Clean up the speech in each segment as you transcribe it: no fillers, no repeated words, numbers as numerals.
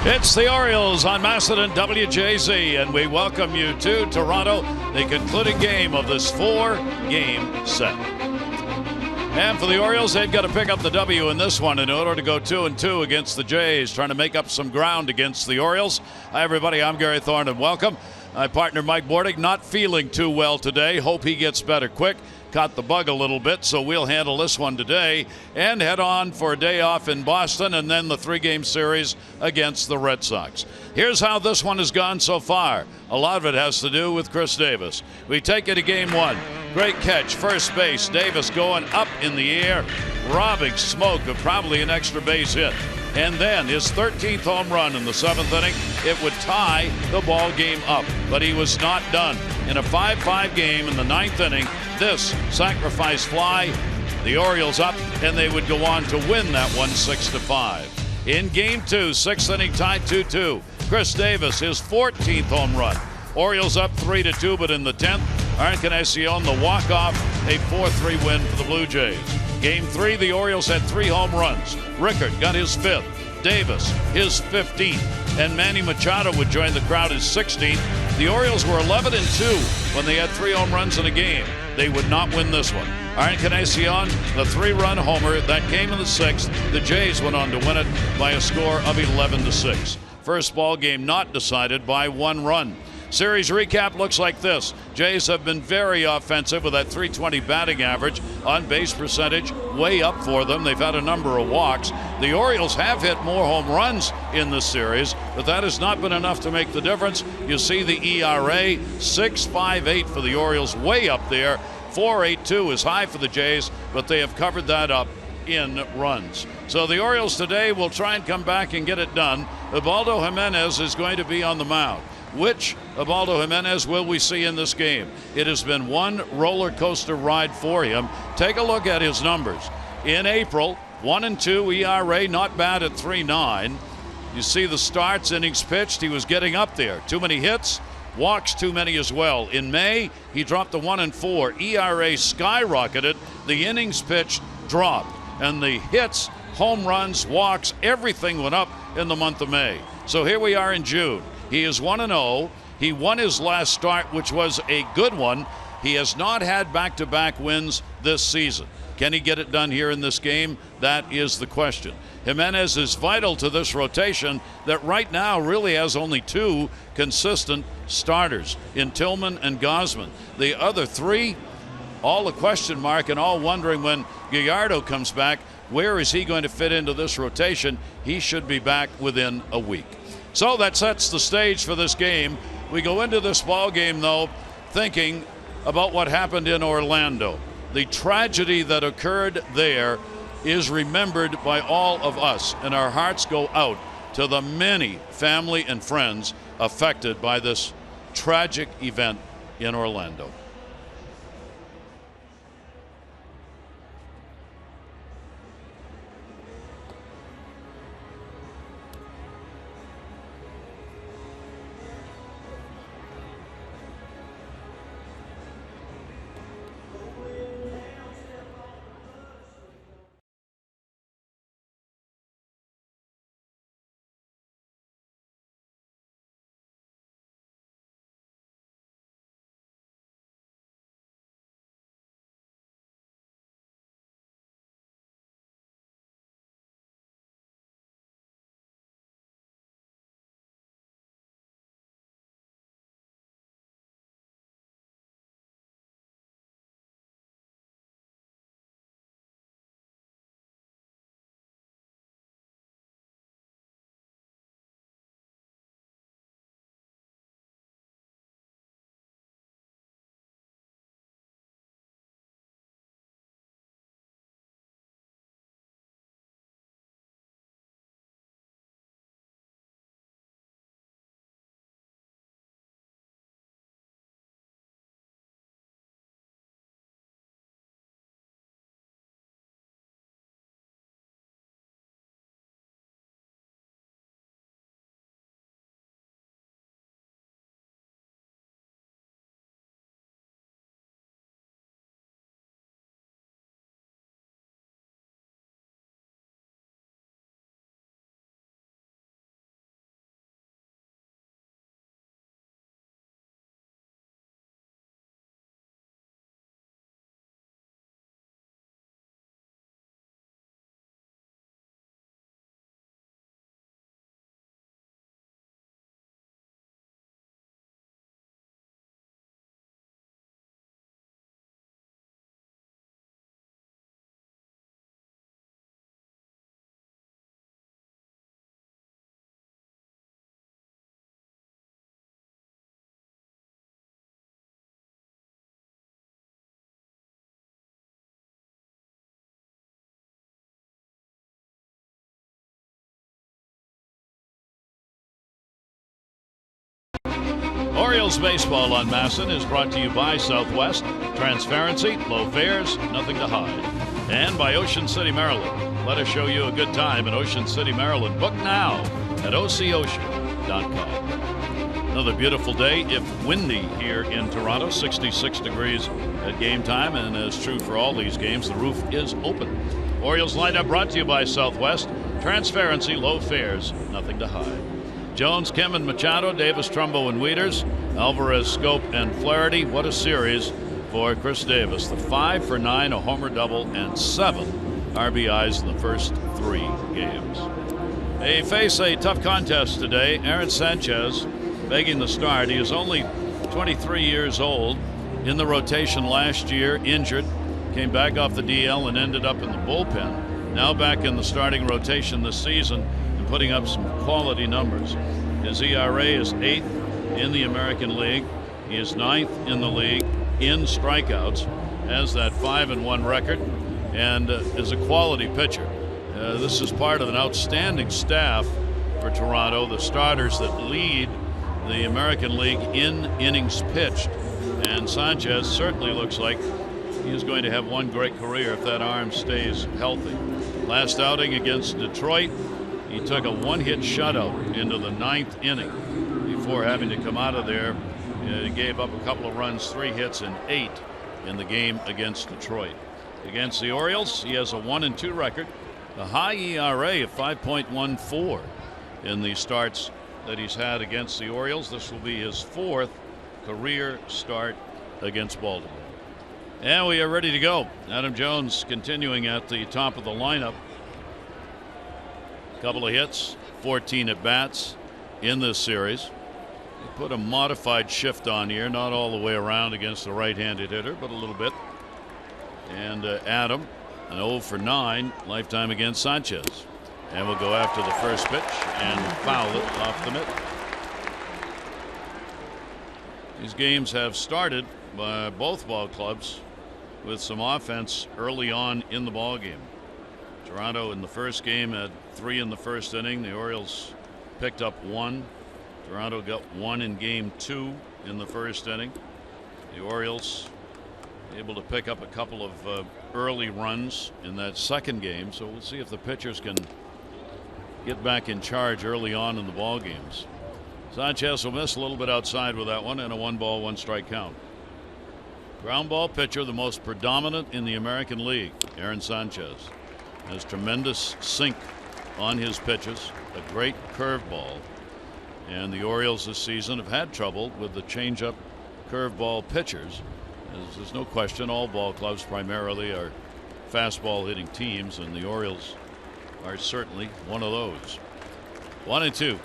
It's the Orioles on Macedon WJZ, and we welcome you to Toronto, the concluding game of this 4-game set. And for the Orioles, they've got to pick up the W in this one in order to go 2-2 against the Jays, trying to make up some ground against the Orioles. Hi, everybody. I'm Gary Thorne, and welcome. My partner, Mike Bordig, not feeling too well today. Hope he gets better quick. Caught the bug a little bit, so we'll handle this one today and head on for a day off in Boston and then the 3-game series against the Red Sox. Here's how this one has gone so far. A lot of it has to do with Chris Davis. We take it to game 1. Great catch, first base. Davis going up in the air, robbing Smoke of probably an extra base hit. And then his 13th home run in the 7th inning. It would tie the ball game up, but he was not done. In a 5-5 game in the 9th inning, this sacrifice fly, the Orioles up, and they would go on to win that one 6-5. In game 2, 6th inning tied 2-2. Chris Davis, his 14th home run. Orioles up 3-2, but in the 10th, Encarnacion, the walk-off, a 4-3 win for the Blue Jays. Game 3, the Orioles had 3 home runs. Rickard got his 5th, Davis his 15th, and Manny Machado would join the crowd his 16th. The Orioles were 11-2 when they had 3 home runs in a game. They would not win this one. Encarnacion, the 3-run homer, that came in the 6th. The Jays went on to win it by a score of 11-6. First ball game not decided by 1 run. Series recap looks like this. Jays have been very offensive with that .320 batting average. On base percentage way up for them. They've had a number of walks. The Orioles have hit more home runs in this series, but that has not been enough to make the difference. You see the ERA, 6.58 for the Orioles, way up there. 4.82 is high for the Jays, but they have covered that up in runs. So the Orioles today will try and come back and get it done. Ubaldo Jimenez is going to be on the mound. Which Ubaldo Jimenez will we see in this game? It has been one roller coaster ride for him. Take a look at his numbers. In April, 1-2 ERA, not bad at 3.9. You see the starts, innings pitched, he was getting up there. Too many hits, walks too many as well. In May, he dropped to 1-4. ERA skyrocketed. The innings pitched dropped. And the hits, home runs, walks, everything went up in the month of May. So here we are in June. He is 1-0. He won his last start, which was a good one. He has not had back-to-back wins this season. Can he get it done here in this game? That is the question. Jimenez is vital to this rotation that right now really has only 2 consistent starters in Tillman and Gausman. The other 3, all a question mark and all wondering when Gallardo comes back, where is he going to fit into this rotation? He should be back within a week. So that sets the stage for this game. We go into this ball game, though, thinking about what happened in Orlando. The tragedy that occurred there is remembered by all of us, and our hearts go out to the many family and friends affected by this tragic event in Orlando. Orioles baseball on Masson is brought to you by Southwest. Transparency, low fares, nothing to hide. And by Ocean City, Maryland. Let us show you a good time in Ocean City, Maryland. Book now at OCOcean.com. Another beautiful day, if windy, here in Toronto. 66 degrees at game time, and as true for all these games, the roof is open. Orioles lineup brought to you by Southwest. Transparency, low fares, nothing to hide. Jones, Kim, and Machado, Davis, Trumbo, and Wieters, Alvarez, Scope, and Flaherty. What a series for Chris Davis. The 5 for 9, a homer double, and 7 RBIs in the first 3 games. They face a tough contest today. Aaron Sanchez begging the start. He is only 23 years old. In the rotation last year, injured, came back off the DL and ended up in the bullpen. Now back in the starting rotation this season and putting up some quality numbers. His ERA is 8th in the American League. He is 9th in the league in strikeouts, has that 5-1 record, and is a quality pitcher. This is part of an outstanding staff for Toronto, the starters that lead the American League in innings pitched. And Sanchez certainly looks like he is going to have one great career if that arm stays healthy. Last outing against Detroit, he took a one-hit shutout into the 9th inning before having to come out of there. He gave up a couple of runs, 3 hits and 8 in the game against Detroit. Against the Orioles, he has a 1-2 record, a high ERA of 5.14 in the starts that he's had against the Orioles. This will be his 4th career start against Baltimore. And we are ready to go. Adam Jones continuing at the top of the lineup. Couple of hits, 14 at bats in this series. They put a modified shift on here, not all the way around against the right-handed hitter, but a little bit. And Adam, an 0 for 9 lifetime against Sanchez. And we'll go after the first pitch and foul it off the mitt. These games have started by both ball clubs with some offense early on in the ball game. Toronto in the first game had 3 in the first inning. The Orioles picked up 1. Toronto got 1 in game 2 in the first inning. The Orioles able to pick up a couple of early runs in that second game. So we'll see if the pitchers can get back in charge early on in the ball games. Sanchez will miss a little bit outside with that one, and a 1-ball, 1-strike count. Ground ball pitcher, the most predominant in the American League. Aaron Sanchez has tremendous sink on his pitches, a great curveball, and the Orioles this season have had trouble with the changeup curveball pitchers. There's no question all ball clubs primarily are fastball hitting teams, and the Orioles are certainly one of those. 1-2.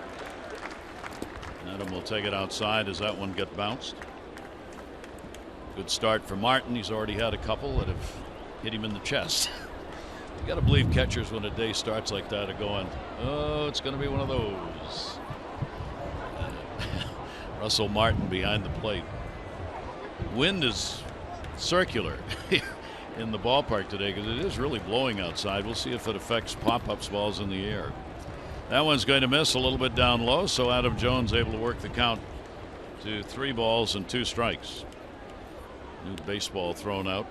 Adam will take it outside as that one gets bounced. Good start for Martin. He's already had a couple that have hit him in the chest. You got to believe catchers when a day starts like that are going, oh, it's going to be one of those. Russell Martin behind the plate. Wind is circular in the ballpark today because it is really blowing outside. We'll see if it affects pop-ups balls in the air. That one's going to miss a little bit down low, so Adam Jones able to work the count to 3 balls and 2 strikes. New baseball thrown out.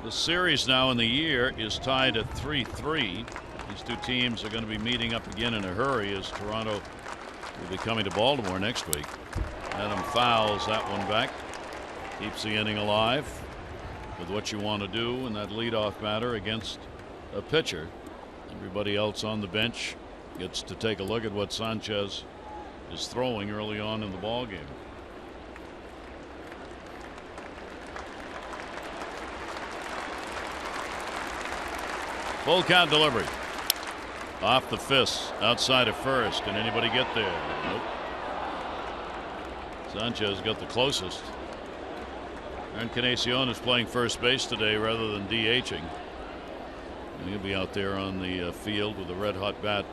The series now in the year is tied at 3-3. These two teams are going to be meeting up again in a hurry as Toronto will be coming to Baltimore next week. Adam fouls that one back. Keeps the inning alive with what you want to do in that leadoff batter against a pitcher. Everybody else on the bench gets to take a look at what Sanchez is throwing early on in the ball game. Full count delivery. Off the fist, outside of first. Can anybody get there? Nope. Sanchez got the closest. Encarnacion is playing first base today rather than DHing. And he'll be out there on the field with a red-hot bat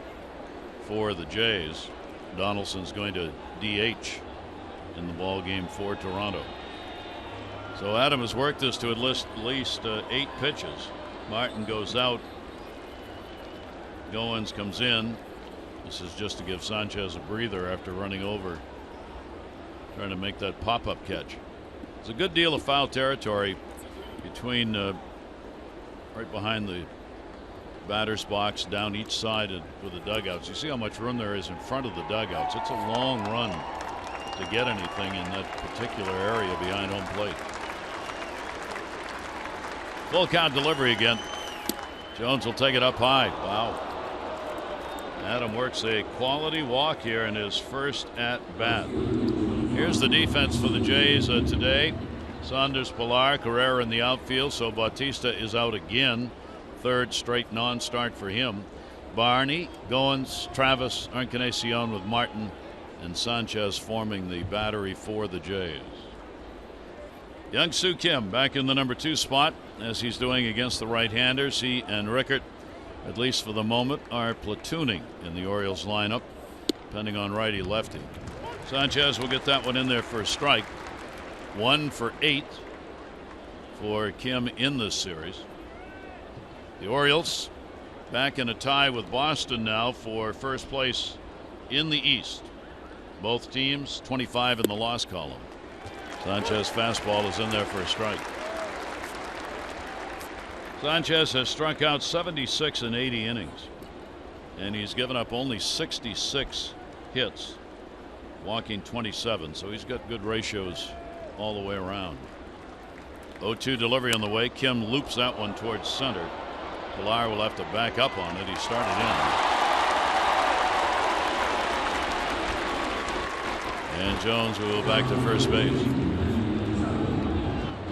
for the Jays. Donaldson's going to DH in the ball game for Toronto. So Adam has worked this to at least 8 pitches. Martin goes out. Goins comes in. This is just to give Sanchez a breather after running over trying to make that pop-up catch. It's a good deal of foul territory between right behind the batter's box, down each side of the dugouts. You see how much room there is in front of the dugouts. It's a long run to get anything in that particular area behind home plate. Full count delivery again. Jones will take it up high. Wow. Adam works a quality walk here in his first at bat. Here's the defense for the Jays today. Saunders, Pilar, Carrera in the outfield, so Bautista is out again. Third straight non-start for him. Barney, Goins, Travis, Encarnacion with Martin, and Sanchez forming the battery for the Jays. Young Soo Kim back in the number 2 spot, as he's doing against the right-handers. He and Rickert, at least for the moment, are platooning in the Orioles lineup, depending on righty-lefty. Sanchez will get that one in there for a strike. 1 for 8 for Kim in this series. The Orioles back in a tie with Boston now for first place in the East. Both teams 25 in the loss column. Sanchez fastball is in there for a strike. Sanchez has struck out 76 in 80 innings, and he's given up only 66 hits, walking 27, so he's got good ratios all the way around. 0-2 delivery on the way. Kim loops that one towards center. Pilar will have to back up on it. He started in. And Jones will go back to first base.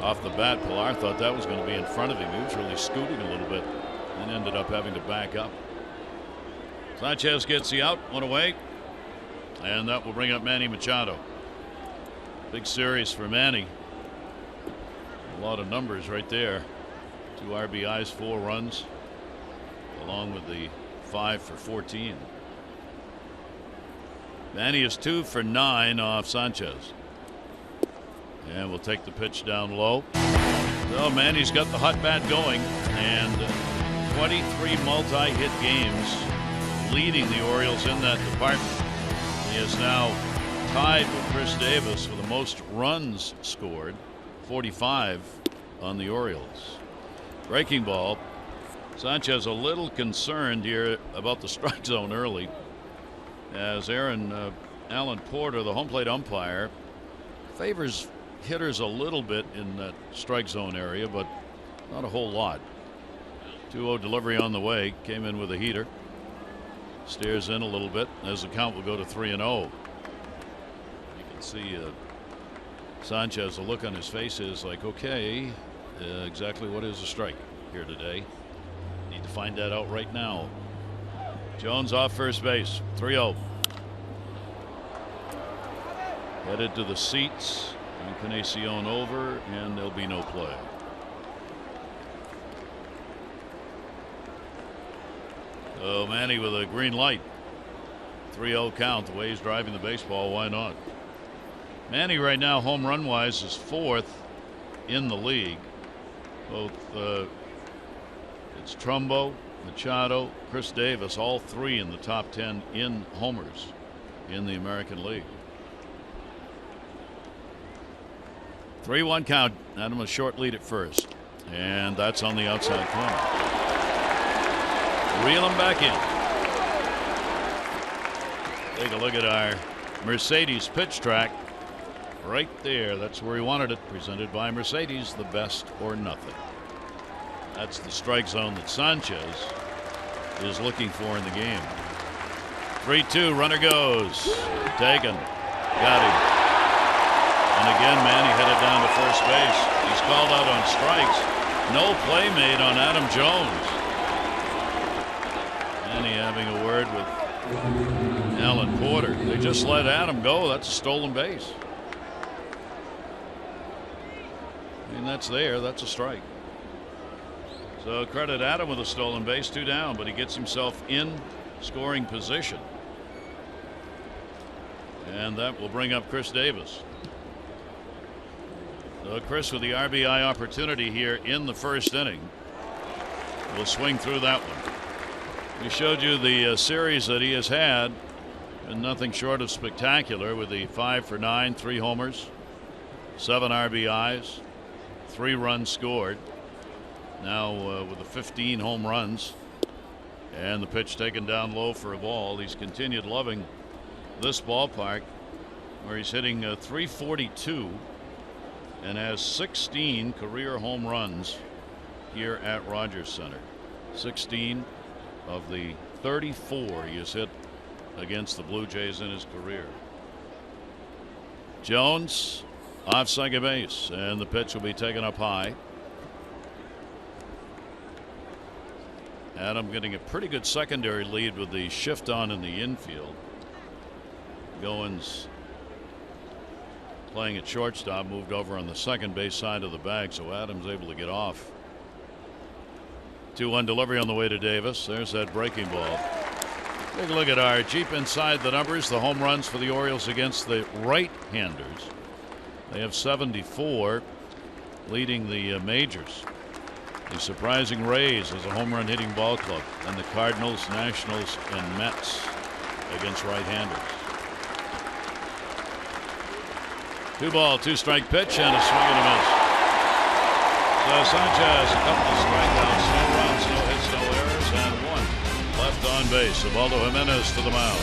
Off the bat, Pilar thought that was going to be in front of him. He was really scooting a little bit and ended up having to back up. Sanchez gets the out, one away, and that will bring up Manny Machado. Big series for Manny. A lot of numbers right there. 2 RBIs, 4 runs, along with the 5 for 14. Manny is 2 for 9 off Sanchez. And we'll take the pitch down low. So Manny's got the hot bat going, and 23 multi-hit games leading the Orioles in that department. He is now tied with Chris Davis for the most runs scored, 45 on the Orioles. Breaking ball. Sanchez a little concerned here about the strike zone early, as Alan Porter, the home plate umpire, favors hitters a little bit in that strike zone area, but not a whole lot. 2-0 delivery on the way. Came in with a heater. Stares in a little bit as the count will go to 3-0. You can see Sanchez, the look on his face is like, okay, exactly what is a strike here today? Need to find that out right now. Jones off first base. 3-0. Headed to the seats. Encarnacion over, and there'll be no play. So Manny with a green light. 3-0 count. The way he's driving the baseball, why not? Manny right now, home run wise, is 4th in the league. Both it's Trumbo, Machado, Chris Davis, all 3 in the top 10 in homers in the American League. 3-1 count. Adam a short lead at first, and that's on the outside corner. Reel him back in. Take a look at our Mercedes pitch track right there. That's where he wanted it. Presented by Mercedes, the best or nothing. That's the strike zone that Sanchez is looking for in the game. 3-2, runner goes. Taken. Got him. And again, Manny headed down to first base. He's called out on strikes. No play made on Adam Jones. Manny having a word with Alan Porter. They just let Adam go. That's a stolen base. I mean, that's there. That's a strike. So credit Adam with a stolen base, 2 down, but he gets himself in scoring position. And that will bring up Chris Davis. So Chris with the RBI opportunity here in the first inning. Will swing through that one. We showed you the series that he has had And nothing short of spectacular with the 5 for 9, 3 homers, 7 RBIs, 3 runs scored. Now with the 15 home runs and the pitch taken down low for a ball. He's continued loving this ballpark, where he's hitting .342 and has 16 career home runs here at Rogers Center. 16 of the 34 he has hit against the Blue Jays in his career. Jones off second base, and the pitch will be taken up high. Adam getting a pretty good secondary lead with the shift on in the infield. Goins playing at shortstop, moved over on the second base side of the bag, so Adams able to get off. 2-1 delivery on the way to Davis. There's that breaking ball. Take a look at our Jeep inside the numbers. The home runs for the Orioles against the right-handers. They have 74, leading the majors. The surprising Rays as a home run hitting ball club, and the Cardinals, Nationals, and Mets against right-handers. 2-ball, 2-strike pitch, and a swing and a miss. So Sanchez, a couple of strikeouts, no runs, no hits, no errors, and 1 left on base. Ubaldo Jimenez to the mound.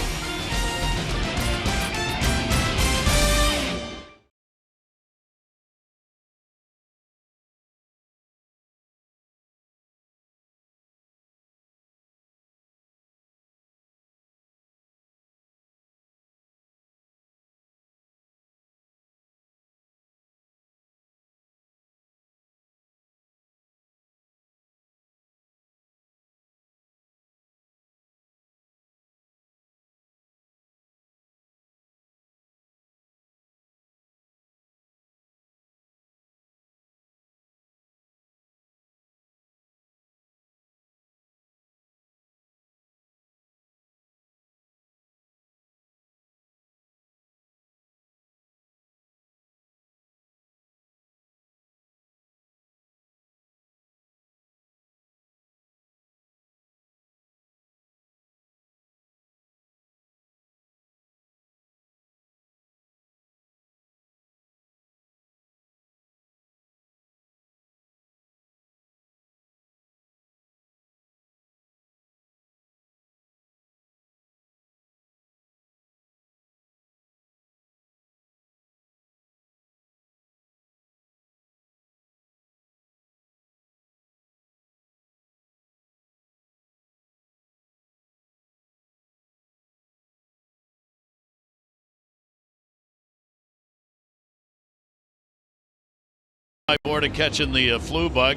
Board of catching the flu bug,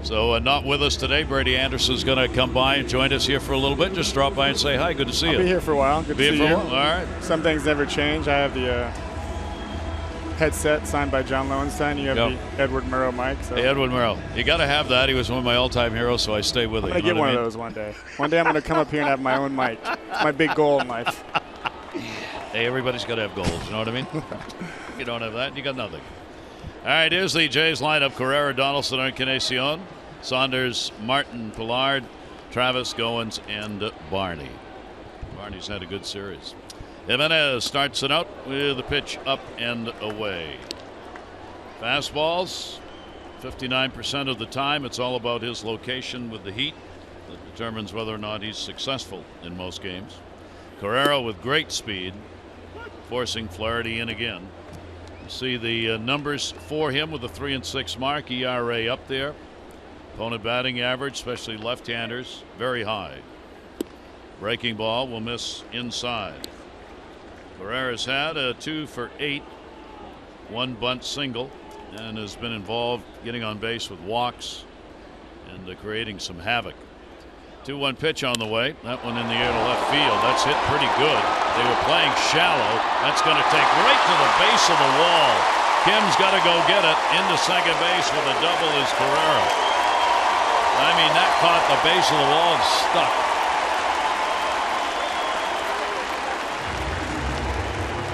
so not with us today. Brady Anderson's going to come by and join us here for a little bit. Just drop by and say hi. Good to see you. I'll be here for a while. Good to see you. All right. Some things never change. I have the headset signed by John Lowenstein. You have the Edward Murrow mic. So. Hey, Edward Murrow. You got to have that. He was one of my all-time heroes, so I stay with him. I'm going to get one of those one day. One day I'm going to come up here and have my own mic. It's my big goal in life. Hey, everybody's got to have goals. You know what I mean? If you don't have that, you got nothing. All right, here's the Jays lineup. Carrera, Donaldson, Encarnacion, Saunders, Martin, Pillard, Travis, Goins, and Barney. Barney's had a good series. Jimenez starts it out with a pitch up and away. Fastballs, 59% of the time. It's all about his location with the heat that determines whether or not he's successful in most games. Carrera with great speed, forcing Flaherty in again. See the numbers for him with a 3-6 mark, ERA up there. Opponent batting average, especially left-handers, very high. Breaking ball will miss inside. Carrera's had a 2 for 8, 1 bunt single, and has been involved getting on base with walks and creating some havoc. 2-1 pitch on the way. That one in the air to left field. That's hit pretty good. They were playing shallow. That's going to take right to the base of the wall. Kim's got to go get it. Into second base with a double is Carrera. I mean, that caught the base of the wall and stuck.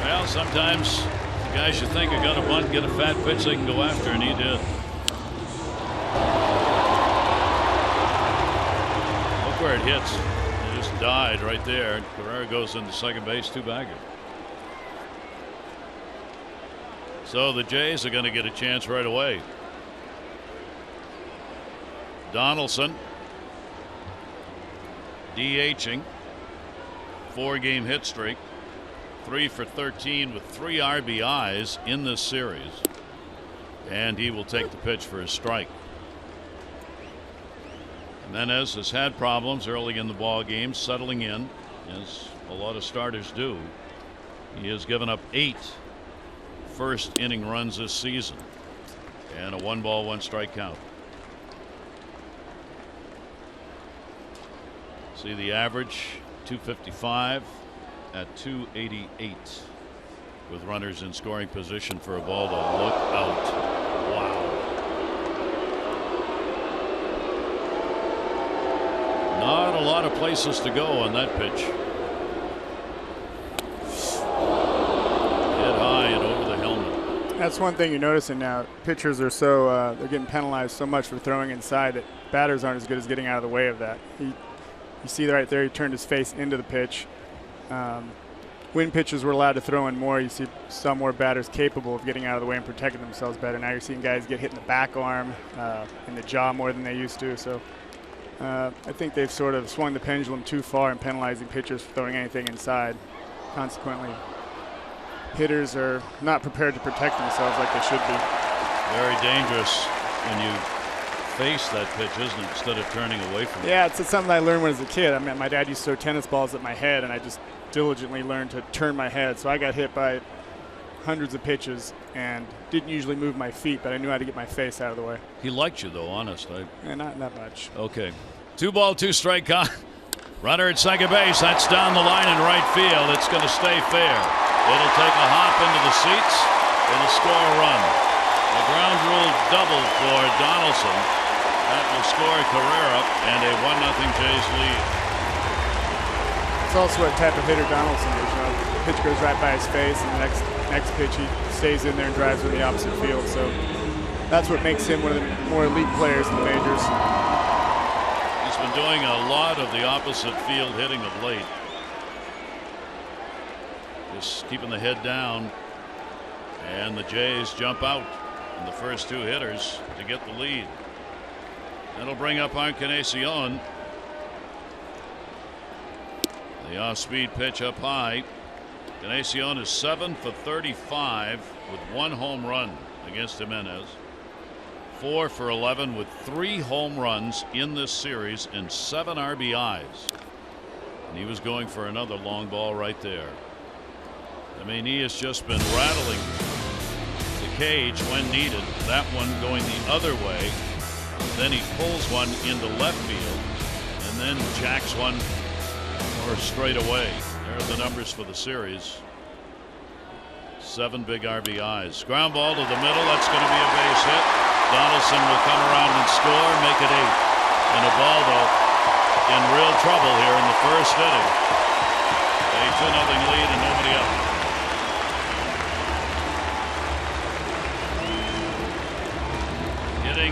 Well, sometimes the guys you think are going to bunt get a fat pitch they can go after, and he did. Where it hits, it just died right there. Carrera goes into second base, 2 baggers. So the Jays are going to get a chance right away. Donaldson DHing, 4-game hit streak, 3 for 13 with 3 RBIs in this series, and he will take the pitch for his strike. Jimenez has had problems early in the ball game, settling in as a lot of starters do. He has given up 8 first inning runs this season and a 1-ball 1-strike count. See the average, 255 at 288 with runners in scoring position for a ball to look out. Wow. Not a lot of places to go on that pitch. Hit high and over the helmet. That's one thing you're noticing now. Pitchers are so they're getting penalized so much for throwing inside that batters aren't as good as getting out of the way of that. You see right there, he turned his face into the pitch. When pitchers were allowed to throw in more, you see some more batters capable of getting out of the way and protecting themselves better. Now you're seeing guys get hit in the back arm, in the jaw more than they used to. So I think they've sort of swung the pendulum too far in penalizing pitchers for throwing anything inside. Consequently, hitters are not prepared to protect themselves like they should be. Very dangerous when you face that pitch, isn't it, instead of turning away from it? Yeah, it's something I learned when I was a kid. I mean, my dad used to throw tennis balls at my head, and I just diligently learned to turn my head. So I got hit by hundreds of pitches and didn't usually move my feet, but I knew how to get my face out of the way. He liked you, though, honest. Not much. Okay. 2-ball 2-strike count. Runner at second base. That's down the line in right field. It's going to stay fair. It'll take a hop into the seats. It'll score a run. A ground rule double for Donaldson. That will score Carrera and a 1-0 Jays lead. It's also what type of hitter Donaldson is. You know, the pitch goes right by his face, and the next pitch he stays in there and drives in the opposite field. So that's what makes him one of the more elite players in the majors. He's been doing a lot of the opposite field hitting of late. Just keeping the head down, and the Jays jump out in the first 2 hitters to get the lead. That'll bring up Encarnacion. The off-speed pitch up high. Encarnacion is 7 for 35 with 1 home run against Jimenez. 4 for 11 with 3 home runs in this series and 7 RBIs. And he was going for another long ball right there. I mean, he has just been rattling the cage when needed. That one going the other way. Then he pulls one into left field and then jacks one or straight away. There are the numbers for the series. 7 big RBIs. Ground ball to the middle. That's going to be a base hit. Donaldson will come around and score, make it 8. And Ubaldo in real trouble here in the first inning. A 2-0 lead and nobody out.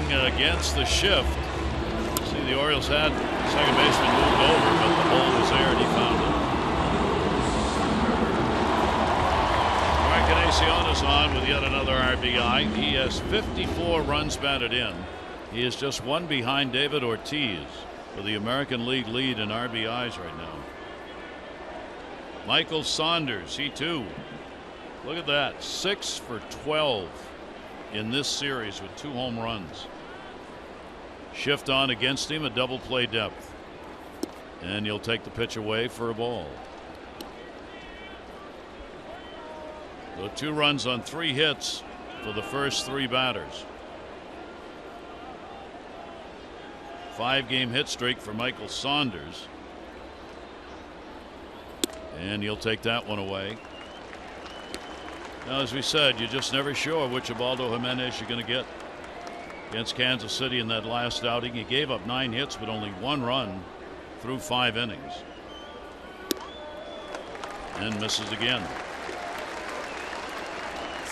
Against the shift. See, the Orioles had second baseman moved over, but the hole was there and he found it. Encarnacion is on with yet another RBI. He has 54 runs batted in. He is just 1 behind David Ortiz for the American League lead in RBIs right now. Michael Saunders, he too. Look at that, 6 for 12 in this series with 2 home runs. Shift on against him, a double play depth, and he'll take the pitch away for a ball. So 2 runs on 3 hits for the first 3 batters. 5-game hit streak for Michael Saunders, and he'll take that one away. Now, as we said, you're just never sure which Ubaldo Jimenez you're going to get. Against Kansas City in that last outing, he gave up 9 hits but only 1 run through 5 innings. And misses again.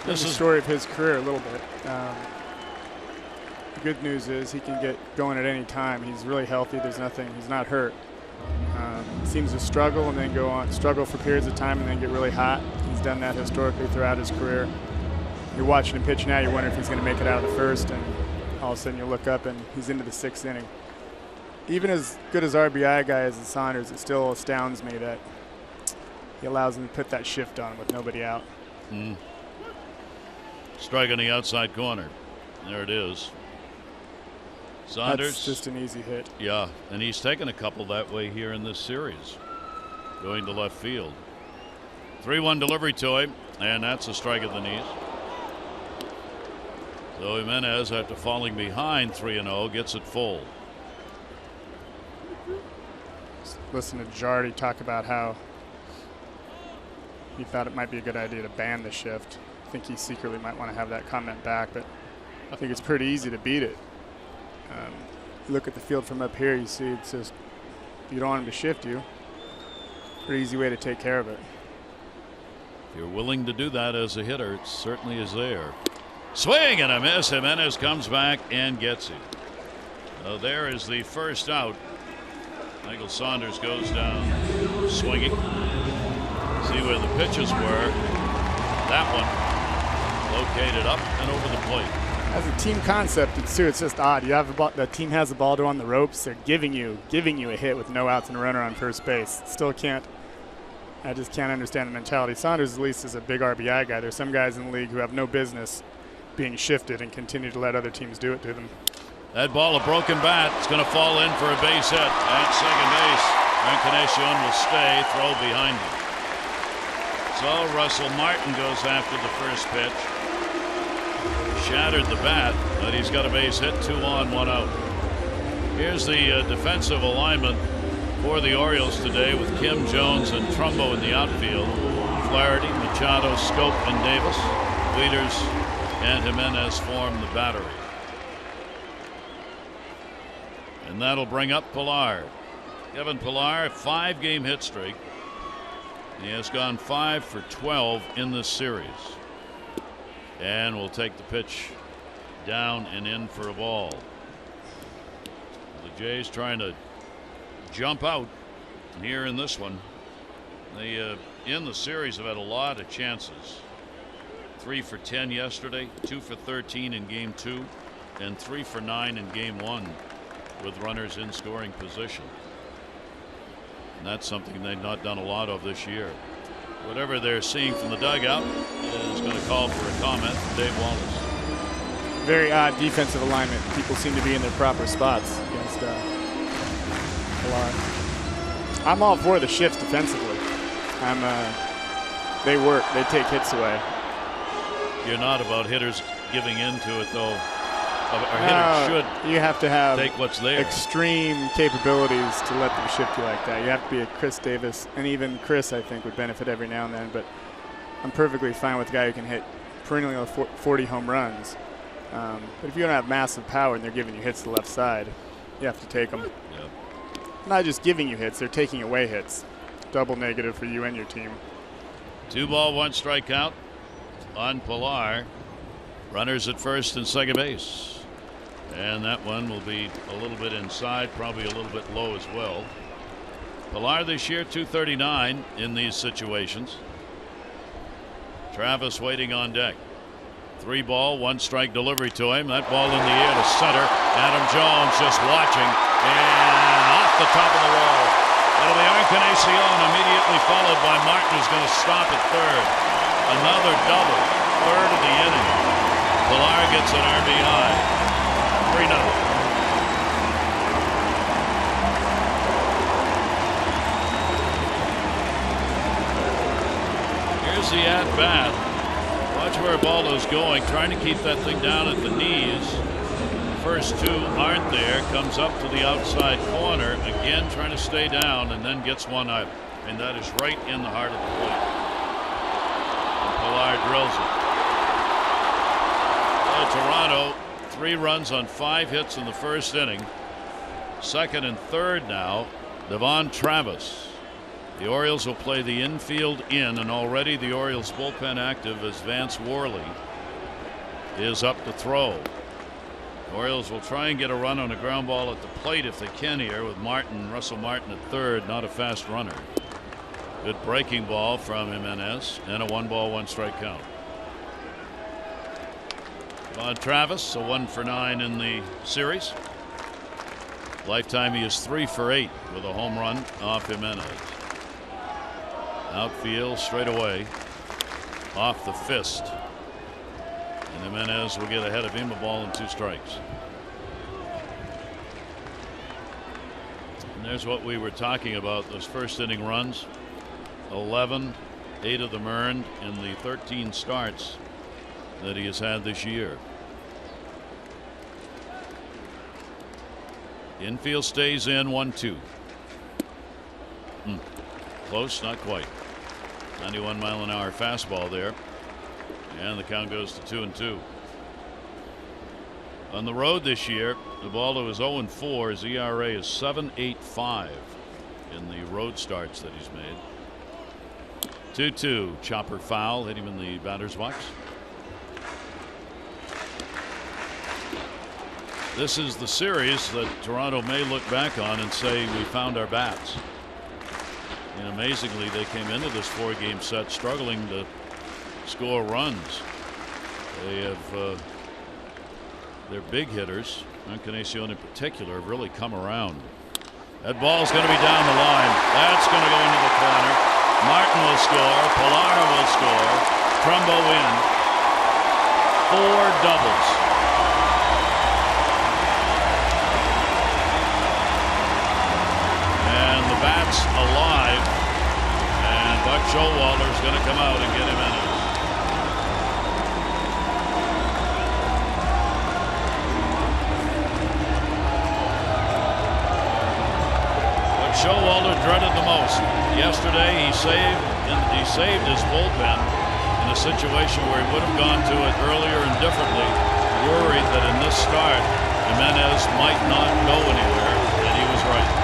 This is the story of his career a little bit. The good news is he can get going at any time. He's really healthy. There's nothing. He's not hurt. Seems to struggle and then struggle for periods of time and then get really hot. He's done that historically throughout his career. You're watching him pitch now, you wonder if he's going to make it out of the first, and all of a sudden you look up and he's into the 6th inning. Even as good as RBI guy as Saunders, it still astounds me that he allows him to put that shift on with nobody out. Strike on the outside corner. There it is. Saunders. That's just an easy hit. Yeah, and he's taken a couple that way here in this series. Going to left field. 3-1 delivery to him, and that's a strike at the knees. So Jimenez, after falling behind 3-0, gets it full. Listen to Jardy talk about how he thought it might be a good idea to ban the shift. I think he secretly might want to have that comment back, but I think it's pretty easy to beat it. You look at the field from up here, you see it's just, you don't want him to shift you. Pretty easy way to take care of it. If you're willing to do that as a hitter, it certainly is there. Swing and a miss. Jimenez comes back and gets it. So there is the first out. Michael Saunders goes down swinging. See where the pitches were. That one located up and over the plate. As a team concept, it's just odd. You have the team has the ball to on the ropes. They're giving you a hit with no outs and a runner on first base. I just can't understand the mentality. Saunders at least is a big RBI guy. There's some guys in the league who have no business being shifted and continue to let other teams do it to them. That ball, a broken bat. It's going to fall in for a base hit at second base. Encarnacion will stay, throw behind him. So Russell Martin goes after the first pitch. Shattered the bat, but he's got a base hit, 2 on, 1 out. Here's the defensive alignment for the Orioles today with Kim, Jones, and Trumbo in the outfield. Flaherty, Machado, Scope, and Davis. Leaders and Jimenez form the battery. And that'll bring up Pilar. Kevin Pilar, 5-game hit streak. He has gone 5 for 12 in this series. And will take the pitch down and in for a ball. The Jays trying to jump out here in this one. They in the series have had a lot of chances. 3 for 10 yesterday, 2 for 13 in game 2, and 3 for 9 in game 1 with runners in scoring position. And that's something they've not done a lot of this year. Whatever they're seeing from the dugout is going to call for a comment from Dave Wallace. Very odd defensive alignment. People seem to be in their proper spots against Pilar. I'm all for the shifts defensively. They work. They take hits away. You're not about hitters giving into it, though. Hitters should. You have to have take what's there. Extreme capabilities to let them shift you like that. You have to be a Chris Davis, and even Chris, I think, would benefit every now and then. But I'm perfectly fine with a guy who can hit perennially 40 home runs. But if you don't have massive power and they're giving you hits to the left side, you have to take them. Yep. Not just giving you hits; they're taking away hits. Double negative for you and your team. 2 ball, 1 strikeout on Pilar. Runners at first and second base. And that one will be a little bit inside, probably a little bit low as well. Pilar this year, 239 in these situations. Travis waiting on deck. 3 ball, 1 strike delivery to him. That ball in the air to center. Adam Jones just watching. And off the top of the wall. It'll be Encarnacion, immediately followed by Martin, who's going to stop at third. Another double, third of the inning. Pilar gets an RBI. 3-0. Here's the at-bat. Watch where Baldo's going, trying to keep that thing down at the knees. First 2 aren't there. Comes up to the outside corner. Again trying to stay down, and then gets 1 out. And that is right in the heart of the plate. And Pilar drills it. Toronto, 3 runs on 5 hits in the first inning. Second and third now, Devon Travis. The Orioles will play the infield in, and already the Orioles bullpen active as Vance Worley is up to throw. Orioles will try and get a run on a ground ball at the plate if they can here, with Russell Martin at third, not a fast runner. Good breaking ball from Jimenez, and a 1-ball 1-strike count. Travis, a 1 for 9 in the series. Lifetime, he is 3 for 8 with a home run off Jimenez. Outfield straight away off the fist. And Jimenez will get ahead of him, a ball and 2 strikes. And there's what we were talking about, those first inning runs. 11, 8 of them earned in the 13 starts that he has had this year. Infield stays in, 1-2. Close, not quite. 91-mile-an-hour fastball there. And the count goes to 2-2. On the road this year, Ubaldo is 0-4. His ERA is 7.85 in the road starts that he's made. 2-2. Chopper foul, hit him in the batter's box. This is the series that Toronto may look back on and say, we found our bats. And amazingly, they came into this 4-game set struggling to score runs. They have their big hitters, Encarnacion in particular, have really come around. That ball's going to be down the line. That's going to go into the corner. Martin will score. Pilar will score. Trumbo in. 4 doubles. And the bat's alive. And Buck Showalter's going to come out and get him in it. Showalter dreaded the most. Yesterday he saved his bullpen in a situation where he would have gone to it earlier and differently, worried that in this start Jimenez might not go anywhere, and he was right.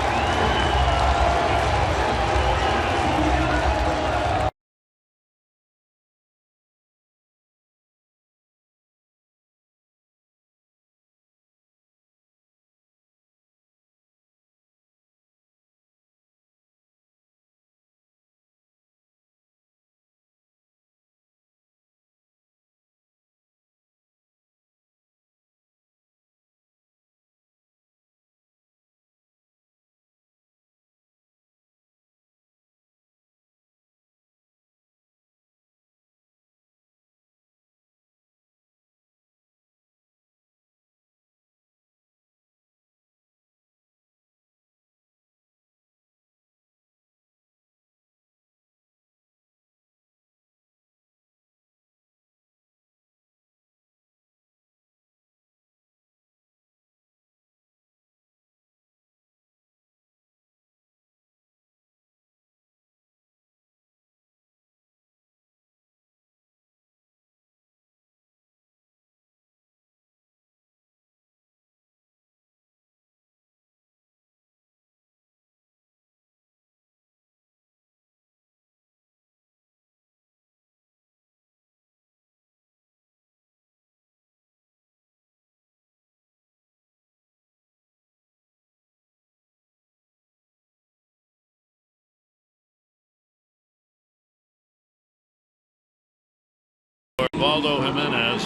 Ubaldo Jimenez,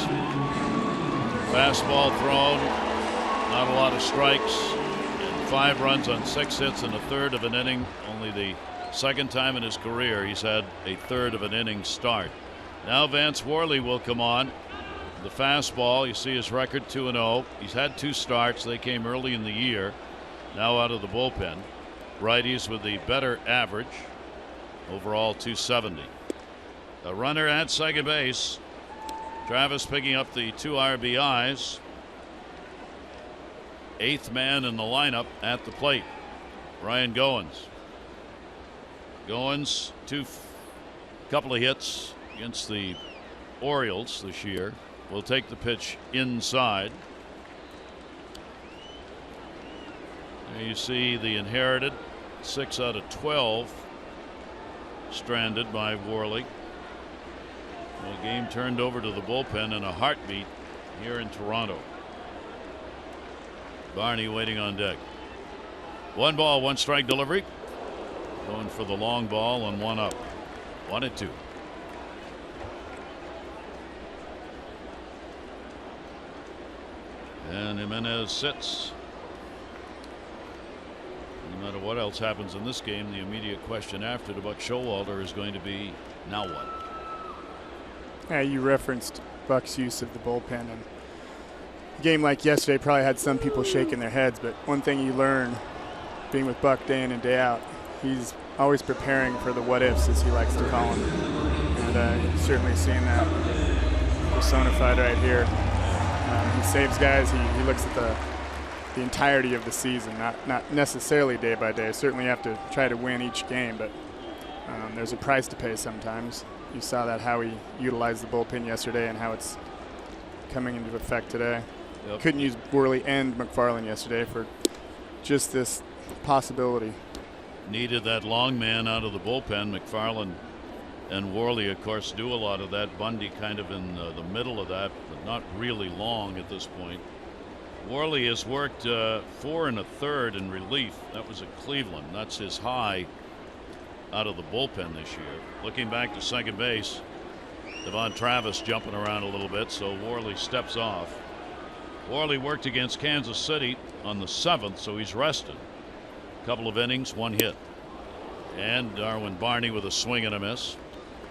fastball thrown, not a lot of strikes, and 5 runs on 6 hits in a third of an inning. Only the second time in his career he's had a third of an inning start. Now Vance Worley will come on. The fastball, you see his record 2-0. He's had 2 starts. They came early in the year. Now out of the bullpen. Righties with the better average. Overall 270. A runner at second base. Travis picking up the 2 RBIs. 8th man in the lineup at the plate. Ryan Goins. Goins, couple of hits against the Orioles this year. Will take the pitch inside. There you see the inherited 6 out of 12 stranded by Worley. The game turned over to the bullpen in a heartbeat here in Toronto. Barney waiting on deck. 1 ball, 1 strike delivery. Going for the long ball on 1 up. 1-2. And Jimenez sits. No matter what else happens in this game, the immediate question after to Buck Showalter is going to be, now what? Yeah, you referenced Buck's use of the bullpen, and a game like yesterday probably had some people shaking their heads, but one thing you learn being with Buck day in and day out, he's always preparing for the what-ifs, as he likes to call them. And you've certainly seen that personified right here. He saves guys. He looks at the entirety of the season, not necessarily day by day. Certainly you have to try to win each game, but there's a price to pay sometimes. You saw that how he utilized the bullpen yesterday and how it's coming into effect today. Yep. Couldn't use Worley and McFarland yesterday for just this possibility. Needed that long man out of the bullpen. McFarland and Worley, of course, do a lot of that. Bundy kind of in the middle of that, but not really long at this point. Worley has worked 4 1/3 in relief. That was at Cleveland. That's his high out of the bullpen this year. Looking back to second base, Devon Travis jumping around a little bit, so Worley steps off. Worley worked against Kansas City on the 7th, so he's rested. Couple of innings, 1 hit. And Darwin Barney with a swing and a miss.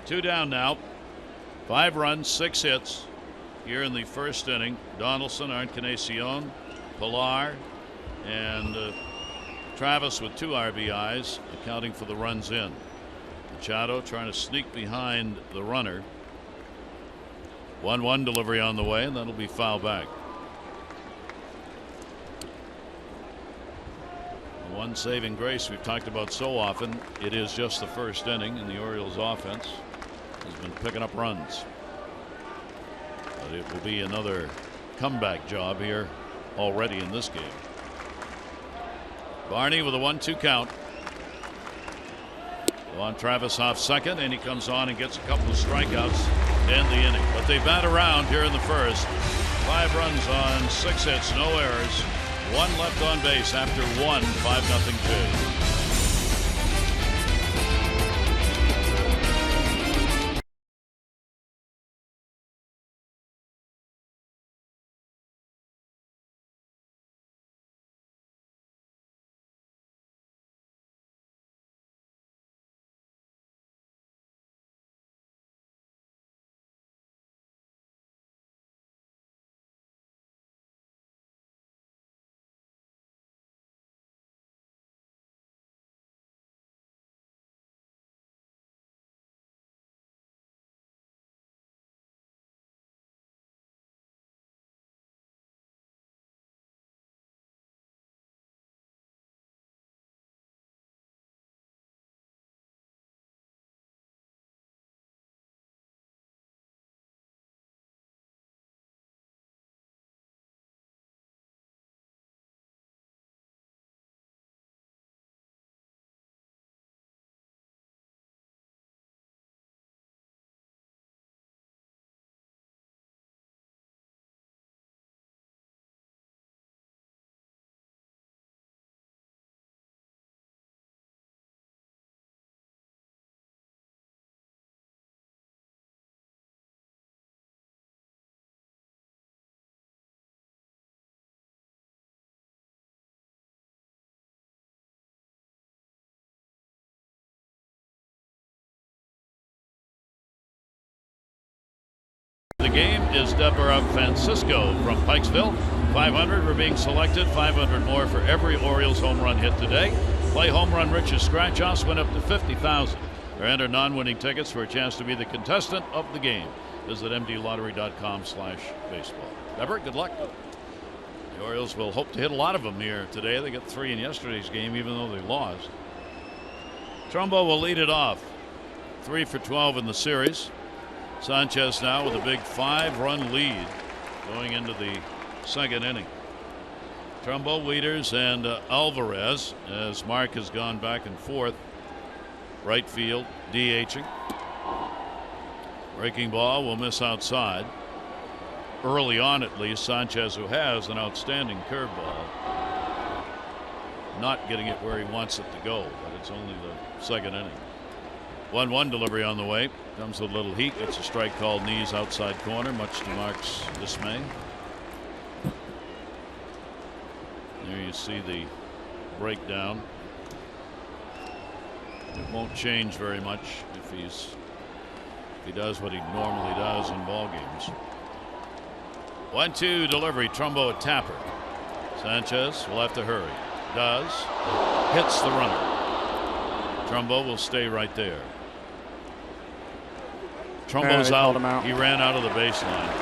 2 down now. 5 runs, 6 hits here in the first inning. Donaldson, Encarnacion, Pilar, and Travis with 2 RBIs, accounting for the runs in. Machado trying to sneak behind the runner. 1-1 delivery on the way, and that'll be foul back. The one saving grace we've talked about so often, it is just the first inning, and the Orioles offense has been picking up runs. But it will be another comeback job here already in this game. Barney with a 1-2 count. On Travis off second, and he comes on and gets a couple of strikeouts to end the inning. But they bat around here in the first. 5 runs on 6 hits, no errors. 1 left on base after 1 5-0 bid. The game is Deborah Francisco from Pikesville. 500 were being selected, 500 more for every Orioles home run hit today. Play Home Run Rich's scratch offs went up to 50,000. Or enter non-winning tickets for a chance to be the contestant of the game. Visit mdlottery.com/baseball. Deborah, good luck. The Orioles will hope to hit a lot of them here today. They got 3 in yesterday's game, even though they lost. Trumbo will lead it off. 3 for 12 in the series. Sanchez now with a big 5-run lead going into the second inning. Trumbo, Wieters, and Alvarez, as Mark has gone back and forth. Right field, DHing. Breaking ball will miss outside. early on at least, Sanchez, who has an outstanding curveball, not getting it where he wants it to go, but it's only the second inning. 1-1 delivery on the way. Comes with a little heat. Gets a strike called knees outside corner, much to Mark's dismay. There you see the breakdown. It won't change very much if he does what he normally does in ball games. 1-2 delivery. Trumbo at Tapper. Sanchez will have to hurry. Does. Hits the runner. Trumbo will stay right there. Trumbo's out. He ran out of the baseline.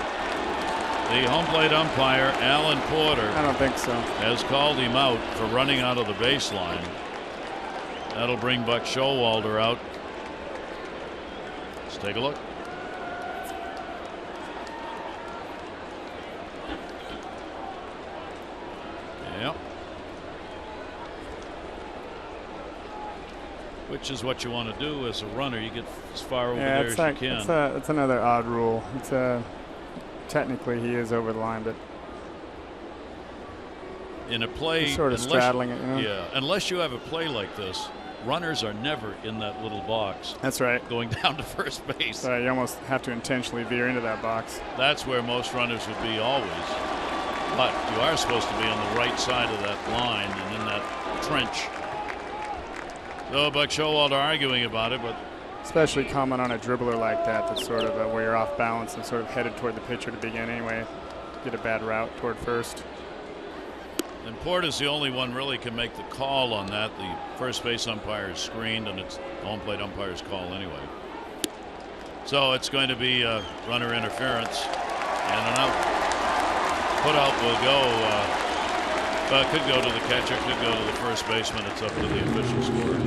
The home plate umpire, Alan Porter, I don't think so, has called him out for running out of the baseline. That'll bring Buck Showalter out. Let's take a look. Yep. Which is what you want to do as a runner. You get as far over there as you can. It's another odd rule. Technically he is over the line, but in a play, he's sort of straddling it, you know? Yeah, unless you have a play like this, runners are never in that little box. That's right. Going down to first base. So you almost have to intentionally veer into that box. That's where most runners would be always. But you are supposed to be on the right side of that line and in that trench. So Buck Showalter arguing about it, but especially common on a dribbler like that, that's sort of where you're off balance and sort of headed toward the pitcher to begin anyway. Get a bad route toward first. And Porter's the only one really can make the call on that. The first base umpire is screened, and it's the home plate umpire's call anyway. So it's going to be a runner interference and an out. Put out will go. Could go to the catcher, could go to the first baseman. It's up to the official score.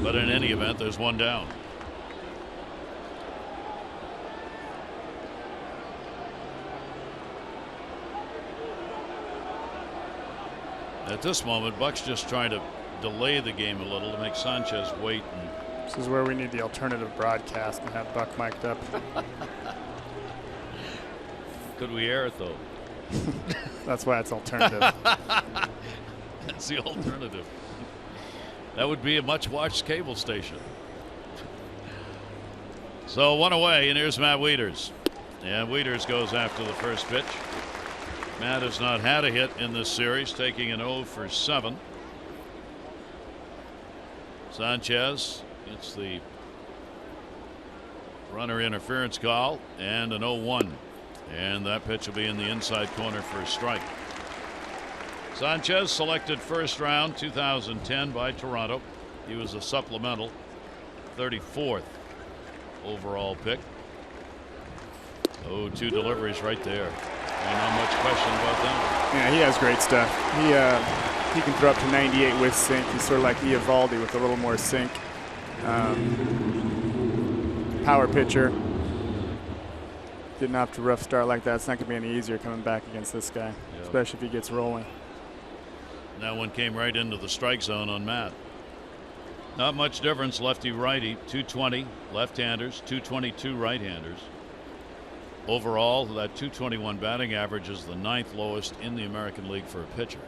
But in any event, there's one down. At this moment, Buck's just trying to delay the game a little to make Sanchez wait. This is where we need the alternative broadcast and have Buck mic'd up. Could we air it, though? That's why it's alternative. That's the alternative. That would be a much-watched cable station. So one away, and here's Matt Wieters. And Wieters goes after the first pitch. Matt has not had a hit in this series, taking an 0 for 7. Sanchez gets the runner interference call and an 0-1. And that pitch will be in the inside corner for a strike. Sanchez selected first round 2010 by Toronto. He was a supplemental 34th overall pick. 2 deliveries right there. And not much question about that. Yeah, he has great stuff. He can throw up to 98 with sink. He's sort of like Eovaldi with a little more sink. Power pitcher. Getting off to a rough start like that, it's not going to be any easier coming back against this guy, especially if he gets rolling. That one came right into the strike zone on Matt. Not much difference, lefty-righty, 220 left-handers, 222 right-handers. Overall, that 221 batting average is the 9th lowest in the American League for a pitcher.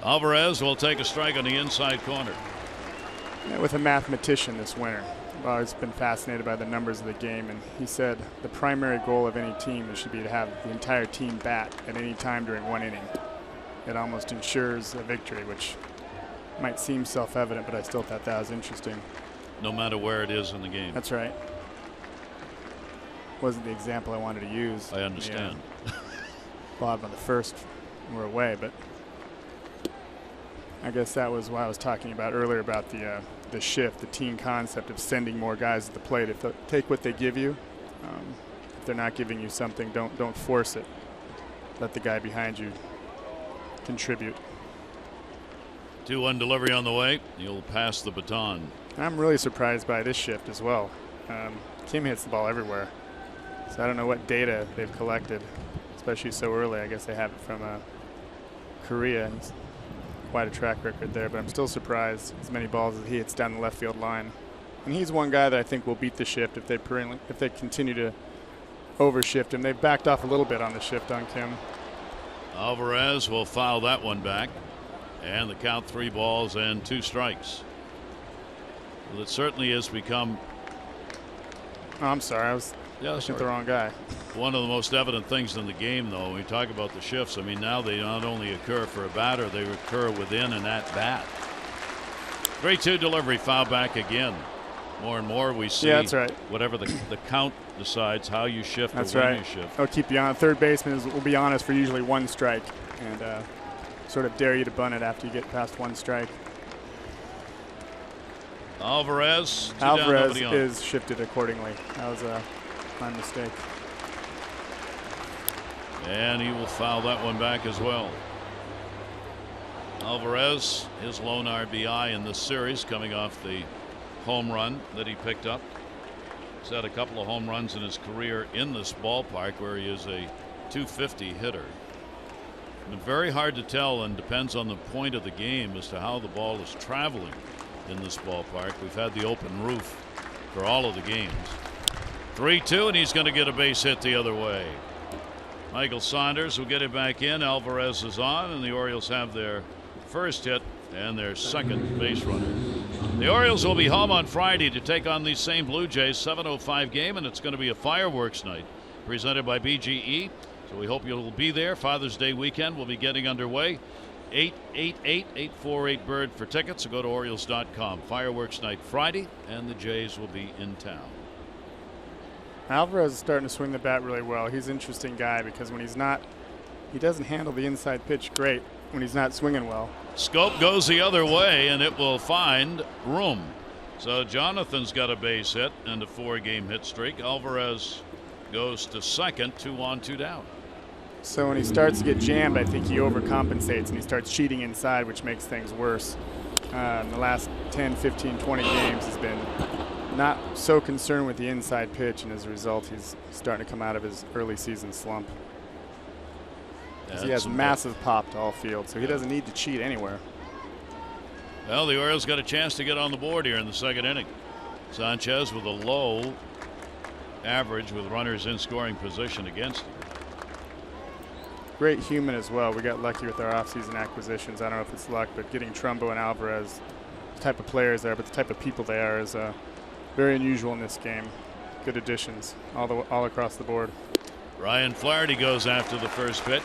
Alvarez will take a strike on the inside corner. Yeah, with a mathematician this winter. I've always been fascinated by the numbers of the game, and he said the primary goal of any team should be to have the entire team bat at any time during one inning. It almost ensures a victory, which might seem self-evident, but I still thought that was interesting. No matter where it is in the game. That's right. Wasn't the example I wanted to use. I understand. Bottom of the first, we're away, but I guess that was what I was talking about earlier about the shift, the team concept of sending more guys at the plate. If they take what they give you, if they're not giving you something, don't force it. Let the guy behind you contribute. 2-1 delivery on the way. He'll pass the baton. I'm really surprised by this shift as well. Kim hits the ball everywhere. So I don't know what data they've collected, especially so early. I guess they have it from Korea. He's quite a track record there, but I'm still surprised as many balls as he hits down the left field line. And he's one guy that I think will beat the shift if they continue to overshift him. They've backed off a little bit on the shift on Kim. Alvarez will foul that one back, and the count 3 balls and 2 strikes. Well, it certainly has become. Oh, I'm sorry, I was looking at the wrong guy. One of the most evident things in the game, though, when we talk about the shifts, I mean, now they not only occur for a batter, they occur within an at-bat. 3-2 delivery, foul back again. More and more we see. Yeah, that's right. Whatever the count decides, how you shift that's or when right. you shift. I'll keep you on. Third baseman will be honest for usually 1 strike, and sort of dare you to bunt it after you get past 1 strike. Alvarez is shifted accordingly. That was my mistake. And he will foul that one back as well. Alvarez, his lone RBI in this series, coming off the home run that he picked up. He's had a couple of home runs in his career in this ballpark, where he is a .250 hitter. And very hard to tell, and depends on the point of the game as to how the ball is traveling in this ballpark. We've had the open roof for all of the games. 3-2, and he's going to get a base hit the other way. Michael Saunders will get it back in. Alvarez is on, and the Orioles have their first hit and their second base runner. The Orioles will be home on Friday to take on these same Blue Jays. 7:05 game, and it's going to be a fireworks night presented by BGE. So we hope you'll be there. Father's Day weekend will be getting underway. 888-848-BIRD for tickets. So go to Orioles.com. Fireworks night Friday, and the Jays will be in town. Alvarez is starting to swing the bat really well. He's an interesting guy because when he's not, he doesn't handle the inside pitch great when he's not swinging well. Scope goes the other way, and it will find room. So Jonathan's got a base hit and a 4-game hit streak. Alvarez goes to second, 2 on, 2 down. So when he starts to get jammed, I think he overcompensates and he starts cheating inside, which makes things worse. In the last 10, 15, 20 games, he's been not so concerned with the inside pitch, and as a result, he's starting to come out of his early season slump. He has massive pop to all field, so he doesn't need to cheat anywhere. Well, the Orioles got a chance to get on the board here in the second inning. Sanchez with a low average with runners in scoring position against him. Great human as well. We got lucky with our offseason acquisitions. I don't know if it's luck, but getting Trumbo and Alvarez, the type of players they are, but the type of people they are, is very unusual in this game. Good additions all across the board. Ryan Flaherty goes after the first pitch.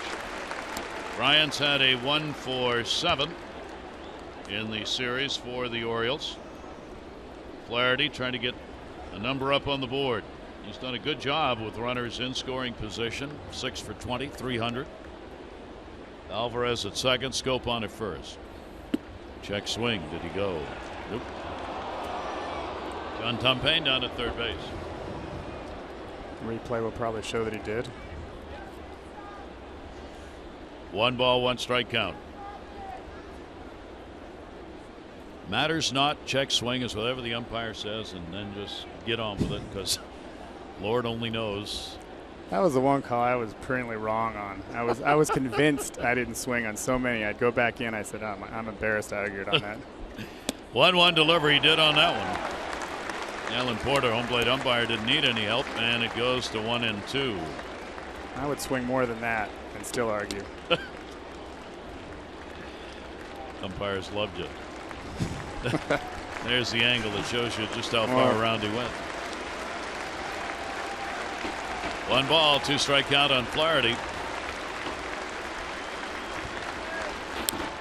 Ryan's had a 1-for-7 in the series for the Orioles. Flaherty trying to get a number up on the board. He's done a good job with runners in scoring position. 6 for 20, 300. Alvarez at second, Scope on at first. Check swing. Did he go? Nope. John Tumpane down at third base. Replay will probably show that he did. 1 ball, 1 strike count. Matters not. Check swing is whatever the umpire says, and then just get on with it, because Lord only knows. That was the one call I was perennially wrong on. I was convinced I didn't swing on so many. I'd go back in. I said, oh, I'm embarrassed I argued on that. 1-1 delivery, did on that one. Alan Porter, home plate umpire, didn't need any help, and it goes to 1-2. I would swing more than that and still argue. Umpires loved you. There's the angle that shows you just how far around he went. 1 ball, 2 strike count on Flaherty.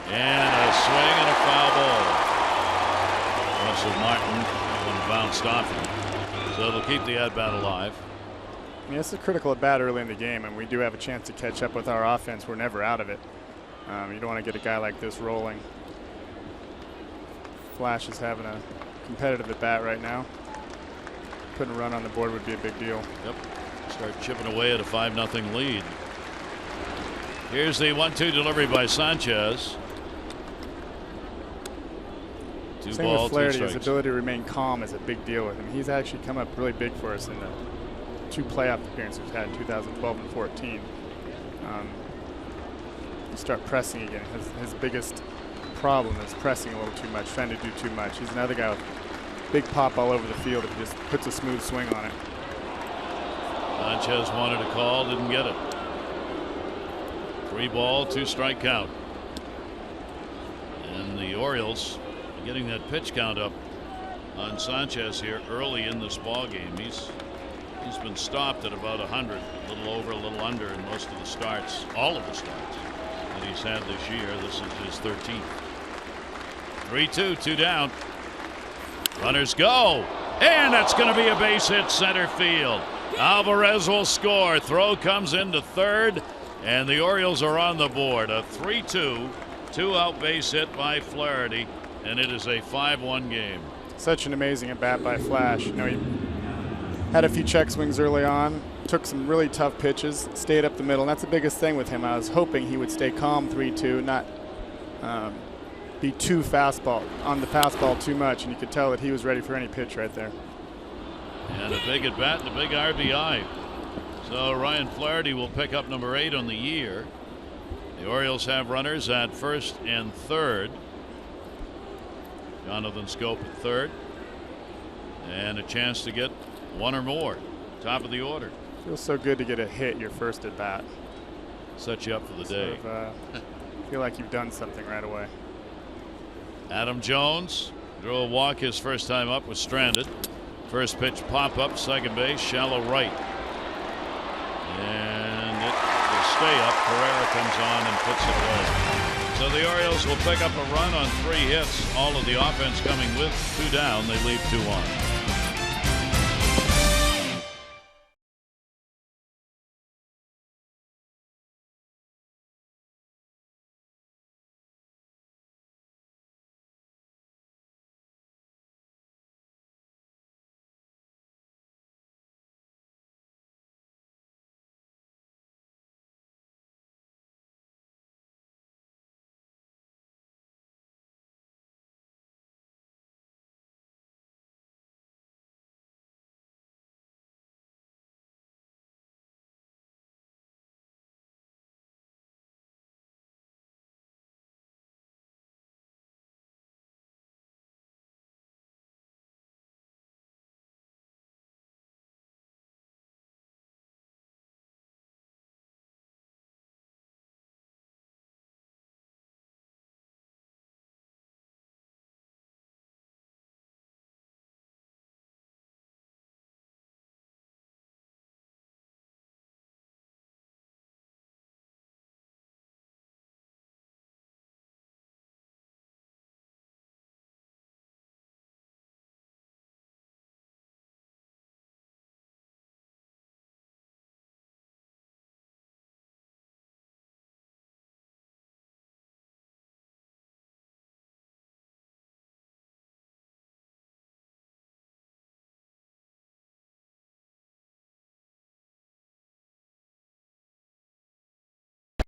And a swing and a foul ball. Russell Martin bounced off him. So they'll keep the at-bat alive. Yeah, this is critical at bat early in the game, and we do have a chance to catch up with our offense. We're never out of it. You don't want to get a guy like this rolling. Flash is having a competitive at bat right now. Putting a run on the board would be a big deal. Yep. Start chipping away at a 5-0 lead. Here's the 1-2 delivery by Sanchez. Same with Flaherty. His ability to remain calm is a big deal with him. He's actually come up really big for us in the 2 playoff appearances we've had in 2012 and 14. You start pressing again. His biggest problem is pressing a little too much, trying to do too much. He's another guy with big pop all over the field if he just puts a smooth swing on it. Sanchez wanted a call, didn't get it. 3 ball, 2 strike count. And the Orioles getting that pitch count up on Sanchez here early in this ball game. He's been stopped at about 100, a little over, a little under in most of the starts, all of the starts that he's had this year. This is his 13th. 3-2, 2 down. Runners go, and that's going to be a base hit center field. Alvarez will score. Throw comes into third, and the Orioles are on the board. A 3-2, 2-out base hit by Flaherty, and it is a 5-1 game. Such an amazing at bat by Flash. You know, he had a few check swings early on, took some really tough pitches, stayed up the middle, and that's the biggest thing with him. I was hoping he would stay calm 3-2, not be too on the fastball too much, and you could tell that he was ready for any pitch right there. And a big at bat and a big RBI. So Ryan Flaherty will pick up number 8 on the year. The Orioles have runners at first and third. Jonathan Scope at third, and a chance to get one or more. Top of the order. Feels so good to get a hit your first at bat. Set you up for the day. Feel like you've done something right away. Adam Jones drew a walk his first time up, was stranded. First pitch pop up, second base, shallow right. And it will stay up. Carrera comes on and puts it away. So the Orioles will pick up a run on 3 hits. All of the offense coming with 2 down. They leave 2 on.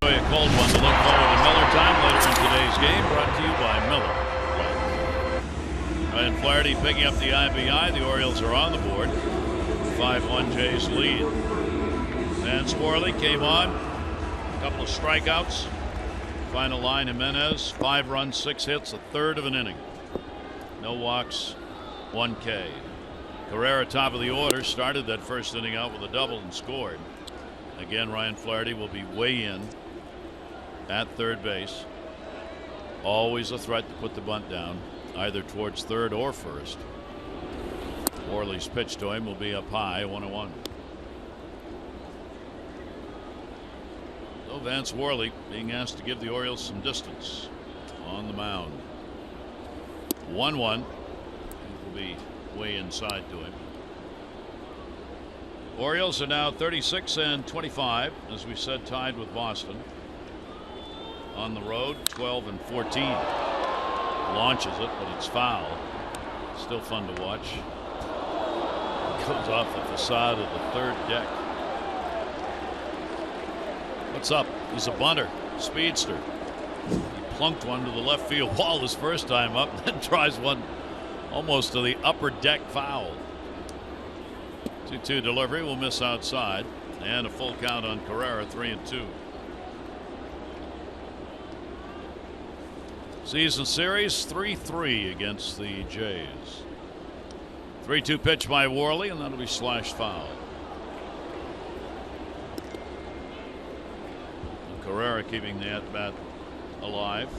A cold one to look forward to Miller time later in today's game, brought to you by Miller. Ryan Flaherty picking up the IBI. The Orioles are on the board. 5-1 Jays lead. Vance Worley came on. A couple of strikeouts. Final line, Jimenez, 5 runs, 6 hits, a third of an inning. No walks, 1 K. Carrera, top of the order, started that first inning out with a double and scored. Again, Ryan Flaherty will be way in at third base. Always a threat to put the bunt down, either towards third or first. Worley's pitch to him will be up high, 1-1. So Vance Worley being asked to give the Orioles some distance on the mound. 1-1. Will be way inside to him. Orioles are now 36-25, as we said, tied with Boston. On the road, 12-14. Launches it, but it's foul. Still fun to watch. Goes off the facade of the third deck. What's up? He's a bunter, speedster. He plunked one to the left field wall his first time up, then tries one almost to the upper deck foul. 2-2 delivery will miss outside, and a full count on Carrera, 3-2. Season series 3-3 against the Jays. 3-2 pitch by Worley, and that'll be slashed foul. Carrera keeping the at-bat alive.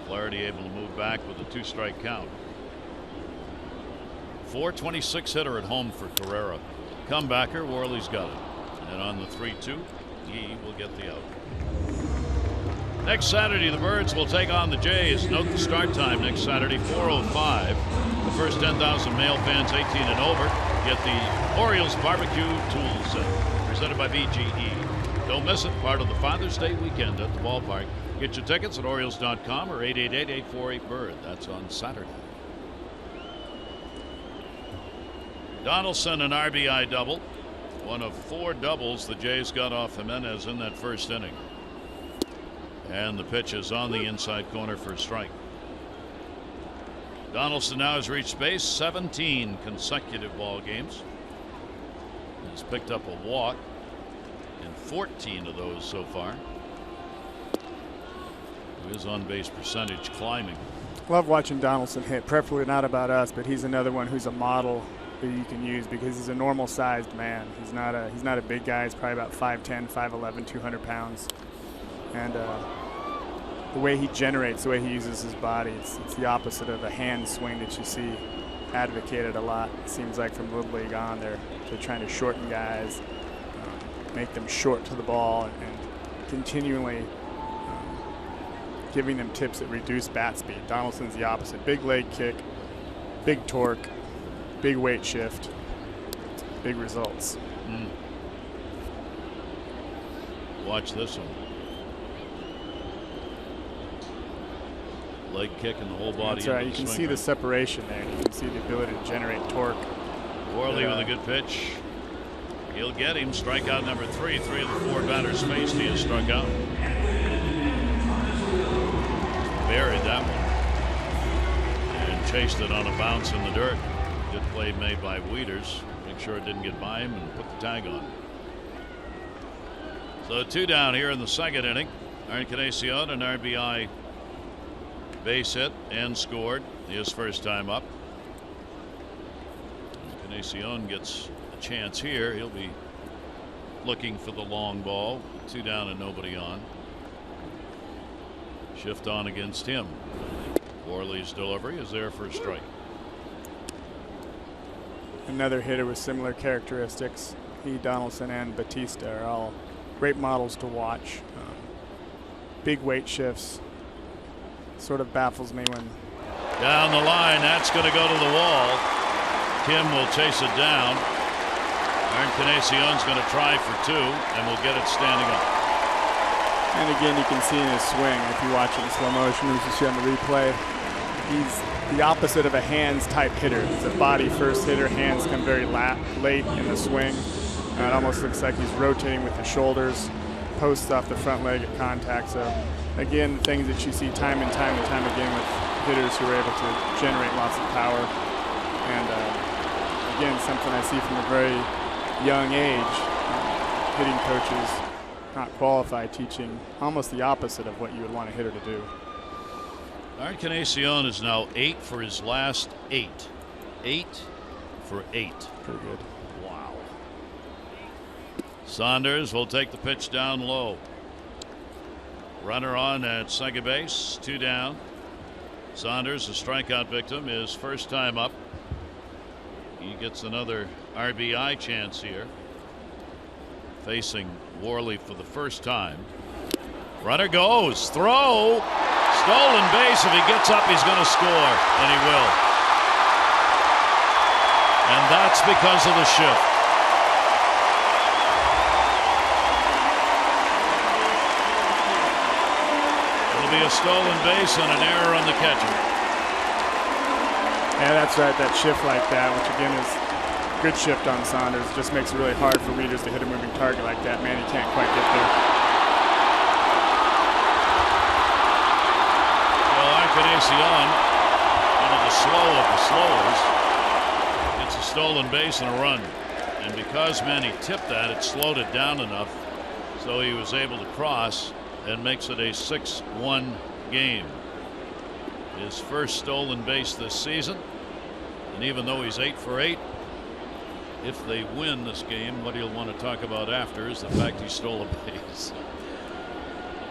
Flaherty able to move back with a 2-strike count. 426 hitter at home for Carrera. Comebacker, Worley's got it. And on the 3-2, he will get the out. Next Saturday, the Birds will take on the Jays. Note the start time next Saturday, 4:05. The first 10,000 male fans 18 and over get the Orioles barbecue tool set, presented by BGE. Don't miss it, part of the Father's Day weekend at the ballpark. Get your tickets at Orioles.com or 888-848-BIRD. That's on Saturday. Donaldson, an RBI double. One of 4 doubles the Jays got off Jimenez in that first inning. And the pitch is on the inside corner for a strike. Donaldson now has reached base 17 consecutive ball games. He's picked up a walk in 14 of those so far. His on-base percentage climbing. Love watching Donaldson hit. Preferably not about us, but he's another one who's a model who you can use because he's a normal-sized man. He's not a big guy. He's probably about 5'10", 5'11", 200 pounds. And the way he generates, the way he uses his body, it's the opposite of a hand swing that you see advocated a lot. It seems like from Little League on, they're trying to shorten guys, make them short to the ball, and continually giving them tips that reduce bat speed. Donaldson's the opposite. Big leg kick, big torque, big weight shift, big results. Watch this one. Leg kick and the whole body. That's right. You can see the separation there. You can see the ability to generate torque. Worley with a good pitch. He'll get him. Strikeout number 3. 3 of the 4 batters faced, he has struck out. Buried that one. And chased it on a bounce in the dirt. Good play made by Wieters. Make sure it didn't get by him and put the tag on. So 2 down here in the second inning. Encarnacion, an RBI base hit and scored his first time up. Encarnacion gets a chance here. He'll be looking for the long ball. 2 down and nobody on. Shift on against him. Worley's delivery is there for a strike. Another hitter with similar characteristics. He, Donaldson, and Batista are all great models to watch. Big weight shifts. Sort of baffles me when. Down the line, that's going to go to the wall. Kim will chase it down. Encarnacion's going to try for 2 and will get it standing up. And again, you can see in his swing, if you watch it in slow motion, as you see on the replay, he's the opposite of a hands type hitter. He's a body first hitter. Hands come very late in the swing. It almost looks like he's rotating with the shoulders, posts off the front leg at contact. So again, the things that you see time and time again with hitters who are able to generate lots of power. And again, something I see from a very young age. Hitting coaches not qualified, teaching almost the opposite of what you would want a hitter to do. Encarnacion is now 8 for his last 8. 8 for 8. Pretty good. Wow. Saunders will take the pitch down low. Runner on at second base, 2 down. Saunders, a strikeout victim, his first time up. He gets another RBI chance here. Facing Worley for the first time. Runner goes. Throw. Stolen base. If he gets up, he's going to score. And he will. And that's because of the shift. It'll be a stolen base and an error on the catcher. Yeah, that's right. That shift like that, which again is good shift on Saunders, just makes it really hard for Wieters to hit a moving target like that. Man, he can't quite get there. Well, Encarnacion, one of the slow of the slowers, gets a stolen base and a run. And because Manny tipped that, it slowed it down enough so he was able to cross and makes it a 6-1 game. His first stolen base this season. And even though he's 8 for 8, if they win this game, what he'll want to talk about after is the fact he stole a base.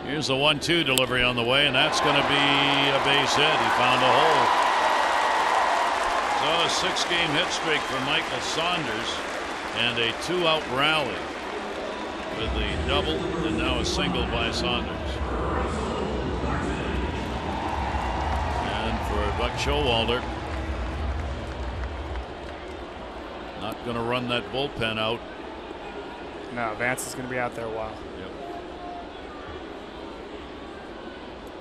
Here's the 1-2 delivery on the way, and that's going to be a base hit. He found a hole. So a 6-game hit streak for Michael Saunders and a 2-out rally with the double and now a single by Saunders. And for Buck Showalter, not going to run that bullpen out. No, Vance is going to be out there a while. Yep.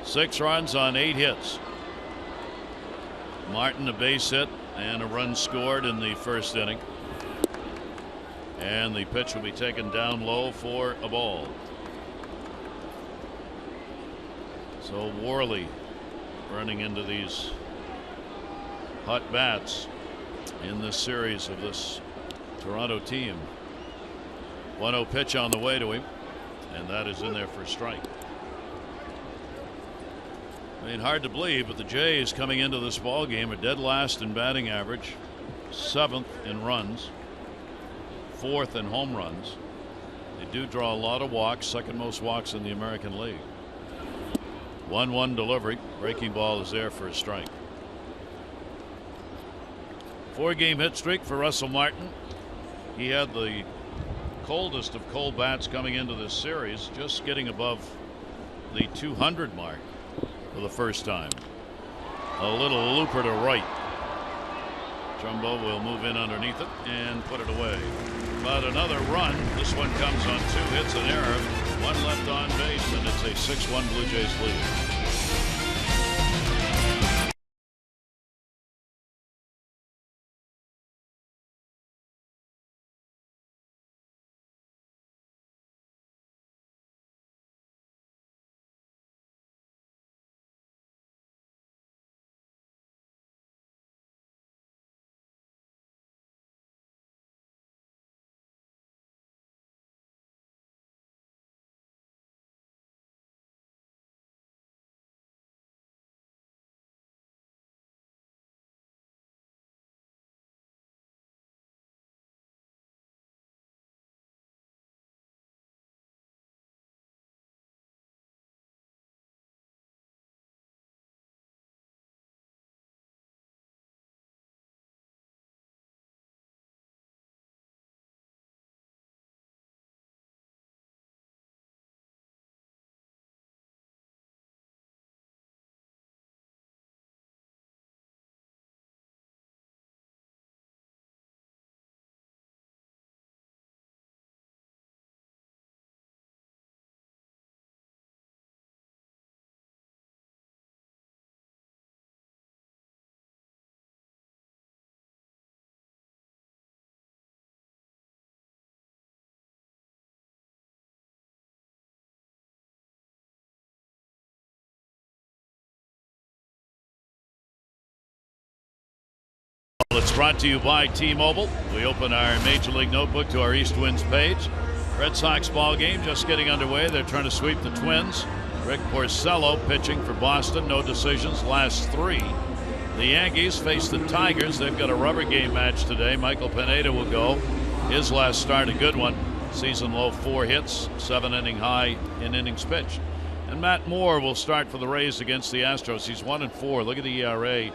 6 runs on 8 hits. Martin a base hit and a run scored in the first inning. And the pitch will be taken down low for a ball. So Worley running into these hot bats in this series of this Toronto team. 1-0 pitch on the way to him, and that is in there for a strike. I mean, hard to believe, but the Jays coming into this ball game are dead last in batting average, 7th in runs, 4th in home runs. They do draw a lot of walks, 2nd most walks in the American League. 1-1 delivery. Breaking ball is there for a strike. 4-game hit streak for Russell Martin. He had the coldest of cold bats coming into this series, just getting above the 200 mark for the first time. A little looper to right. Jumbo will move in underneath it and put it away. But another run. This one comes on 2 hits and error. 1 left on base, and it's a 6-1 Blue Jays lead. It's brought to you by T-Mobile. We open our Major League Notebook to our East Winds page. Red Sox ball game just getting underway. They're trying to sweep the Twins. Rick Porcello pitching for Boston. No decisions. Last 3. The Yankees face the Tigers. They've got a rubber game match today. Michael Pineda will go. His last start, a good one. Season low 4 hits, 7-inning high in innings pitched. And Matt Moore will start for the Rays against the Astros. He's 1-4. Look at the ERA.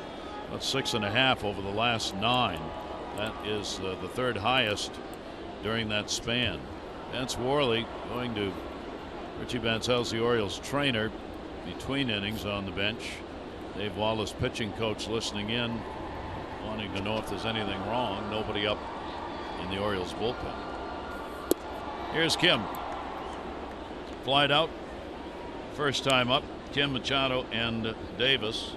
That's 6.5 over the last 9. That is the 3rd highest during that span. Vance Worley going to Richie Bancel's the Orioles trainer between innings on the bench. Dave Wallace, pitching coach, listening in, wanting to know if there's anything wrong. Nobody up in the Orioles bullpen. Here's Kim. Flied out. First time up. Kim, Machado, and Davis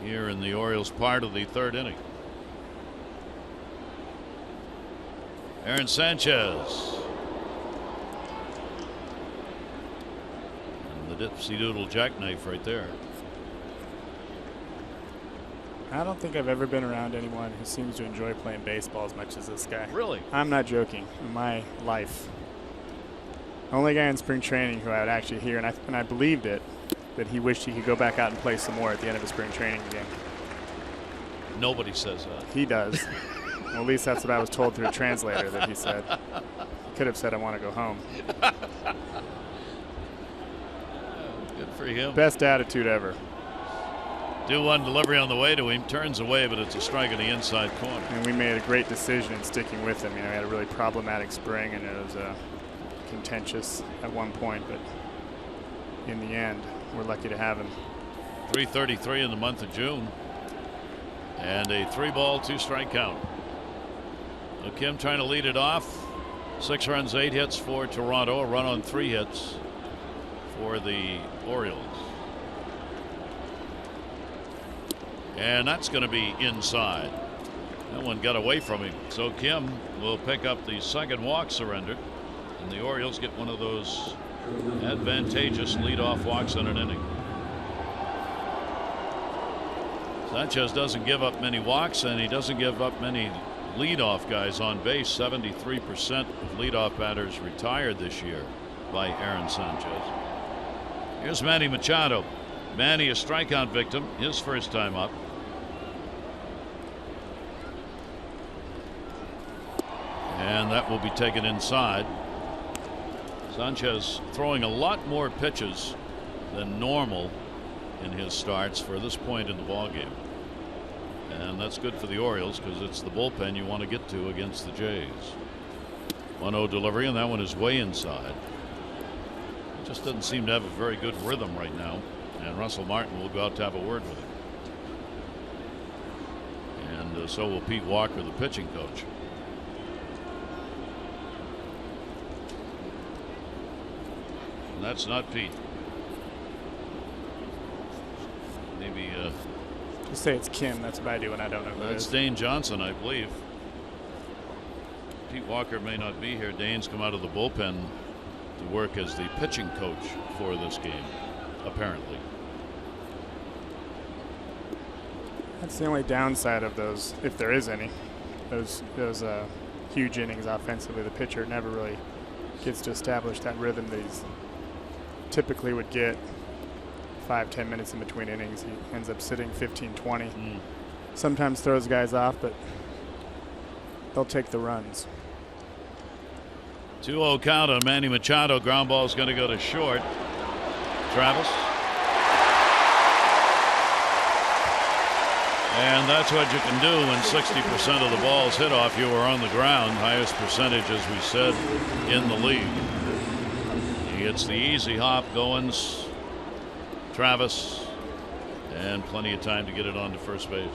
here in the Orioles part of the 3rd inning. Aaron Sanchez. And the Dipsy Doodle jackknife right there. I don't think I've ever been around anyone who seems to enjoy playing baseball as much as this guy. Really? I'm not joking. In my life. Only guy in spring training who I would actually hear, and I believed it, that he wished he could go back out and play some more at the end of a spring training game. Nobody says that. He does. Well, at least that's what I was told through a translator that he said. He could have said, I want to go home. Good for him. Best attitude ever. 2-1 delivery on the way to him. Turns away, but it's a strike in the inside corner. And we made a great decision in sticking with him. You know, he had a really problematic spring, and it was contentious at one point, but in the end, we're lucky to have him. 3:33 in the month of June. And a 3-ball, 2-strike count. So Kim trying to lead it off. 6 runs, 8 hits for Toronto. A run on 3 hits for the Orioles. And that's going to be inside. That one got away from him. So Kim will pick up the second walk surrendered. And the Orioles get one of those advantageous leadoff walks in an inning. Sanchez doesn't give up many walks, and he doesn't give up many leadoff guys on base. 73% of leadoff batters retired this year by Aaron Sanchez. Here's Manny Machado. Manny, a strikeout victim, his first time up. And that will be taken inside. Sanchez throwing a lot more pitches than normal in his starts for this point in the ballgame. And that's good for the Orioles because it's the bullpen you want to get to against the Jays. 1-0 delivery, and that one is way inside. It just doesn't seem to have a very good rhythm right now. And Russell Martin will go out to have a word with him. And so will Pete Walker, the pitching coach. And that's not Pete. Maybe Just say it's Kim. That's what I do when I don't know who it that's is. Dane Johnson, I believe. Pete Walker may not be here. Dane's come out of the bullpen to work as the pitching coach for this game, apparently. That's the only downside of those, if there is any. Those huge innings offensively. The pitcher never really gets to establish that rhythm that he's typically would get. 5-10 minutes in between innings. He ends up sitting 15-20. Sometimes throws guys off, but they'll take the runs. 2-0 count on Manny Machado. Ground ball is going to go to short. Travis. And that's what you can do when 60% of the balls hit off you are on the ground. Highest percentage, as we said, in the league. He gets the easy hop, Goins, Travis, and plenty of time to get it on to first base.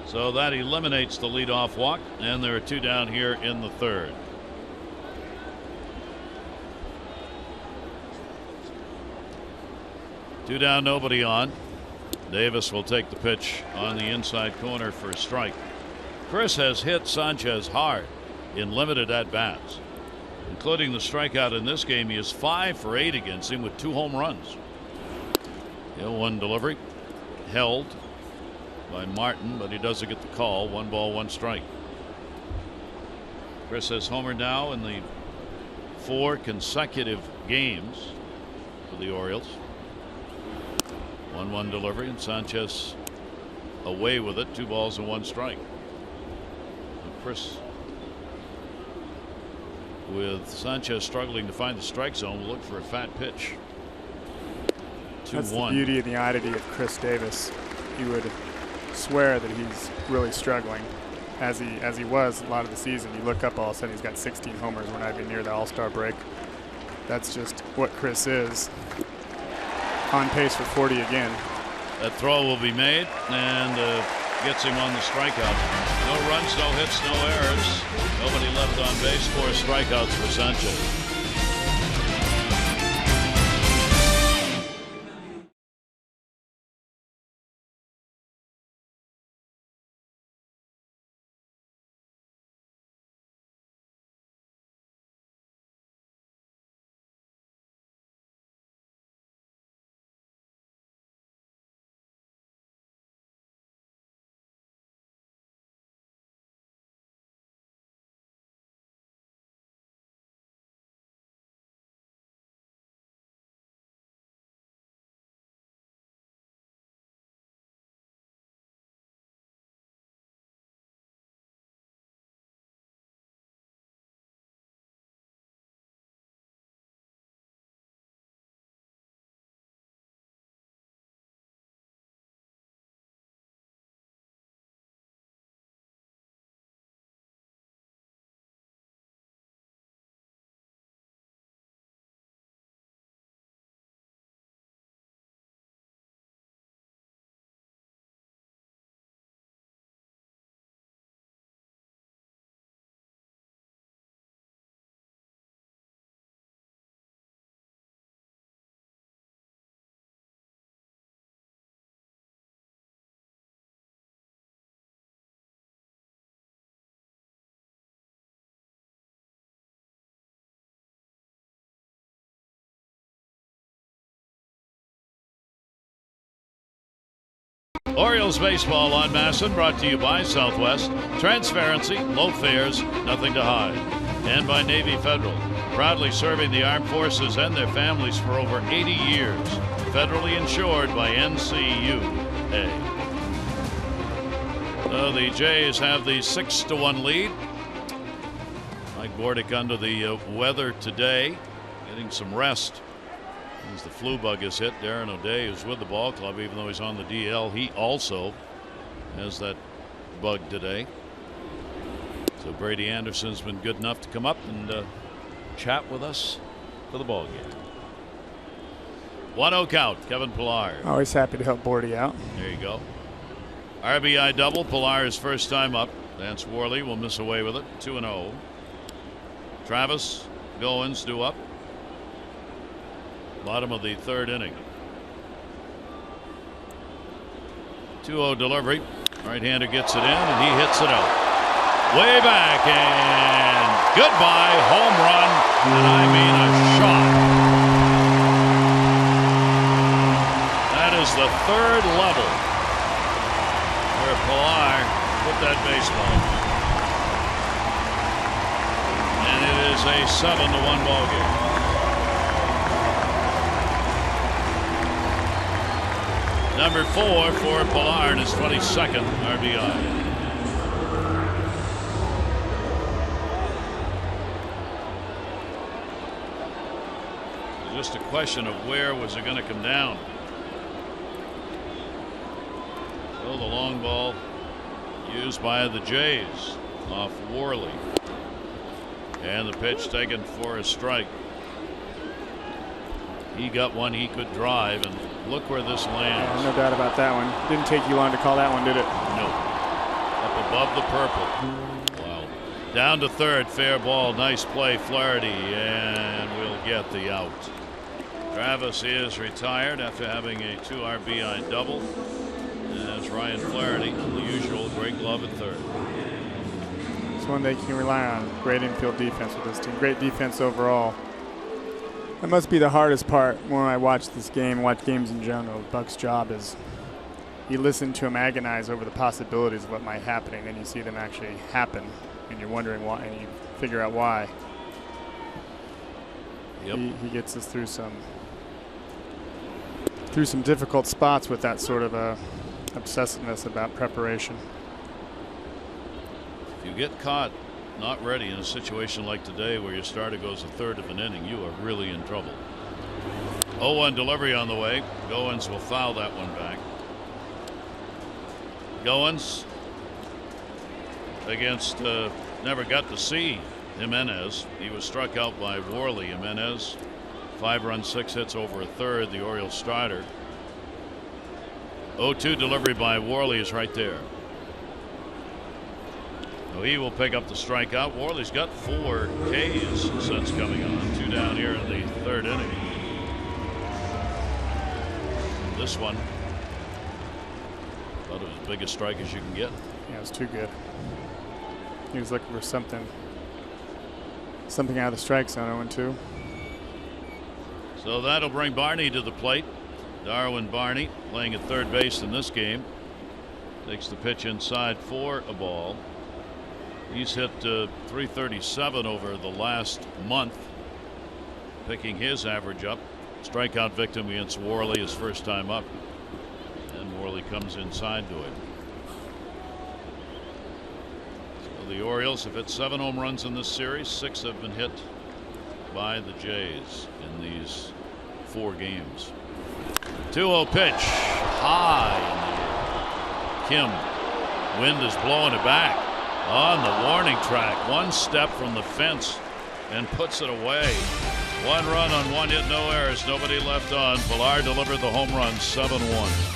So that eliminates the leadoff walk, and there are 2 down here in the third. Two down, nobody on. Davis will take the pitch on the inside corner for a strike. Chris has hit Sanchez hard in limited at-bats, including the strikeout in this game. He is 5 for 8 against him with 2 home runs. 1 delivery held by Martin, but he doesn't get the call. 1 ball, 1 strike. Chris has homered now in the 4 consecutive games for the Orioles. 1-1 delivery, and Sanchez away with it. 2 balls and 1 strike. And Chris, with Sanchez struggling to find the strike zone, will look for a fat pitch. 2-1. That's the beauty and the oddity of Chris Davis. You would swear that he's really struggling, as he was a lot of the season. You look up, all of a sudden he's got 16 homers. We're not even near the All-Star break. That's just what Chris is. On pace for 40 again. That throw will be made, and gets him on the strikeout. No runs, no hits, no errors. Nobody left on base. 4 strikeouts for Sanchez. Orioles baseball on Masson, brought to you by Southwest. Transparency, low fares, nothing to hide. And by Navy Federal, proudly serving the armed forces and their families for over 80 years. Federally insured by NCUA. So the Jays have the 6-1 lead. Mike Bordick under the weather today, getting some rest as the flu bug is hit. Darren O'Day, who's with the ball club, even though he's on the DL, he also has that bug today. So Brady Anderson's been good enough to come up and chat with us for the ball game. 1-0 count. Kevin Pillar. Always happy to help Bordy out. There you go. RBI double. Pillar's first time up. Vance Worley will miss away with it. 2-0. Travis Goins due up. Bottom of the third inning. 2-0 delivery. Right-hander gets it in and he hits it out. Way back and goodbye. Home run. And I mean a shot. That is the third level where Pillar put that baseball. And it is a 7-1 ball game. Number 4 for Pillar in his 22nd RBI. Just a question of where was it going to come down. So the long ball used by the Jays off Worley. And the pitch taken for a strike. He got one he could drive, and look where this lands. No doubt about that one. Didn't take you long to call that one, did it? No. Up above the purple. Wow. Down to third. Fair ball. Nice play, Flaherty, and we'll get the out. Travis is retired after having a 2 RBI double. As Ryan Flaherty, the usual, great glove at third. It's one they can rely on. Great infield defense with this team. Great defense overall. That must be the hardest part when I watch this game, watch games in general. Buck's job is you listen to him agonize over the possibilities of what might happen, and then you see them actually happen, and you're wondering why, and you figure out why. Yep. He gets us through some difficult spots with that sort of obsessiveness about preparation. If you get caught not ready in a situation like today where your starter goes a third of an inning, you are really in trouble. 0-1 delivery on the way. Goins will foul that one back. Goins against never got to see Jimenez. He was struck out by Worley. Jimenez 5 runs 6 hits over a third, the Orioles starter. 0-2 delivery by Worley is right there. So he will pick up the strikeout. Worley's got 4 Ks since coming on. 2 down here in the third inning. This one, about as big a strike as you can get. Yeah, it was too good. He was looking for something out of the strike zone. 0-2. So that'll bring Barney to the plate. Darwin Barney playing at third base in this game. Takes the pitch inside for a ball. He's hit .337 over the last month, picking his average up. Strikeout victim against Worley his first time up, and Worley comes inside to it. So the Orioles have hit 7 home runs in this series. 6 have been hit by the Jays in these 4 games. 2-0 pitch, high in the air. Kim, wind is blowing it back. On the warning track, 1 step from the fence and puts it away. 1 run on 1 hit, no errors, nobody left on. Pillar delivered the home run, 7-1.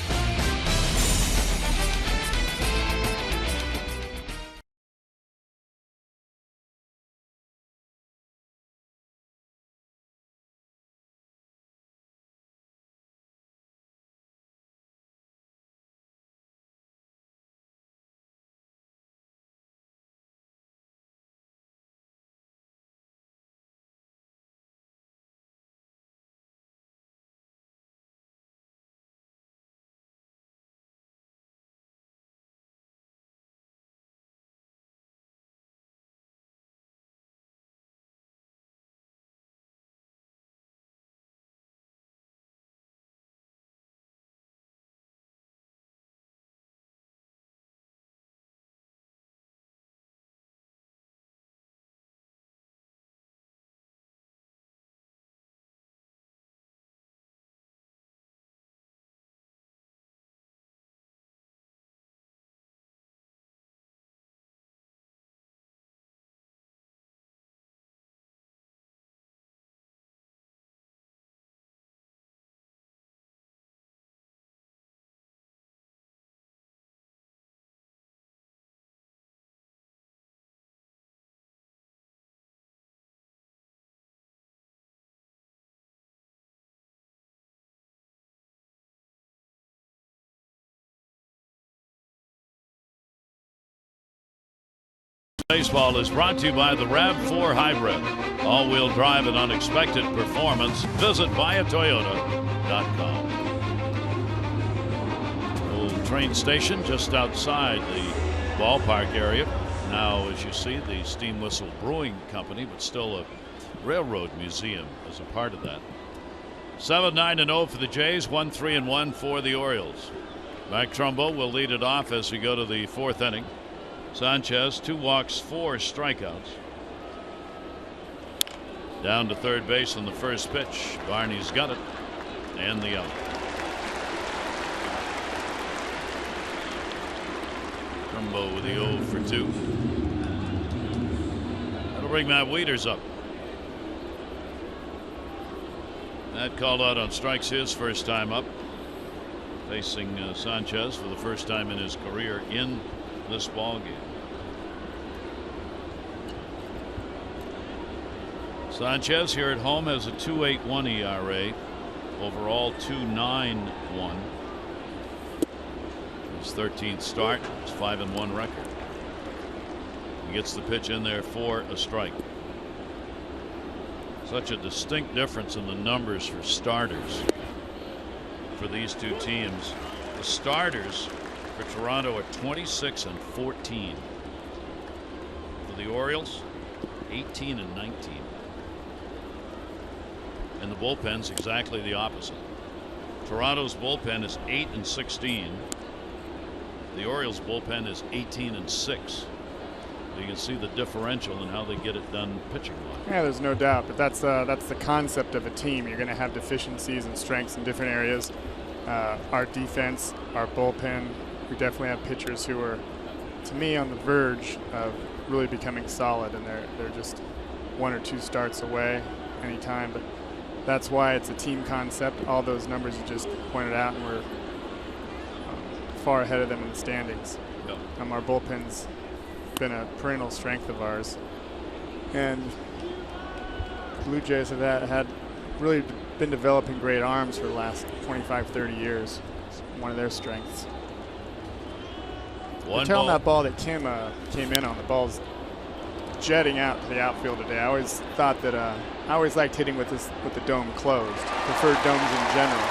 Baseball is brought to you by the RAV4 Hybrid. All-wheel drive and unexpected performance. Visit buyatoyota.com. Old train station just outside the ballpark area. Now, as you see, the Steam Whistle Brewing Company, but still a railroad museum as a part of that. 7-9-0 for the Jays, 1-3-1 for the Orioles. Mike Trumbo will lead it off as we go to the fourth inning. Sanchez, 2 walks, 4 strikeouts. Down to third base on the first pitch. Barney's got it, and the out. Trumbo with the 0 for 2. That'll bring Matt Wieters up. Matt called out on strikes his first time up, facing Sanchez for the first time in his career in this ball game. Sanchez here at home has a 2.81 ERA, overall 2.91. His 13th start, his 5-1 record. He gets the pitch in there for a strike. Such a distinct difference in the numbers for starters for these two teams. The starters for Toronto are 26-14. For the Orioles, 18-19. And the bullpen's exactly the opposite. Toronto's bullpen is 8-16. The Orioles bullpen is 18-6. You can see the differential in how they get it done pitching wise. Yeah, there's no doubt, but that's the concept of a team. You're going to have deficiencies and strengths in different areas. Our defense, our bullpen, we definitely have pitchers who are, to me, on the verge of really becoming solid, and they're just 1 or 2 starts away anytime. But that's why it's a team concept. All those numbers you just pointed out, and we're far ahead of them in the standings. Yep. Our bullpen's been a perennial strength of ours, and Blue Jays have had really been developing great arms for the last 25-30 years. It's one of their strengths. Telling that ball that Kim came in on, the ball's jetting out to the outfield today. I always thought that I always liked hitting with the dome closed. Preferred domes in general.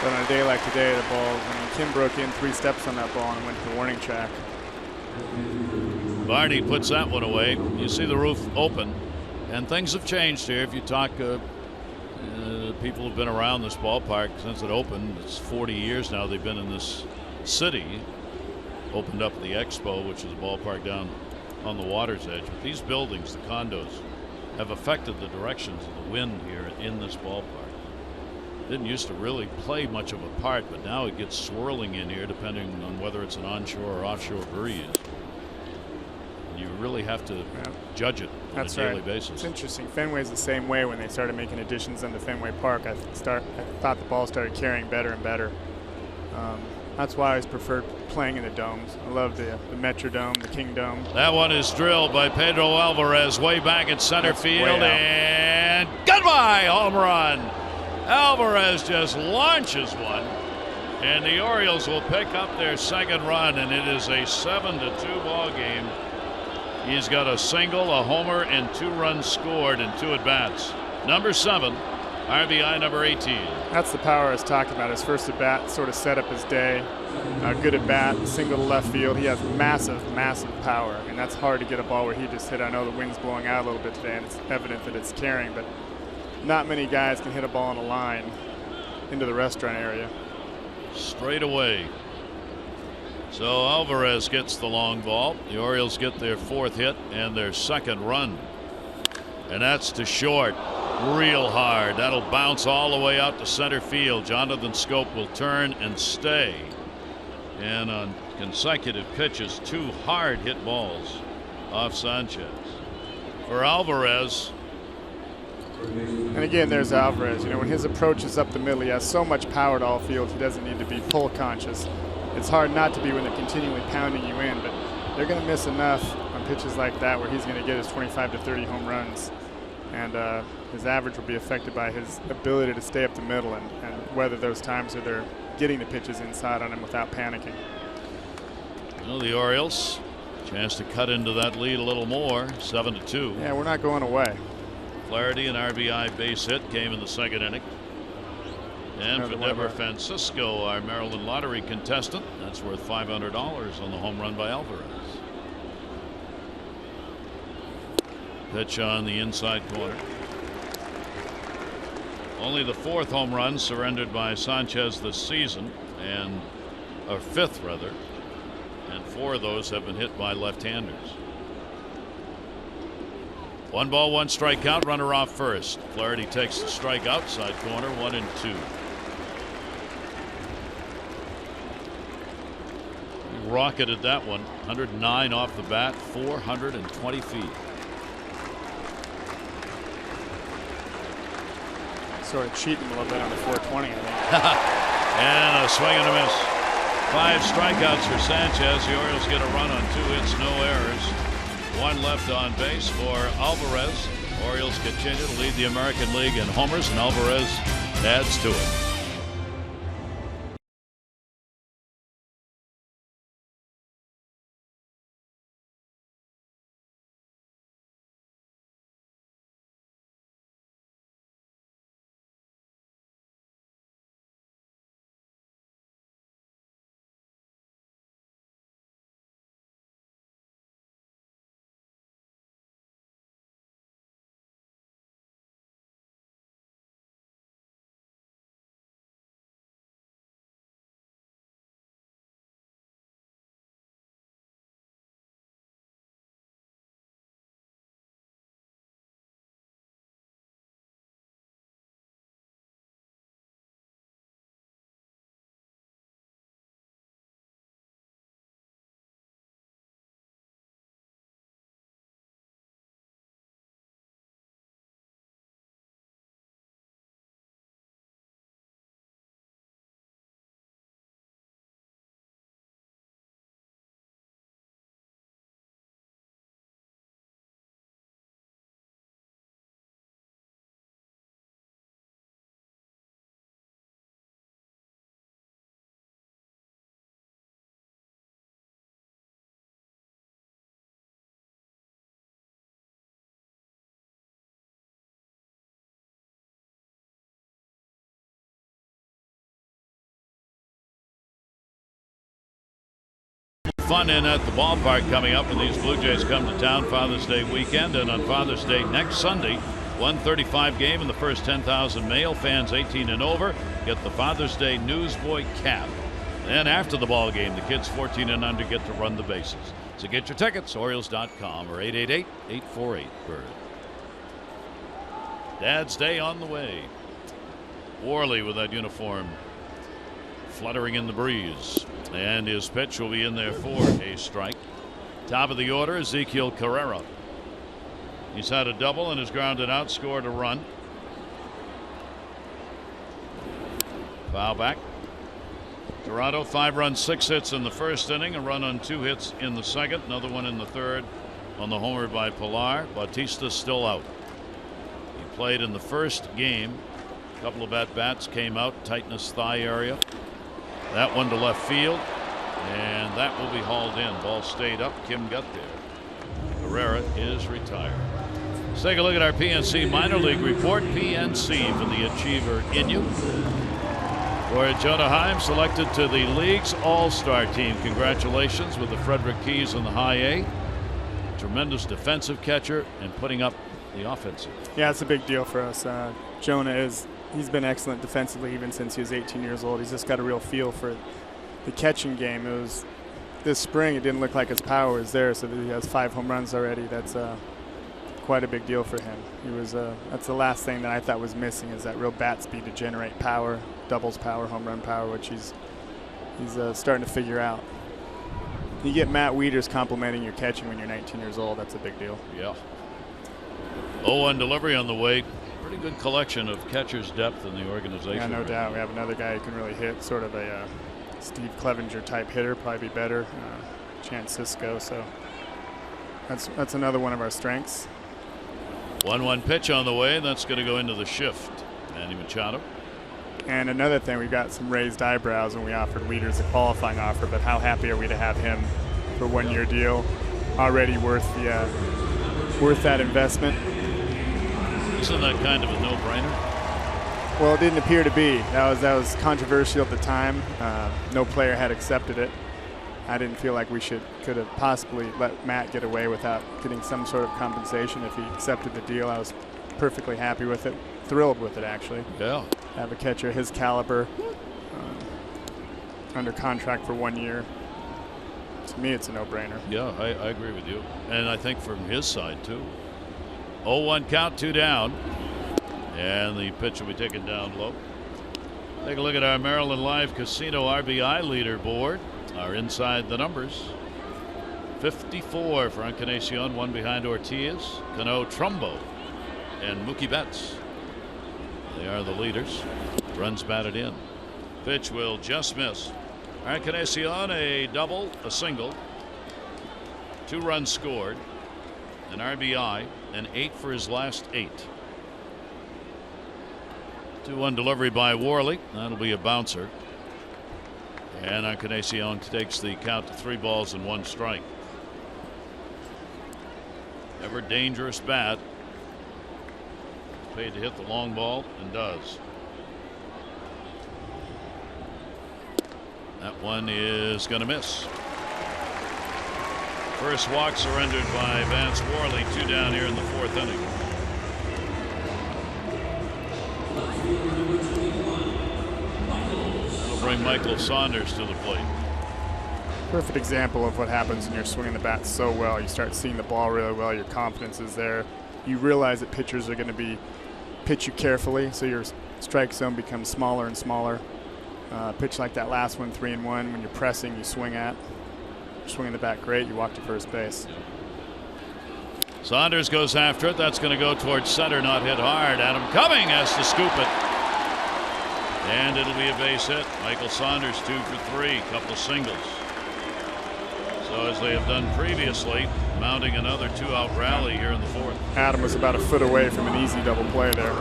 But on a day like today, the ball, Kim broke in 3 steps on that ball and went to the warning track. Barney puts that one away. You see the roof open, and things have changed here. If you talk people who've been around this ballpark since it opened, it's 40 years now they've been in this city. Opened up the Expo, which is a ballpark down on the water's edge. But these buildings, the condos, have affected the directions of the wind here in this ballpark. Didn't used to really play much of a part, but now it gets swirling in here depending on whether it's an onshore or offshore breeze. You really have to judge it on a daily basis. It's interesting. Fenway's the same way. When they started making additions into Fenway Park, I thought the ball started carrying better and better. That's why I always preferred playing in the domes. I love the Metrodome, the Kingdome. That one is drilled by Pedro Alvarez way back in center field, and goodbye, home run. Alvarez just launches one, and the Orioles will pick up their second run, and it is a 7-2 ball game. He's got a single, a homer, and 2 runs scored in 2 at-bats. Number 7, RBI number 18. That's the power I was talking about. His first at-bat sort of set up his day. Good at-bat, single to left field. He has massive, massive power, and that's hard to get a ball where he just hit. I know the wind's blowing out a little bit today, and it's evident that it's carrying, but not many guys can hit a ball on a line into the restaurant area. Straight away. So Alvarez gets the long ball. The Orioles get their 4th hit and their 2nd run. And that's to short. Real hard. That'll bounce all the way out to center field. Jonathan Scope will turn and stay. And on consecutive pitches, 2 hard hit balls off Sanchez. For Alvarez. And again, there's Alvarez. When his approach is up the middle, he has so much power to all field, he doesn't need to be pull conscious. It's hard not to be when they're continually pounding you in, but they're going to miss enough on pitches like that where he's going to get his 25 to 30 home runs. And his average will be affected by his ability to stay up the middle and whether those times where they're getting the pitches inside on him without panicking. Well, the Orioles Chance to cut into that lead a little more. 7-2. Yeah, we're not going away. Flaherty, an RBI base hit, came in the second inning. And for Deborah Francisco, our Maryland lottery contestant, that's worth $500 on the home run by Alvarez. Pitch on the inside corner. Only the 4th home run surrendered by Sanchez this season, or 5th rather, and 4 of those have been hit by left-handers. 1 ball, 1 strikeout, runner off first. Flaherty takes the strike outside corner, 1-2. He rocketed that one, 109 off the bat, 420 feet. Sort of cheating a little bit on the 420, I think. And a swing and a miss. 5 strikeouts for Sanchez. The Orioles get a run on 2 hits, no errors. 1 left on base for Alvarez. Orioles continue to lead the American League in homers, and Alvarez adds to it. Fun in at the ballpark coming up when these Blue Jays come to town Father's Day weekend, and on Father's Day next Sunday, 1:35 game in the first 10,000 male fans 18 and over get the Father's Day Newsboy cap. And after the ball game, the kids 14 and under get to run the bases. So get your tickets, Orioles.com or 888-848-BIRD. Dad's Day on the way. Worley with that uniform fluttering in the breeze. And his pitch will be in there for a strike. Top of the order, Ezekiel Carrera. He's had a double and has grounded out, scored a run. Foul back. Toronto 5 runs, 6 hits in the first inning, a run on 2 hits in the second, another one in the third on the homer by Pilar. Bautista's still out. He played in the first game. A couple of at-bats, came out, tightness thigh area. That one to left field, and that will be hauled in. Ball stayed up. Kim got there. Herrera is retired. Let's take a look at our PNC minor league report. PNC for the achiever in you. For Jonah Heim selected to the league's all-star team. Congratulations with the Frederick Keys in the high A. Tremendous defensive catcher and putting up the offensive. Yeah, it's a big deal for us. Jonah he's been excellent defensively even since he was 18 years old. He's just got a real feel for the catching game. It was this spring, it didn't look like his power was there, so he has 5 home runs already. That's quite a big deal for him. That's the last thing that I thought was missing, is that real bat speed to generate power, doubles power, home run power, which he's starting to figure out. You get Matt Wieters complimenting your catching when you're 19 years old. That's a big deal. Yeah. 0-1 delivery on the way. Pretty good collection of catcher's depth in the organization. Yeah, no doubt. We have another guy who can really hit, sort of a Steve Clevenger type hitter, probably be better. Chance Sisco. So that's another one of our strengths. 1-1 pitch on the way. That's going to go into the shift. Manny Machado. And another thing, we got some raised eyebrows when we offered Wieters a qualifying offer, but how happy are we to have him for a 1-year deal? already worth that investment. Isn't that kind of a no-brainer? Well, it didn't appear to be. That was controversial at the time. No player had accepted it. I didn't feel like we could have possibly let Matt get away without getting some sort of compensation if he accepted the deal. I was perfectly happy with it, thrilled with it actually. Yeah. Have a catcher his caliber under contract for 1 year. To me, it's a no-brainer. Yeah, I agree with you. And I think from his side, too. 0-1 count, 2 down. And the pitch will be taken down low. Take a look at our Maryland Live Casino RBI leaderboard. Are inside the numbers. 54 for Encarnacion, 1 behind Ortiz, Cano, Trumbo, and Mookie Betts. They are the leaders. Runs batted in. Pitch will just miss. Encarnacion, a double, a single, 2 runs scored, an RBI, and 8 for his last 8. 2-1 delivery by Worley. That'll be a bouncer. And Encarnacion takes the count to 3 balls and 1 strike. Ever dangerous bat. Paid to hit the long ball and does. That one is going to miss. First walk surrendered by Vance Worley. 2 down here in the 4th inning. Bring Michael Saunders to the plate. Perfect example of what happens when you're swinging the bat so well. You start seeing the ball really well. Your confidence is there. You realize that pitchers are going to pitch you carefully, so your strike zone becomes smaller and smaller. Pitch like that last one, 3-1. When you're pressing, you swing at. You're swinging the bat great. You walk to first base. Saunders goes after it. That's going to go towards center, not hit hard. Adam Cumming has to scoop it. And it'll be a base hit. Michael Saunders 2 for 3, couple of singles. So as they have done previously, mounting another 2-out rally here in the 4th. Adam was about a foot away from an easy double play there.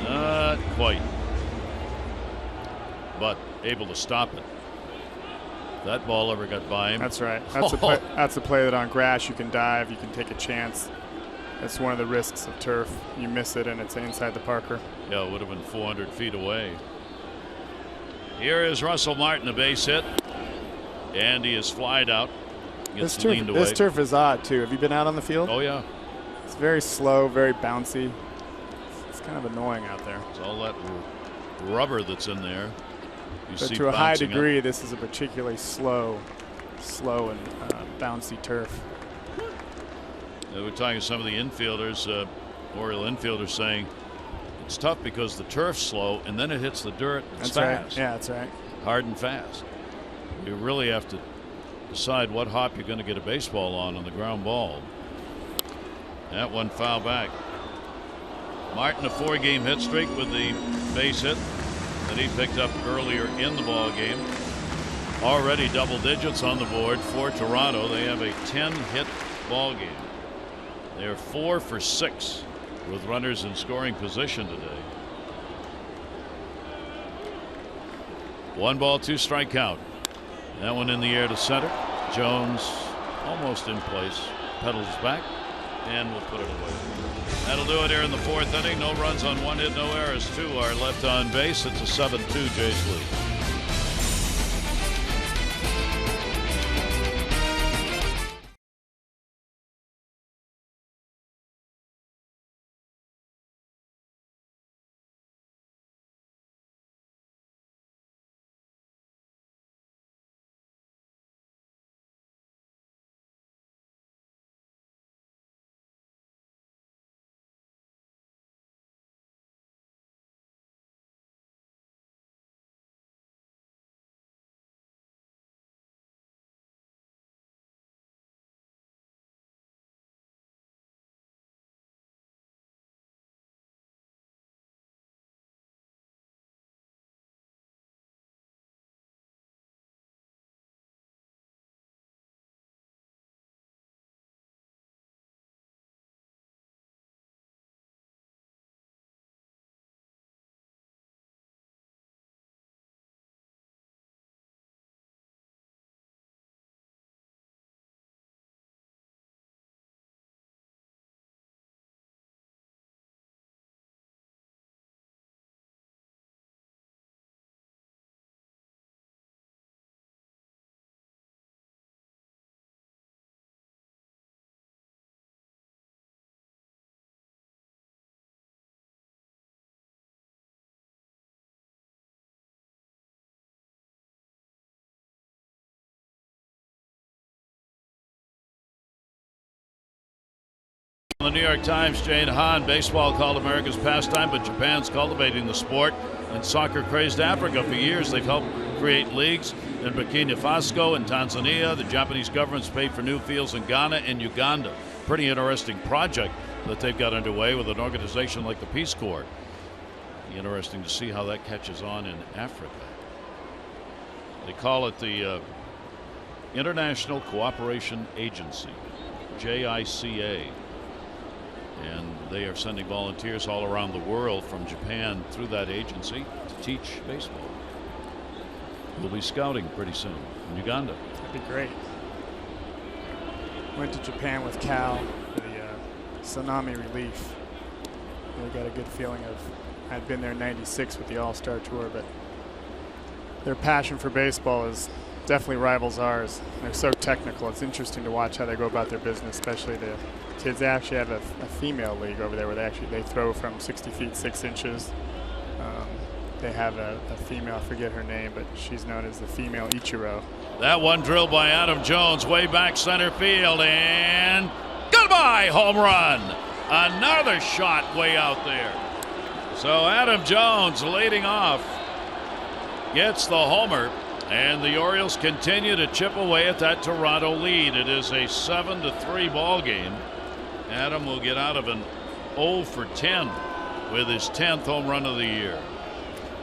Not quite, but able to stop it. That ball ever got by him. That's right. That's a play that on grass you can dive, you can take a chance. That's one of the risks of turf. You miss it and it's inside the Parker. Yeah, it would have been 400 feet away. Here is Russell Martin, a base hit. And he is flied out. Gets leaned away. This turf is odd, too. Have you been out on the field? Oh, yeah. It's very slow, very bouncy. It's kind of annoying out there. It's all that rubber that's in there. But to a high degree, this is a particularly slow and bouncy turf. We're talking to some of the infielders, Oriole infielders, saying it's tough because the turf's slow and then it hits the dirt. It's fast. Right. Yeah, that's right. Hard and fast. You really have to decide what hop you're going to get a baseball on the ground ball. That one foul back. Martin, a 4-game hit streak with the base hit that he picked up earlier in the ball game. Already double digits on the board for Toronto. They have a 10-hit ball game. They are 4 for 6 with runners in scoring position today. 1 ball, 2 strike count. That one in the air to center. Jones almost in place. Pedals back and will put it away. That'll do it here in the 4th inning. No runs on 1 hit, no errors. 2 are left on base. It's a 7-2 Jays lead. the New York Times, Jane Hahn, baseball called America's pastime, but Japan's cultivating the sport. In soccer-crazed Africa, for years they've helped create leagues in Burkina Faso and Tanzania. The Japanese government's paid for new fields in Ghana and Uganda. Pretty interesting project that they've got underway with an organization like the Peace Corps. Interesting to see how that catches on in Africa. They call it the International Cooperation Agency, JICA. And they are sending volunteers all around the world from Japan through that agency to teach baseball. We'll be scouting pretty soon in Uganda. That'd be great. Went to Japan with Cal for the tsunami relief. They got a good feeling of, I'd been there in '96 with the All-Star Tour, but their passion for baseball is definitely rivals ours. They're so technical. It's interesting to watch how they go about their business, especially the kids. They actually have a female league over there where they throw from 60 feet 6 inches. They have a female, I forget her name, but she's known as the female Ichiro. That one drilled by Adam Jones way back center field, and goodbye, home run. Another shot way out there. So Adam Jones leading off gets the homer, and the Orioles continue to chip away at that Toronto lead. It is a 7-3 ball game. Adam will get out of an 0 for 10 with his 10th home run of the year.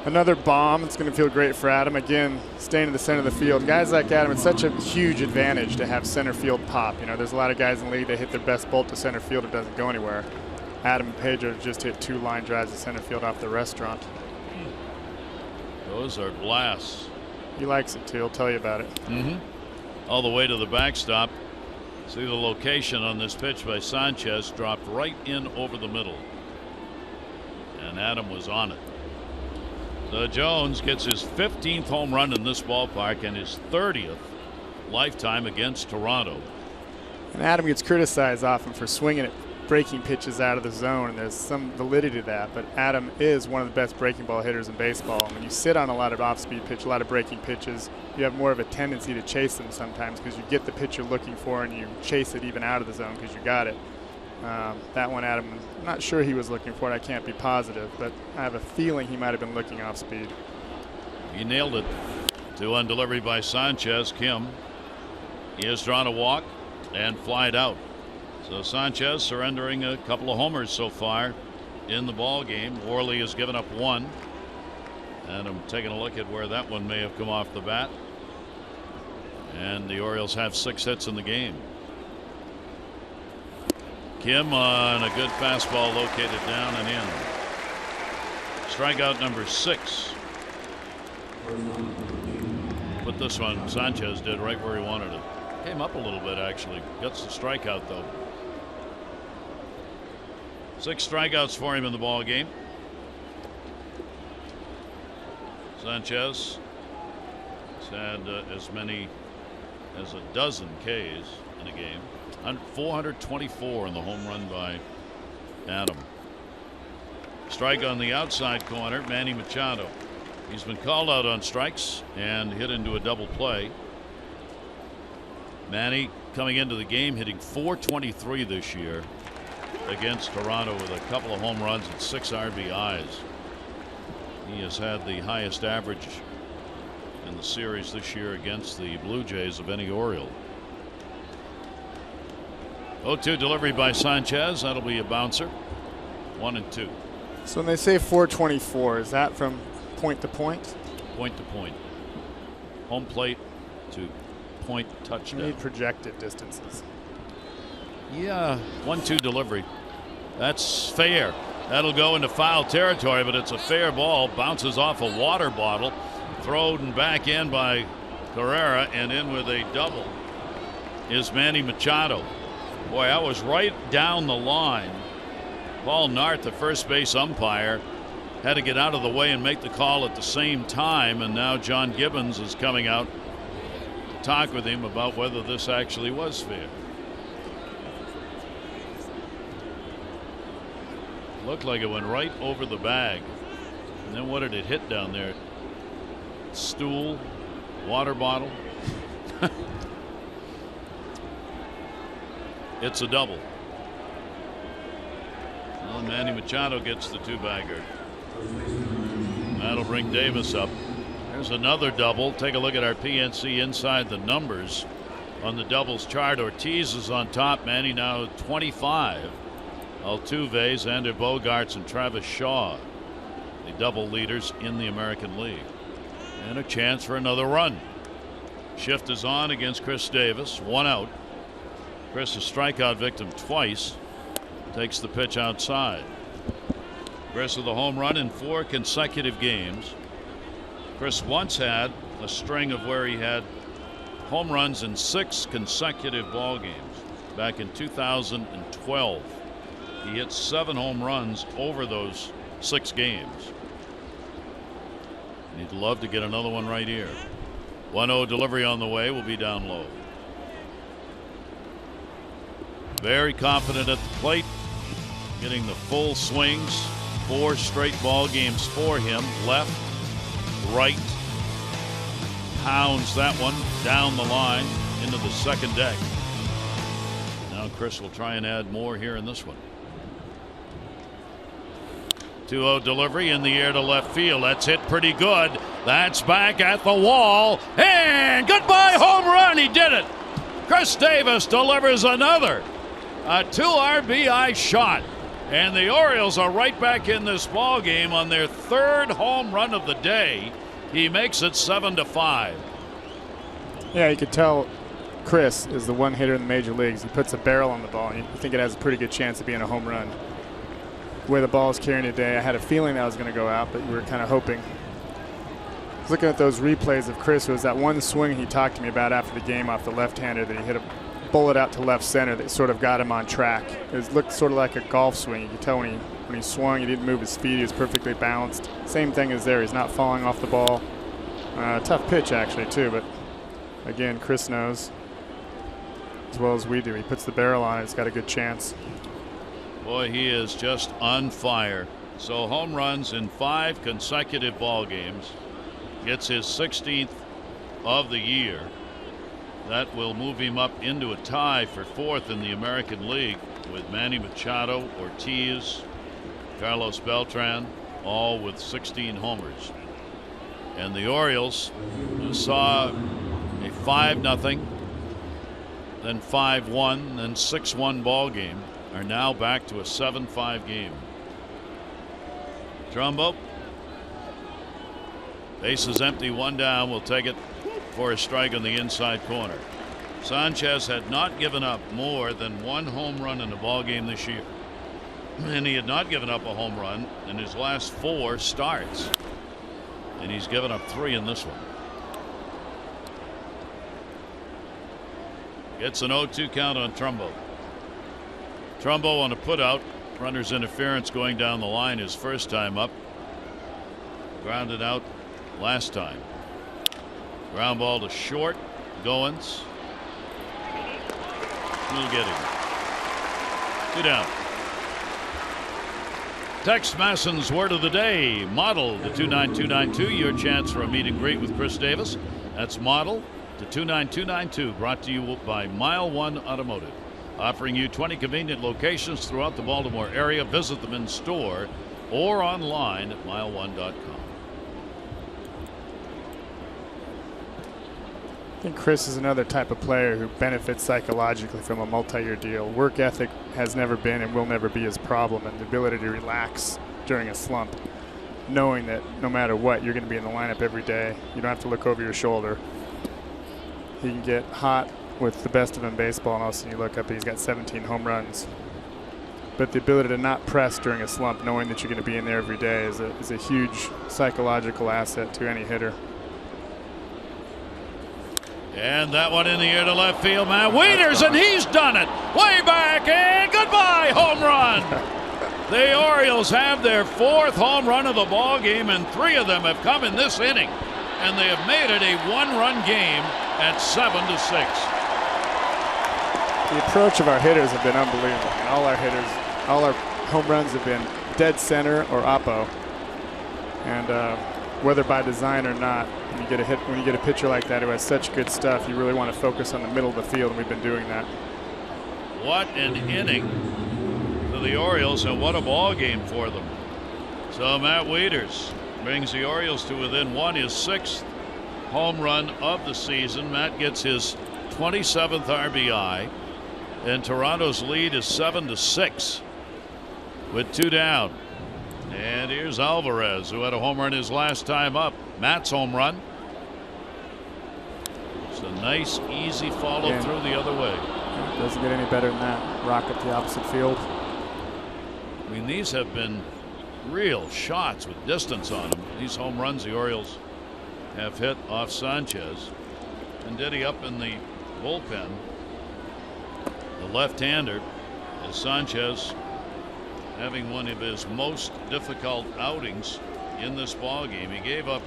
Another bomb. It's going to feel great for Adam. Again, staying in the center of the field. Guys like Adam, it's such a huge advantage to have center field pop. You know, there's a lot of guys in the league that hit their best bolt to center field. It doesn't go anywhere. Adam and Pedro just hit 2 line drives to center field off the restaurant. Those are blasts. He likes it too. He'll tell you about it. All the way to the backstop. See the location on this pitch by Sanchez, dropped right in over the middle. And Adam was on it. So Jones gets his 15th home run in this ballpark and his 30th lifetime against Toronto. And Adam gets criticized often for swinging at breaking pitches out of the zone, and there's some validity to that. But Adam is one of the best breaking ball hitters in baseball. And when you sit on a lot of off-speed pitch, a lot of breaking pitches, you have more of a tendency to chase them sometimes because you get the pitch you're looking for and you chase it even out of the zone because you got it. That one, Adam, I'm not sure he was looking for it. I can't be positive, but I have a feeling he might have been looking off speed. He nailed it. 2-1 delivery by Sanchez. Kim, he has drawn a walk and flied out. So Sanchez surrendering a couple of homers so far in the ball game. Worley has given up 1. And I'm taking a look at where that one may have come off the bat. And the Orioles have 6 hits in the game. Kim on a good fastball located down and in. Strikeout number 6. Put this one, Sanchez did right where he wanted it. Came up a little bit actually. Gets the strikeout though. 6 strikeouts for him in the ball game. Sanchez has had as many as a dozen Ks in a game. 424 in the home run by Adam. Strike on the outside corner, Manny Machado. He's been called out on strikes and hit into a double play. Manny coming into the game hitting .423 this year against Toronto with a couple of home runs and 6 RBIs. He has had the highest average in the series this year against the Blue Jays of any Oriole. 0-2 delivery by Sanchez. That'll be a bouncer. 1-2. So when they say .424, is that from point to point? Point to point. Home plate to point touchdown. You need projected distances. Yeah, 1-2 delivery. That's fair. That'll go into foul territory, but it's a fair ball. Bounces off a water bottle. Thrown back in by Carrera, and in with a double is Manny Machado. Boy, I was right down the line. Paul Nart, the first base umpire, had to get out of the way and make the call at the same time, and now John Gibbons is coming out to talk with him about whether this actually was fair. Looked like it went right over the bag. And then what did it hit down there? Stool, water bottle. It's a double. Well, Manny Machado gets the 2-bagger. That'll bring Davis up. There's another double. Take a look at our PNC inside the numbers on the doubles chart. Ortiz is on top. Manny now 25. Altuve, Xander Bogaerts, and Travis Shaw, the double leaders in the American League. And a chance for another run. Shift is on against Chris Davis. 1 out. Chris, a strikeout victim twice, takes the pitch outside. Chris with a home run in 4 consecutive games. Chris once had a string of where he had home runs in 6 consecutive ball games back in 2012. He hit 7 home runs over those 6 games. And he'd love to get another one right here. 1-0 delivery on the way, will be down low. Very confident at the plate, getting the full swings. 4 straight ball games for him. Left, right, pounds that one down the line into the second deck. Now Chris will try and add more here in this one. 2-0 delivery in the air to left field. That's hit pretty good. That's back at the wall. And goodbye home run. He did it. Chris Davis delivers another. A 2 RBI shot. And the Orioles are right back in this ball game on their 3rd home run of the day. He makes it 7-5. Yeah, you could tell Chris is the one hitter in the major leagues. He puts a barrel on the ball, and you think it has a pretty good chance of being a home run. The way the ball is carrying today, I had a feeling that was going to go out, but we were kind of hoping. I was looking at those replays of Chris. It was that one swing he talked to me about after the game off the left-hander that he hit a bullet out to left center that sort of got him on track. It looked sort of like a golf swing. You could tell when he swung, he didn't move his feet. He was perfectly balanced. Same thing as there. He's not falling off the ball. Tough pitch, actually, too. But, again, Chris knows as well as we do. He puts the barrel on it. He's got a good chance. Boy, he is just on fire. So home runs in 5 consecutive ball games. Gets his 16th of the year. That will move him up into a tie for 4th in the American League with Manny Machado, Ortiz, Carlos Beltran, all with 16 homers. And the Orioles, who saw a 5-0, then 5-1, then 6-1 ball game, are now back to a 7-5 game. Trumbo. Base is empty, 1 down. We'll take it for a strike on the inside corner. Sanchez had not given up more than 1 home run in a ball game this year. And he had not given up a home run in his last 4 starts. And he's given up 3 in this one. Gets an 0-2 count on Trumbo. Trumbo on a putout. Runner's interference going down the line his first time up. Grounded out last time. Ground ball to short. Goins. We'll get him. 2 down. Text Masson's word of the day. Model to 29292. Your chance for a meet and greet with Chris Davis. That's model to 29292. Brought to you by Mile One Automotive. Offering you 20 convenient locations throughout the Baltimore area. Visit them in store or online at mile1.com. I think Chris is another type of player who benefits psychologically from a multi-year deal. Work ethic has never been and will never be his problem, and the ability to relax during a slump, knowing that no matter what, you're going to be in the lineup every day. You don't have to look over your shoulder. He can get hot with the best of them in baseball, and all of a sudden you look up and he's got 17 home runs. But the ability to not press during a slump, knowing that you're going to be in there every day, is a huge psychological asset to any hitter. And that one in the air to left field. Matt Wieters, and he's done it. Way back, and goodbye, home run. The Orioles have their 4th home run of the ball game, and 3 of them have come in this inning. And they have made it a 1-run game at 7-6. The approach of our hitters have been unbelievable. And all our hitters, all our home runs have been dead center or oppo. And whether by design or not, when you get a pitcher like that who has such good stuff, you really want to focus on the middle of the field, and we've been doing that. What an inning for the Orioles, and what a ball game for them. So Matt Wieters brings the Orioles to within one, his 6th home run of the season. Matt gets his 27th RBI, and Toronto's lead is 7-6 with 2 down. And here's Alvarez, who had a home run his last time up. Matt's home run. It's a nice, easy follow through the other way. Doesn't get any better than that. Rocket the opposite field. I mean, these have been real shots with distance on them. These home runs the Orioles have hit off Sanchez. And Diddy up in the bullpen. The left-hander is Sanchez, having one of his most difficult outings in this ball game. He gave up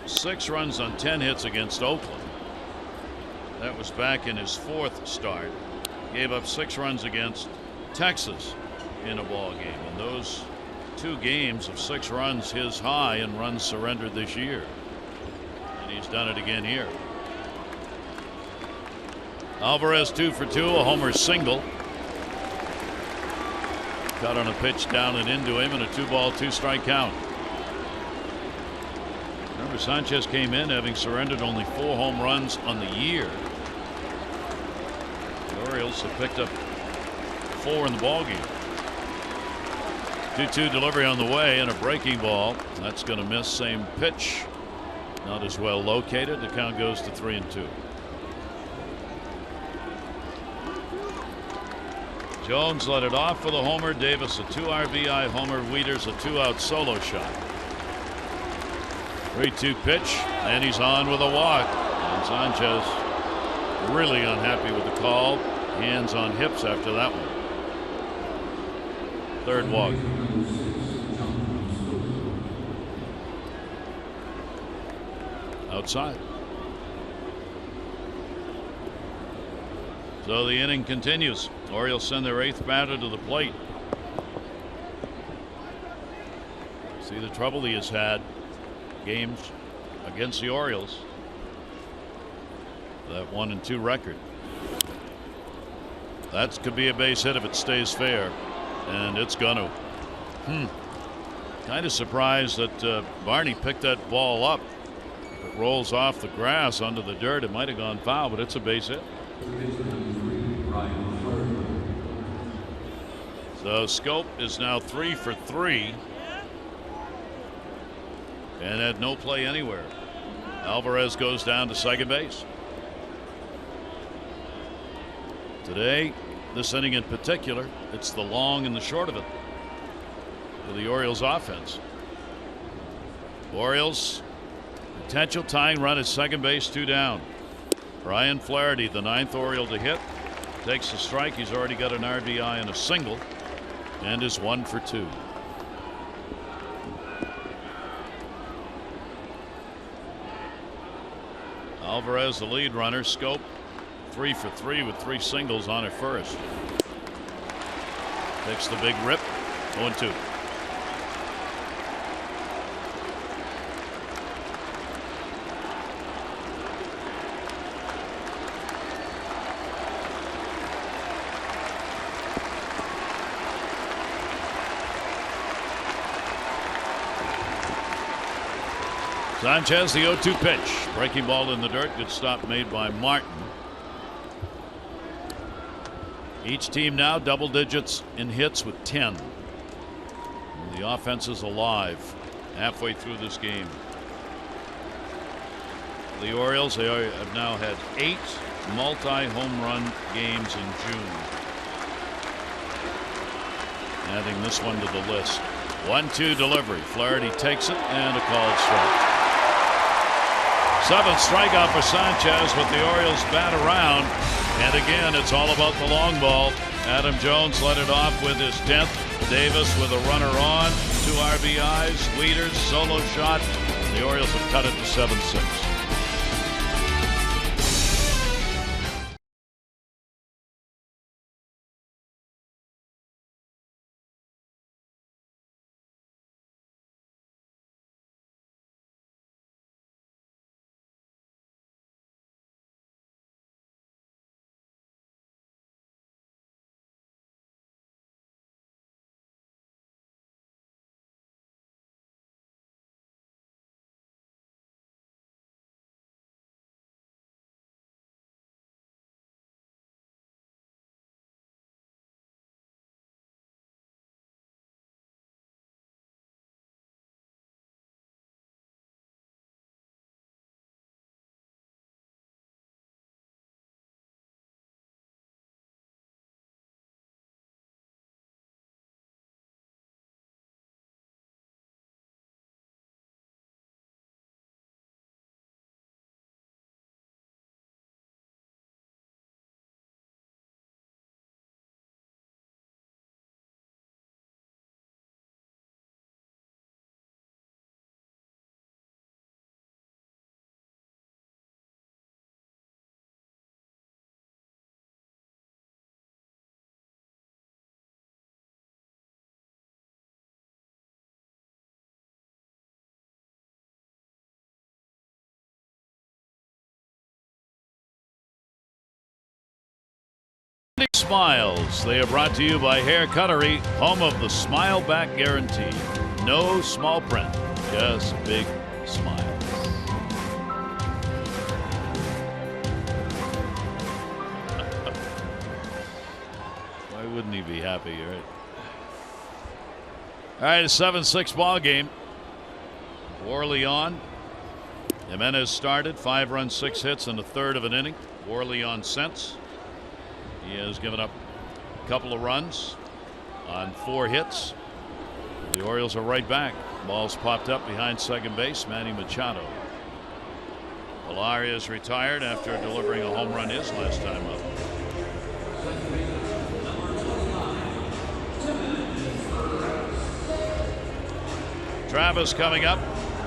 6 runs on 10 hits against Oakland. That was back in his 4th start. Gave up 6 runs against Texas in a ball game, and those 2 games of 6 runs his high in runs surrendered this year, and he's done it again here. Alvarez 2 for 2, a homer single. Cut on a pitch down and into him, and a 2-ball 2-strike count. Remember, Sanchez came in having surrendered only 4 home runs on the year. The Orioles have picked up 4 in the ball game. 2-2 delivery on the way, and a breaking ball. That's going to miss. Same pitch. Not as well located. The count goes to 3-2. Jones led it off for the homer. Davis a 2 RBI homer. Wieters a 2-out solo shot. 3-2 pitch, and he's on with a walk. And Sanchez really unhappy with the call. Hands on hips after that one. 3rd walk. Outside. So the inning continues. Orioles send their 8th batter to the plate. See the trouble he has had games against the Orioles. That 1-2 record. That could be a base hit if it stays fair, and it's gonna. Kind of surprised that Barney picked that ball up. If it rolls off the grass onto the dirt, it might have gone foul, but it's a base hit. So Scope is now 3 for 3 and had no play anywhere. Alvarez goes down to second base. Today, this inning in particular, it's the long and the short of it for the Orioles offense. Orioles potential tying run at second base, 2 down. Ryan Flaherty, the 9th Oriole to hit, takes a strike. He's already got an RBI and a single, and is 1 for 2. Alvarez the lead runner. Scope 3 for 3 with 3 singles on at first. Takes the big rip. 0-2. Sanchez, the 0-2 pitch. Breaking ball in the dirt. Good stop made by Martin. Each team now double digits in hits with 10. And the offense is alive halfway through this game. The Orioles, they have now had 8 multi-home run games in June. Adding this one to the list. 1-2 delivery. Flaherty takes it, and a called strike. 7th strikeout for Sanchez with the Orioles bat around. And again, it's all about the long ball. Adam Jones led it off with his 10th. Davis with a runner on. 2 RBIs. Wieters solo shot. The Orioles have cut it to 7-6. Smiles. They are brought to you by Hair Cuttery, home of the Smile Back Guarantee. No small print, just big smiles. Why wouldn't he be happy, right? All right, a 7-6 ball game. Worley on. Jimenez started, 5 runs, 6 hits in the third of an inning. Worley on since. He has given up a couple of runs on 4 hits. The Orioles are right back. Ball's popped up behind second base. Manny Machado. Pilar is retired after delivering a home run his last time up. Travis coming up.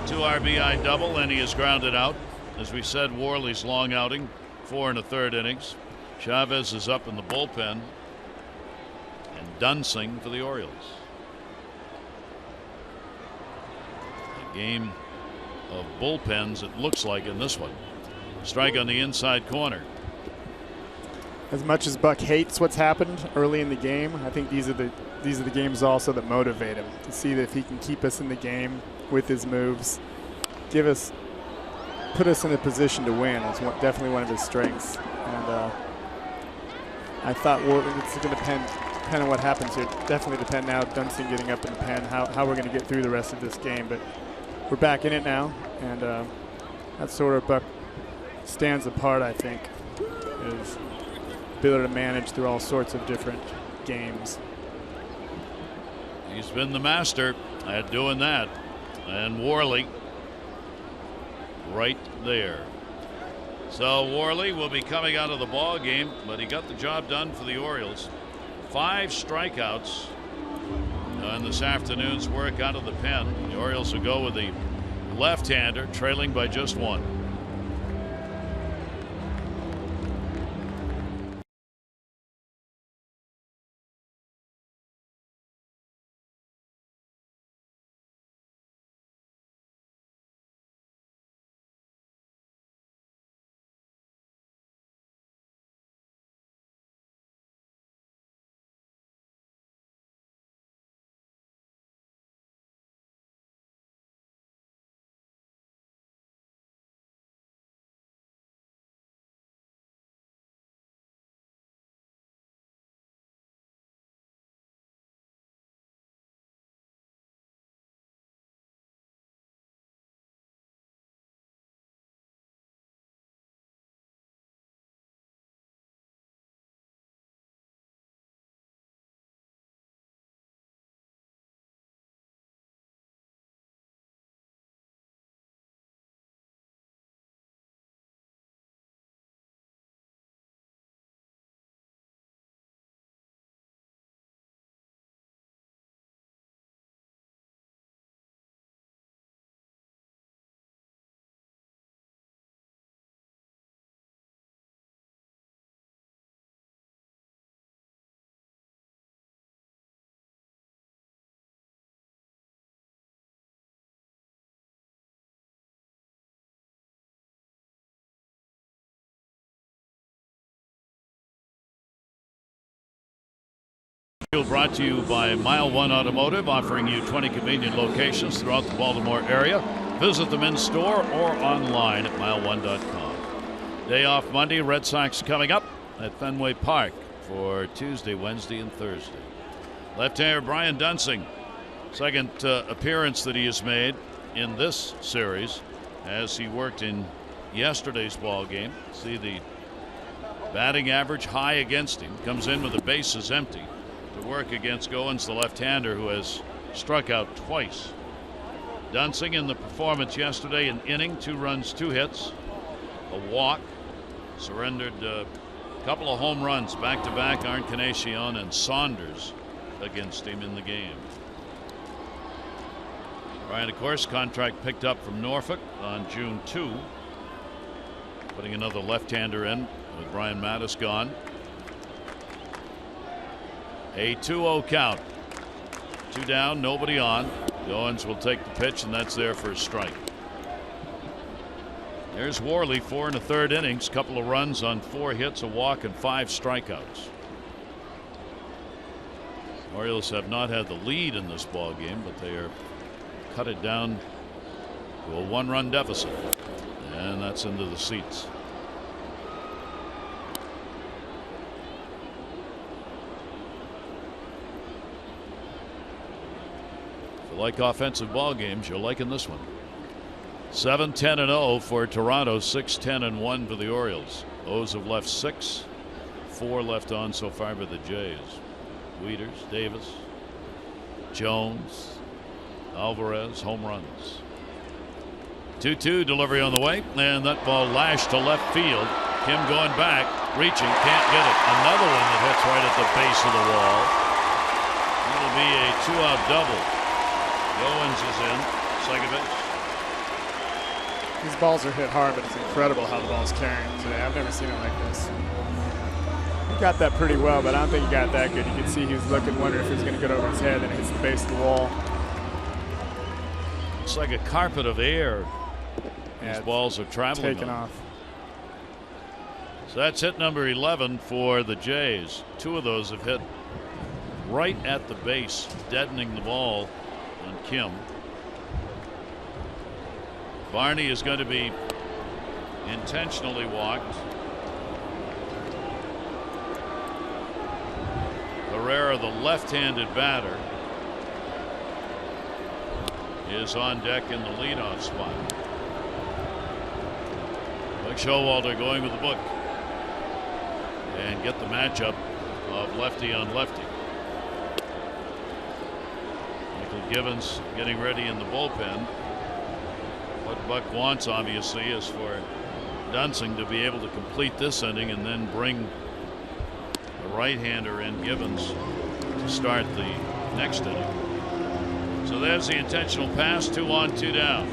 2 RBI double, and he is grounded out. As we said, Worley's long outing, 4 1/3 innings. Chavez is up in the bullpen, and Dunsing for the Orioles. A game of bullpens, it looks like, in this one. Strike on the inside corner. As much as Buck hates what's happened early in the game, I think these are the games also that motivate him to see that if he can keep us in the game with his moves, put us in a position to win. It's definitely one of his strengths. And I thought it's going to depend on what happens here. Definitely depend now, Dunsing getting up in the pen, how we're going to get through the rest of this game. But we're back in it now, and that's sort of Buck stands apart, I think, is ability to manage through all sorts of different games. He's been the master at doing that. And Worley right there. So Worley will be coming out of the ball game, but he got the job done for the Orioles. 5 strikeouts on this afternoon's work out of the pen. The Orioles will go with the left-hander, trailing by just 1. Brought to you by Mile One Automotive, offering you 20 convenient locations throughout the Baltimore area. Visit them in store or online at mile1.com. Day off Monday. Red Sox coming up at Fenway Park for Tuesday, Wednesday, and Thursday. Left-hander Brian Dunsing, second appearance that he has made in this series, as he worked in yesterday's ball game. See the batting average high against him. Comes in with the bases empty to work against Goins, the left-hander, who has struck out twice. Dunsing in the performance yesterday, an inning, 2 runs, 2 hits, a walk, surrendered a couple of home runs back-to-back, Encarnacion and Saunders against him in the game. Brian, of course, contract picked up from Norfolk on June 2, putting another left-hander in with Brian Mattis gone. A 2-0 count. 2 down, nobody on. Goins will take the pitch, and that's there for a strike. There's Worley, 4 1/3 innings, couple of runs on 4 hits, a walk, and 5 strikeouts. Orioles have not had the lead in this ball game, but they are cut it down to a 1-run deficit, and that's into the seats. If you like offensive ball games, you're liking this one. 7-10-0 for Toronto, 6-10-1 for the Orioles. O's have left 6, 4 left on so far by the Jays. Wieters, Davis, Jones, Alvarez, home runs. 2-2 delivery on the way, and that ball lashed to left field. Kim going back, reaching, can't get it. Another one that hits right at the base of the wall. It'll be a 2-out double. Owens is in, second base. These balls are hit hard, but it's incredible how the ball's carrying today. I've never seen it like this. He got that pretty well, but I don't think he got that good. You could see he was looking, wondering if it was going to get over his head, and it hits the base of the wall. It's like a carpet of air. Yeah, these balls are traveling taking off. So that's hit number 11 for the Jays. 2 of those have hit right at the base, deadening the ball on Kim. Barney is going to be intentionally walked. Herrera, the left-handed batter, is on deck in the leadoff spot. Buck Showalter going with the book and get the matchup of lefty on lefty. Michael Givens getting ready in the bullpen. What Buck wants, obviously, is for Dunsing to be able to complete this inning and then bring the right-hander in, Givens, to start the next inning. So there's the intentional pass, 2 on, 2 down.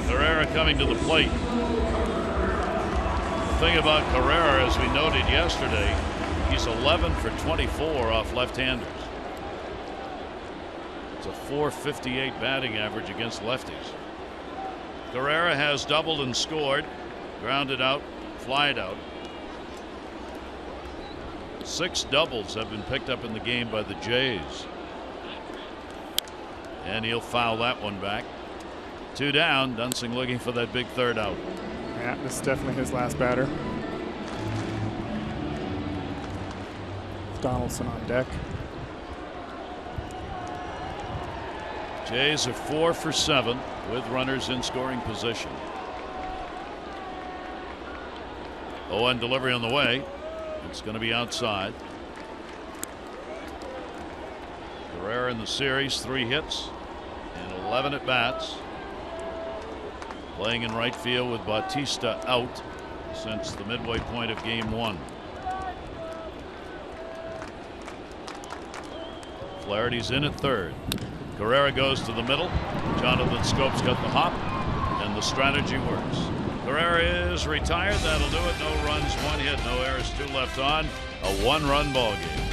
Herrera coming to the plate. The thing about Herrera, as we noted yesterday, he's 11 for 24 off left-handers. It's a .458 batting average against lefties. Herrera has doubled and scored, grounded out, flied out. 6 doubles have been picked up in the game by the Jays. And he'll foul that one back. 2 down. Dunsing looking for that big third out. Yeah, this is definitely his last batter. Donaldson on deck. Jays are 4 for 7 with runners in scoring position. 0-1 delivery on the way. It's going to be outside. Herrera in the series, 3 hits and 11 at bats. Playing in right field with Bautista out since the midway point of game 1. Flaherty's in at third. Herrera goes to the middle. Jonathan Scope's got the hop, and the strategy works. Herrera is retired. That'll do it. No runs, 1 hit, no errors, 2 left on. A 1-run ball game.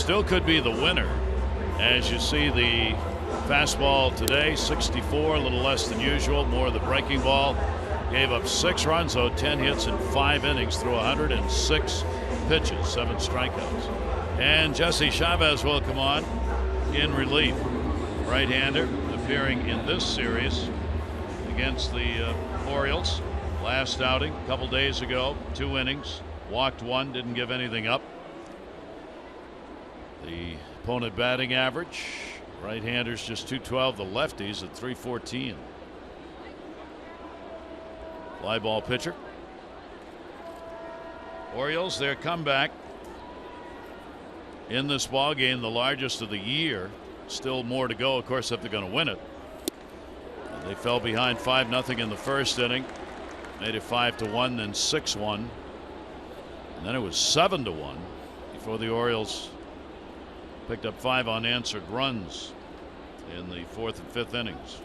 still could be the winner. As you see the fastball today, 64, a little less than usual, more of the breaking ball. Gave up 6 runs, though, 10 hits in 5 innings through 106 pitches, 7 strikeouts. And Jesse Chavez will come on in relief. Right-hander appearing in this series against the Orioles. Last outing a couple days ago, 2 innings, walked 1, didn't give anything up. The opponent batting average, right-handers just .212, the lefties at .314. Fly ball pitcher. Orioles, their comeback in this ball game, the largest of the year. Still more to go, of course, if they're going to win it. They fell behind 5-0 in the first inning, made it 5-1, then 6-1, and then it was 7-1 before the Orioles picked up 5 unanswered runs in the 4th and 5th innings.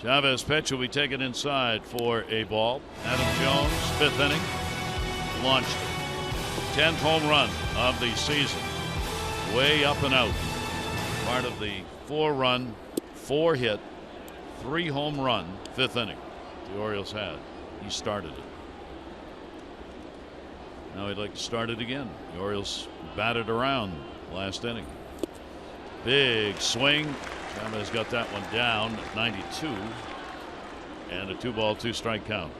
Chavez pitch will be taken inside for a ball. Adam Jones, 5th inning, launched it. 10th home run of the season. Way up and out. Part of the 4-run, 4-hit, 3 home run 5th inning the Orioles had. He started it. Now he'd like to start it again. The Orioles batted around last inning. Big swing. Chavez got that one down at 92. And a 2-ball, 2-strike count.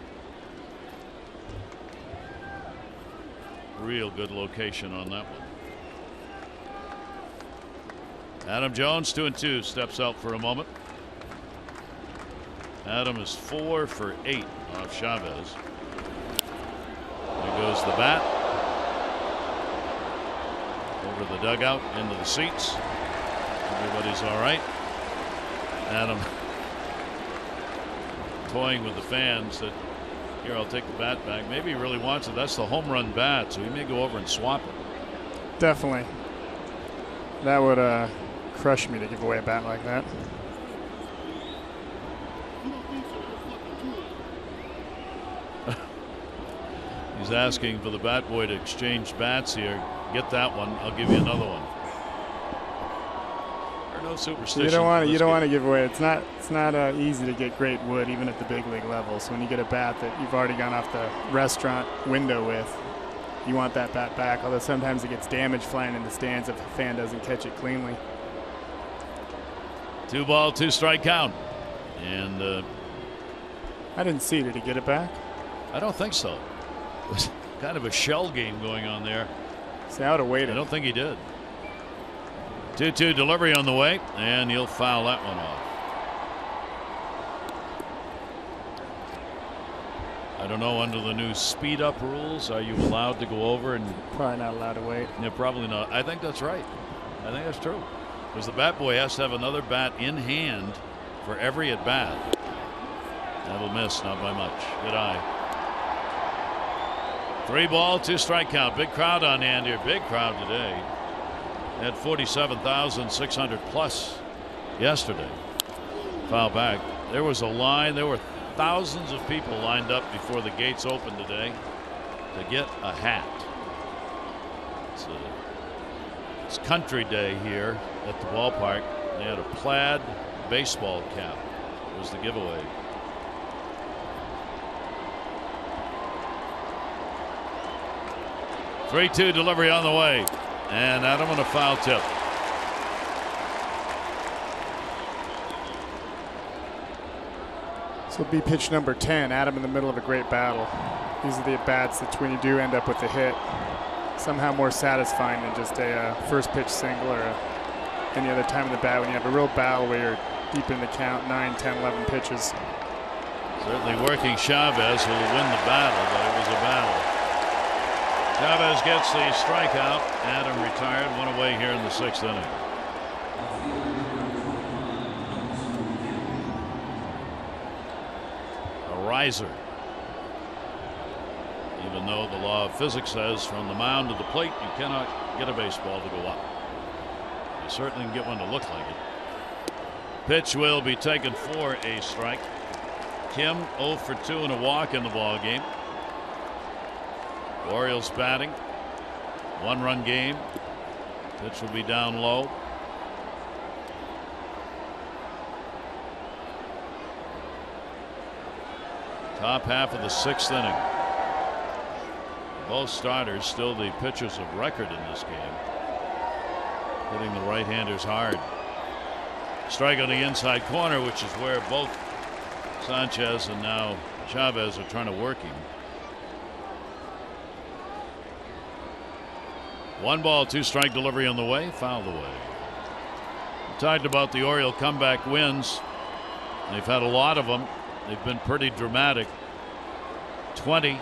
Real good location on that one. Adam Jones, 2-2, steps out for a moment. Adam is 4 for 8 off Chavez. There goes the bat. Over the dugout, into the seats. Everybody's all right. Adam toying with the fans that, here, I'll take the bat back. Maybe he really wants it. That's the home run bat, so he may go over and swap it. Definitely. That would crush me to give away a bat like that. He's asking for the bat boy to exchange bats here. Get that one. I'll give you another one. There are no superstitions. You don't want to give away. It's not easy to get great wood even at the big league level. So when you get a bat that you've already gone off the restaurant window with, you want that bat back. Although sometimes it gets damaged flying in the stands if a fan doesn't catch it cleanly. 2-ball, 2-strike count. And I didn't see. Did he get it back? I don't think so. It was kind of a shell game going on there. See, I would have waited. I don't think he did. 2-2 delivery on the way, and he'll foul that one off. I don't know, under the new speed up rules, are you allowed to go over and? Probably not allowed to wait. Yeah, probably not. I think that's right. I think that's true. Because the bat boy has to have another bat in hand for every at bat. That'll miss, not by much. Good eye. 3-ball, 2-strike count. Big crowd on hand here. Big crowd today. Had 47,600 plus yesterday. Foul back. There was a line. There were thousands of people lined up before the gates opened today to get a hat. It's country day here at the ballpark. They had a plaid baseball cap. It was the giveaway. Three-two delivery on the way, and Adam on a foul tip. This will be pitch number 10. Adam in the middle of a great battle. These are the at-bats that when you do end up with a hit, somehow more satisfying than just a first pitch single or any other time in the bat when you have a real battle where you're deep in the count, 9, 10, 11 pitches. Certainly working Chavez, who will win the battle, but it was a battle. Chavez gets the strikeout. Adam retired, one away here in the 6th inning. A riser. Even though the law of physics says from the mound to the plate you cannot get a baseball to go up. You certainly can get one to look like it. Pitch will be taken for a strike. Kim 0 for 2 and a walk in the ball game. Orioles batting. 1-run game. Pitch will be down low. Top half of the 6th inning. Both starters still the pitchers of record in this game. Hitting the right-handers hard. Strike on the inside corner, which is where both Sanchez and now Chavez are trying to work him. 1 ball, 2 strike delivery on the way, fouled away. We talked about the Oriole comeback wins. They've had a lot of them. They've been pretty dramatic. 20,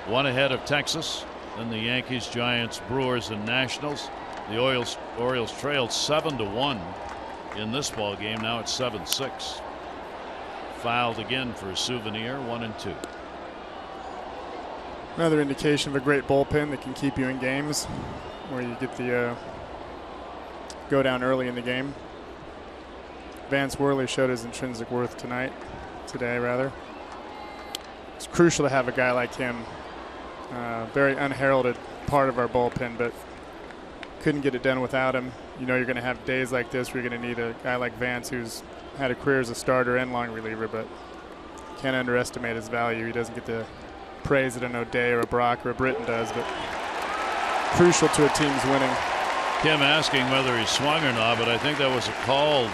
1 ahead of Texas, then the Yankees, Giants, Brewers, and Nationals. The Orioles trailed 7-1 in this ball game. Now it's 7-6. Fouled again for a souvenir. 1-2. Another indication of a great bullpen that can keep you in games where you get the go down early in the game. Vance Worley showed his intrinsic worth today rather. It's crucial to have a guy like him. Very unheralded part of our bullpen, but couldn't get it done without him. You know you're going to have days like this where you're going to need a guy like Vance who's had a career as a starter and long reliever, but can't underestimate his value. He doesn't get the praise that an O'Day or a Brock or a Britton does, but crucial to a team's winning. Kim asking whether he swung or not, but I think that was a called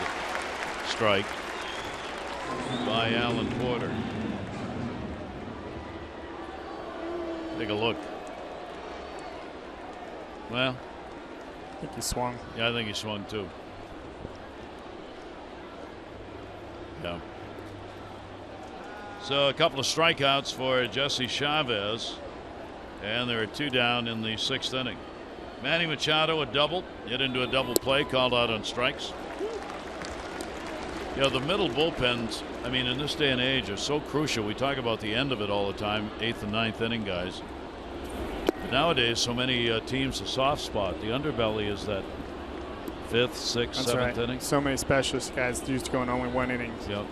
strike by Alan Porter. Take a look. Well, I think he swung. Yeah, I think he swung too. Yeah. So a couple of strikeouts for Jesse Chavez, and there are 2 down in the 6th inning. Manny Machado a double, hit into a double play, called out on strikes. You know, the middle bullpens, I mean, in this day and age, are so crucial. We talk about the end of it all the time, 8th and 9th inning guys. But nowadays, so many teams, a soft spot. The underbelly is that 5th, 6th, 7th inning. So many specialist guys used to go in only 1 inning. Yep.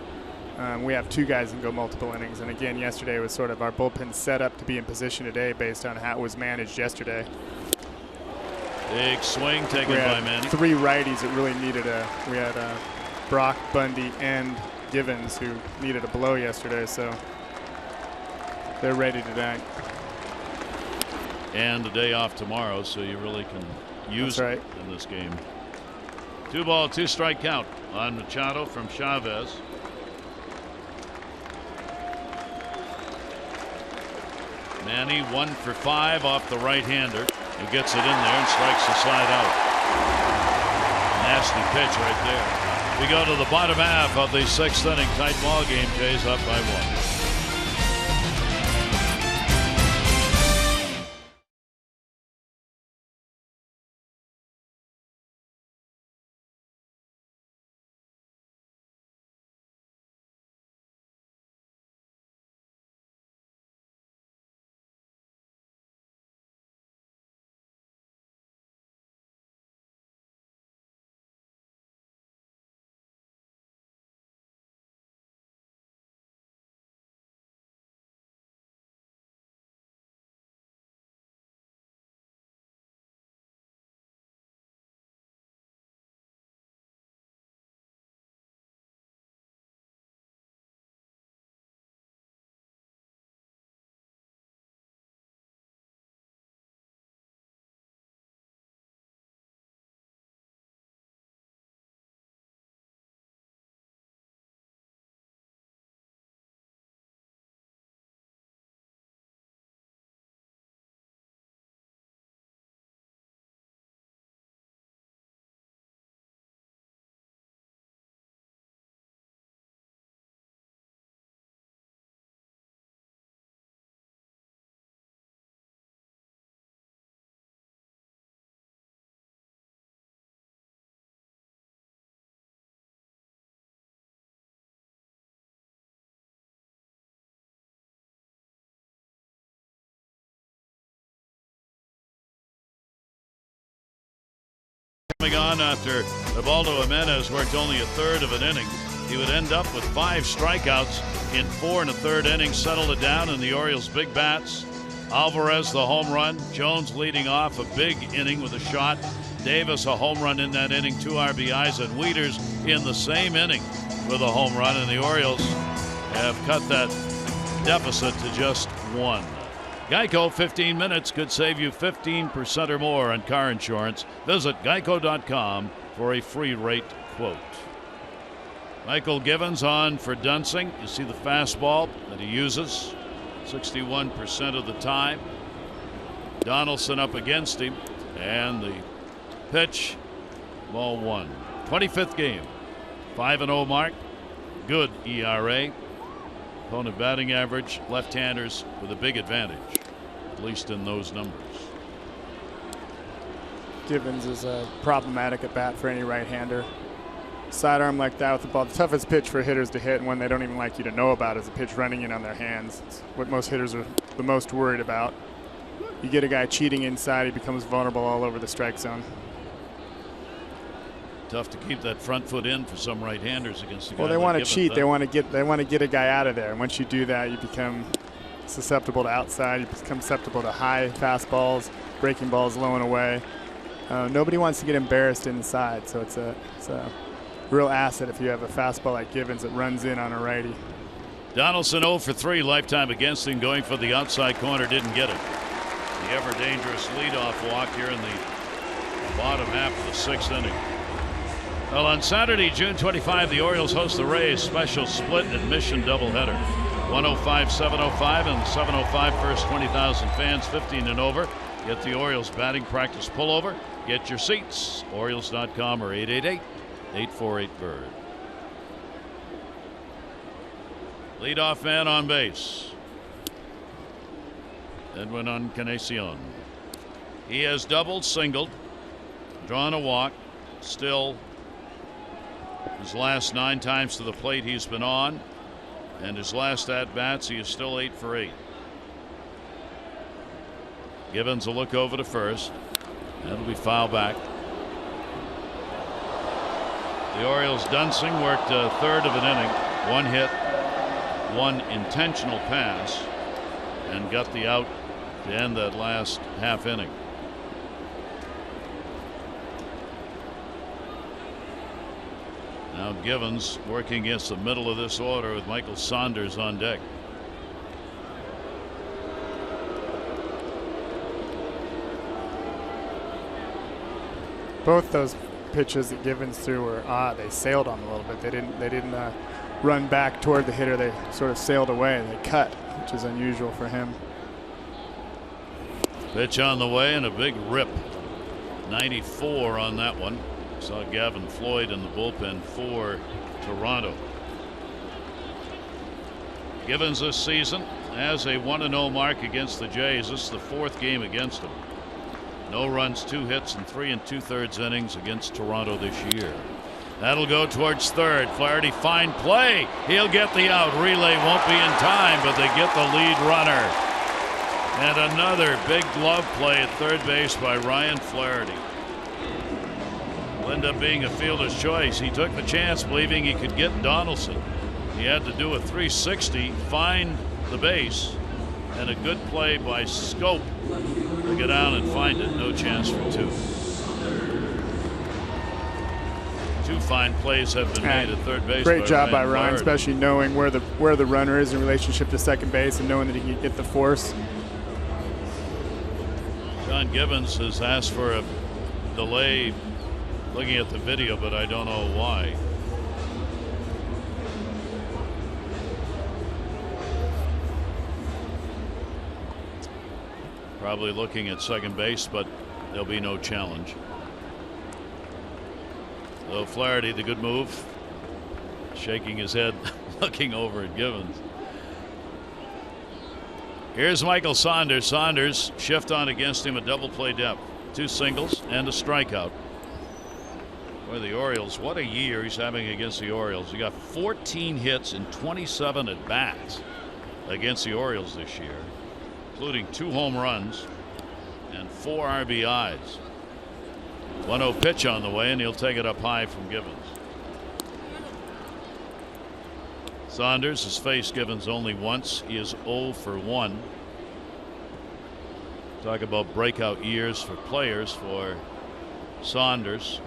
We have 2 guys that can go multiple innings. And again, yesterday was sort of our bullpen set up to be in position today based on how it was managed yesterday. Big swing taken by Manny. 3 righties that really needed we had Brock, Bundy, and Givens who needed a blow yesterday, so they're ready tonight. And a day off tomorrow, so you really can use it in this game. 2 ball, 2 strike count on Machado from Chavez. Manny 1 for 5 off the right-hander, who gets it in there and strikes the side out. Nasty pitch right there. We go to the bottom half of the 6th inning. Tight ball game. Jays up by 1. Coming on after Ubaldo Jimenez worked only a third of an inning. He would end up with 5 strikeouts in 4 1/3 innings, settled it down in the Orioles' big bats. Alvarez the home run. Jones leading off a big inning with a shot. Davis a home run in that inning, 2 RBIs, and Wieters in the same inning with a home run, and the Orioles have cut that deficit to just 1. Geico, 15 minutes could save you 15% or more on car insurance. Visit geico.com for a free rate quote. Michael Givens on for Dunsing. You see the fastball that he uses 61% of the time. Donaldson up against him, and the pitch, ball 1. 25th game, 5-0 mark, good ERA. Opponent batting average, left-handers with a big advantage, at least in those numbers. Givens is problematic at bat for any right-hander. Sidearm like that with the ball, the toughest pitch for hitters to hit, and one they don't even like you to know about, is a pitch running in on their hands. It's what most hitters are the most worried about. You get a guy cheating inside, he becomes vulnerable all over the strike zone. Tough to keep that front foot in for some right-handers against the guy. Well, they like want to Givens, cheat. They want to get a guy out of there. And once you do that, you become susceptible to outside. You become susceptible to high fastballs, breaking balls low and away. Nobody wants to get embarrassed inside, so it's a real asset if you have a fastball like Givens that runs in on a righty. Donaldson 0 for 3 lifetime against him, going for the outside corner, didn't get it. The ever dangerous leadoff walk here in the bottom half of the 6th inning. Well, on Saturday, June 25, the Orioles host the Rays. Special split admission doubleheader. 105, 705, and 705 first 20,000 fans, 15 and over. Get the Orioles batting practice pullover. Get your seats. Orioles.com or 888-848-BIRD. Leadoff man on base. Edwin Encarnacion. He has doubled, singled, drawn a walk. Still, his last 9 times to the plate he's been on, and his last at-bats he is still 8 for 8. Givens a look over to first. That'll be foul back. The Orioles' Dunsing worked a third of an inning, 1 hit, 1 intentional pass, and got the out to end that last half inning. Now Givens working against the middle of this order with Michael Saunders on deck. Both those pitches that Givens threw were odd. They sailed on a little bit. They didn't run back toward the hitter. They sort of sailed away. They cut, which is unusual for him. Pitch on the way and a big rip. 94 on that one. Saw Gavin Floyd in the bullpen for Toronto. Givens this season has a 1-0 mark against the Jays. This is the 4th game against them. No runs, 2 hits, and 3 2/3 innings against Toronto this year. That'll go towards third. Flaherty, fine play. He'll get the out. Relay won't be in time, but they get the lead runner. And another big glove play at third base by Ryan Flaherty. Will end up being a fielder's choice. He took the chance believing he could get Donaldson. He had to do a 360, find the base, and a good play by Scope to get down and find it. No chance for 2. 2 fine plays have been made at third base. Great job by Ryan, especially knowing where the runner is in relationship to second base and knowing that he can get the force. John Givens has asked for a delay looking at the video, but I don't know why. Probably looking at second base, but there'll be no challenge. So Flaherty, the good move, shaking his head, looking over at Givens. Here's Michael Saunders. Saunders shift on against him, a double play depth, 2 singles and a strikeout. For the Orioles, what a year he's having against the Orioles. He got 14 hits and 27 at bats against the Orioles this year, including 2 home runs and 4 RBIs. 1-0 pitch on the way, and he'll take it up high from Givens. Saunders has faced Givens only once. He is 0 for 1. Talk about breakout years for players for Saunders.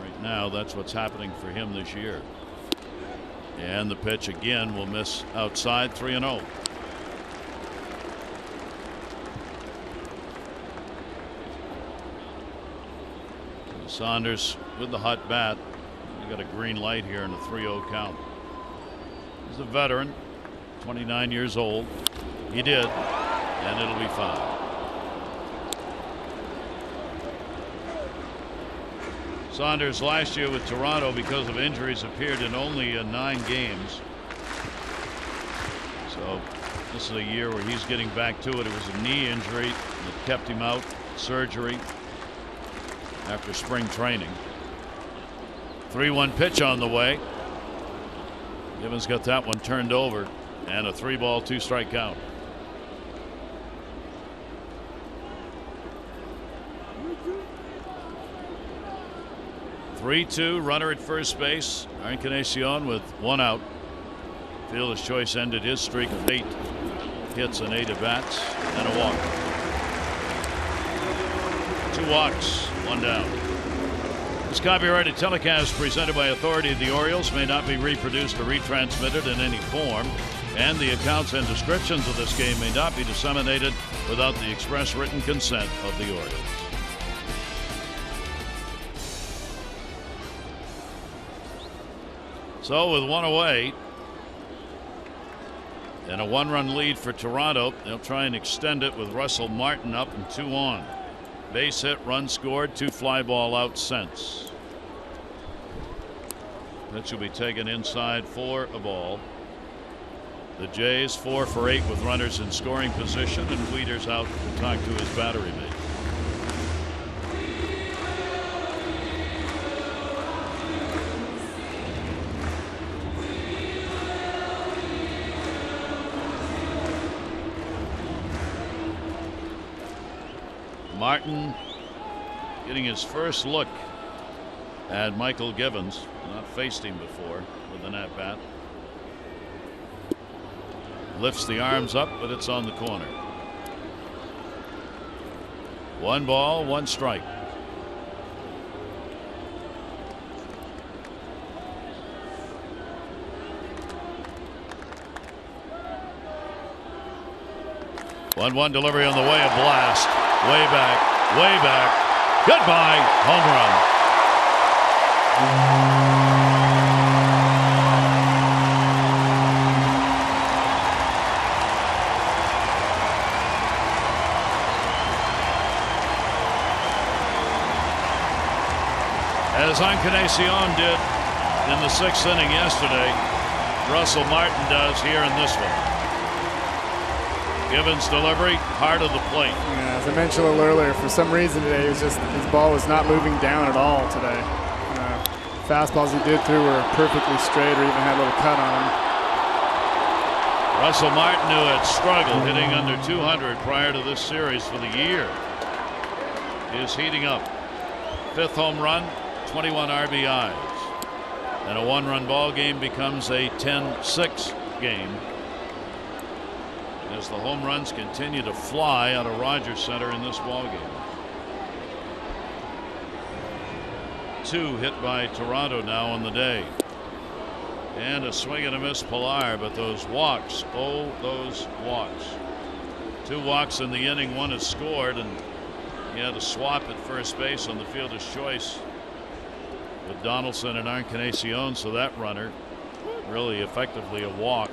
Right now, that's what's happening for him this year. And the pitch again will miss outside. 3-0. Saunders with the hot bat. He got a green light here in a 3-0 count. He's a veteran, 29 years old. He did, and it'll be foul. Saunders last year with Toronto, because of injuries, appeared in only 9 games. So this is a year where he's getting back to it. It was a knee injury that kept him out, surgery after spring training. 3-1 pitch on the way. Givens got that one turned over, and a 3-ball 2-strike count. (3-2) runner at first base. Encarnacion with 1 out. Fielder's choice ended his streak of 8 hits and 8 at-bats and a walk. 2 walks, 1 down. This copyrighted telecast presented by authority of the Orioles may not be reproduced or retransmitted in any form, and the accounts and descriptions of this game may not be disseminated without the express written consent of the Orioles. So with 1 away and a 1-run lead for Toronto, they'll try and extend it with Russell Martin up and 2 on. Base hit, run scored, 2 fly ball outs since. That should be taken inside for a ball. The Jays 4 for 8 with runners in scoring position, and Wieters out to talk to his battery mate. Martin getting his first look at Michael Givens. Not faced him before with an at-bat. Lifts the arms up, but it's on the corner. 1 ball, 1 strike. One delivery on the way, a blast. Way back, way back. Goodbye, home run. As Encarnacion did in the 6th inning yesterday, Russell Martin does here in this one. Givens delivery, heart of the plate. Yeah, as I mentioned a little earlier, for some reason today, it was just his ball was not moving down at all today. Fastballs he did through were perfectly straight, or even had a little cut on them. Russell Martin, who had struggled hitting under 200 prior to this series for the year, is heating up. 5th home run, 21 RBIs, and a 1-run ball game becomes a 10-6 game as the home runs continue to fly out of Rogers Center in this ball game. 2 hit by Toronto now on the day, and a swing and a miss Pilar, but those walks, oh those walks. 2 walks in the inning, 1 is scored, and he had a swap at first base on the fielder's choice with Donaldson and Encarnacion, so that runner really effectively a walk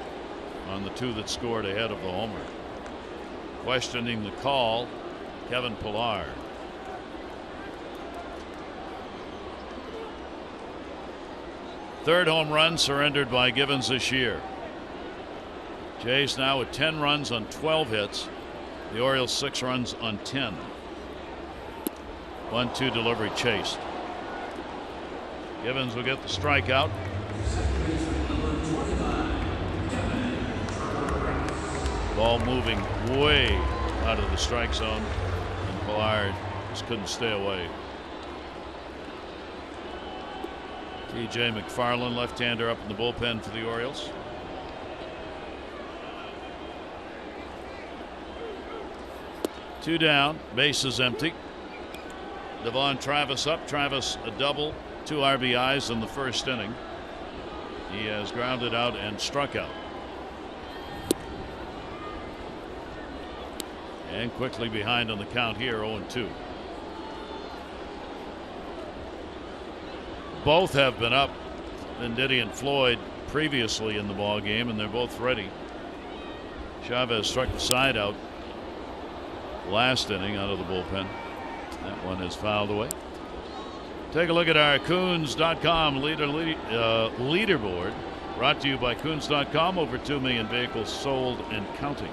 on the 2 that scored ahead of the homer. Questioning the call, Kevin Pilar. Third home run surrendered by Givens this year. Jays now with 10 runs on 12 hits. The Orioles 6 runs on 10. 1-2 delivery chased. Givens will get the strikeout. Ball moving way out of the strike zone, and Pilar just couldn't stay away. T.J. McFarland, left-hander, up in the bullpen for the Orioles. Two down, bases empty. Devon Travis up. Travis a double, 2 RBIs in the first inning. He has grounded out and struck out. And quickly behind on the count here, 0-2. Both have been up, Venditti and Floyd, previously in the ball game, and they're both ready. Chavez struck the side out last inning out of the bullpen. That one is fouled away. Take a look at our Coons.com leaderboard. Brought to you by Coons.com. Over 2 million vehicles sold and counting.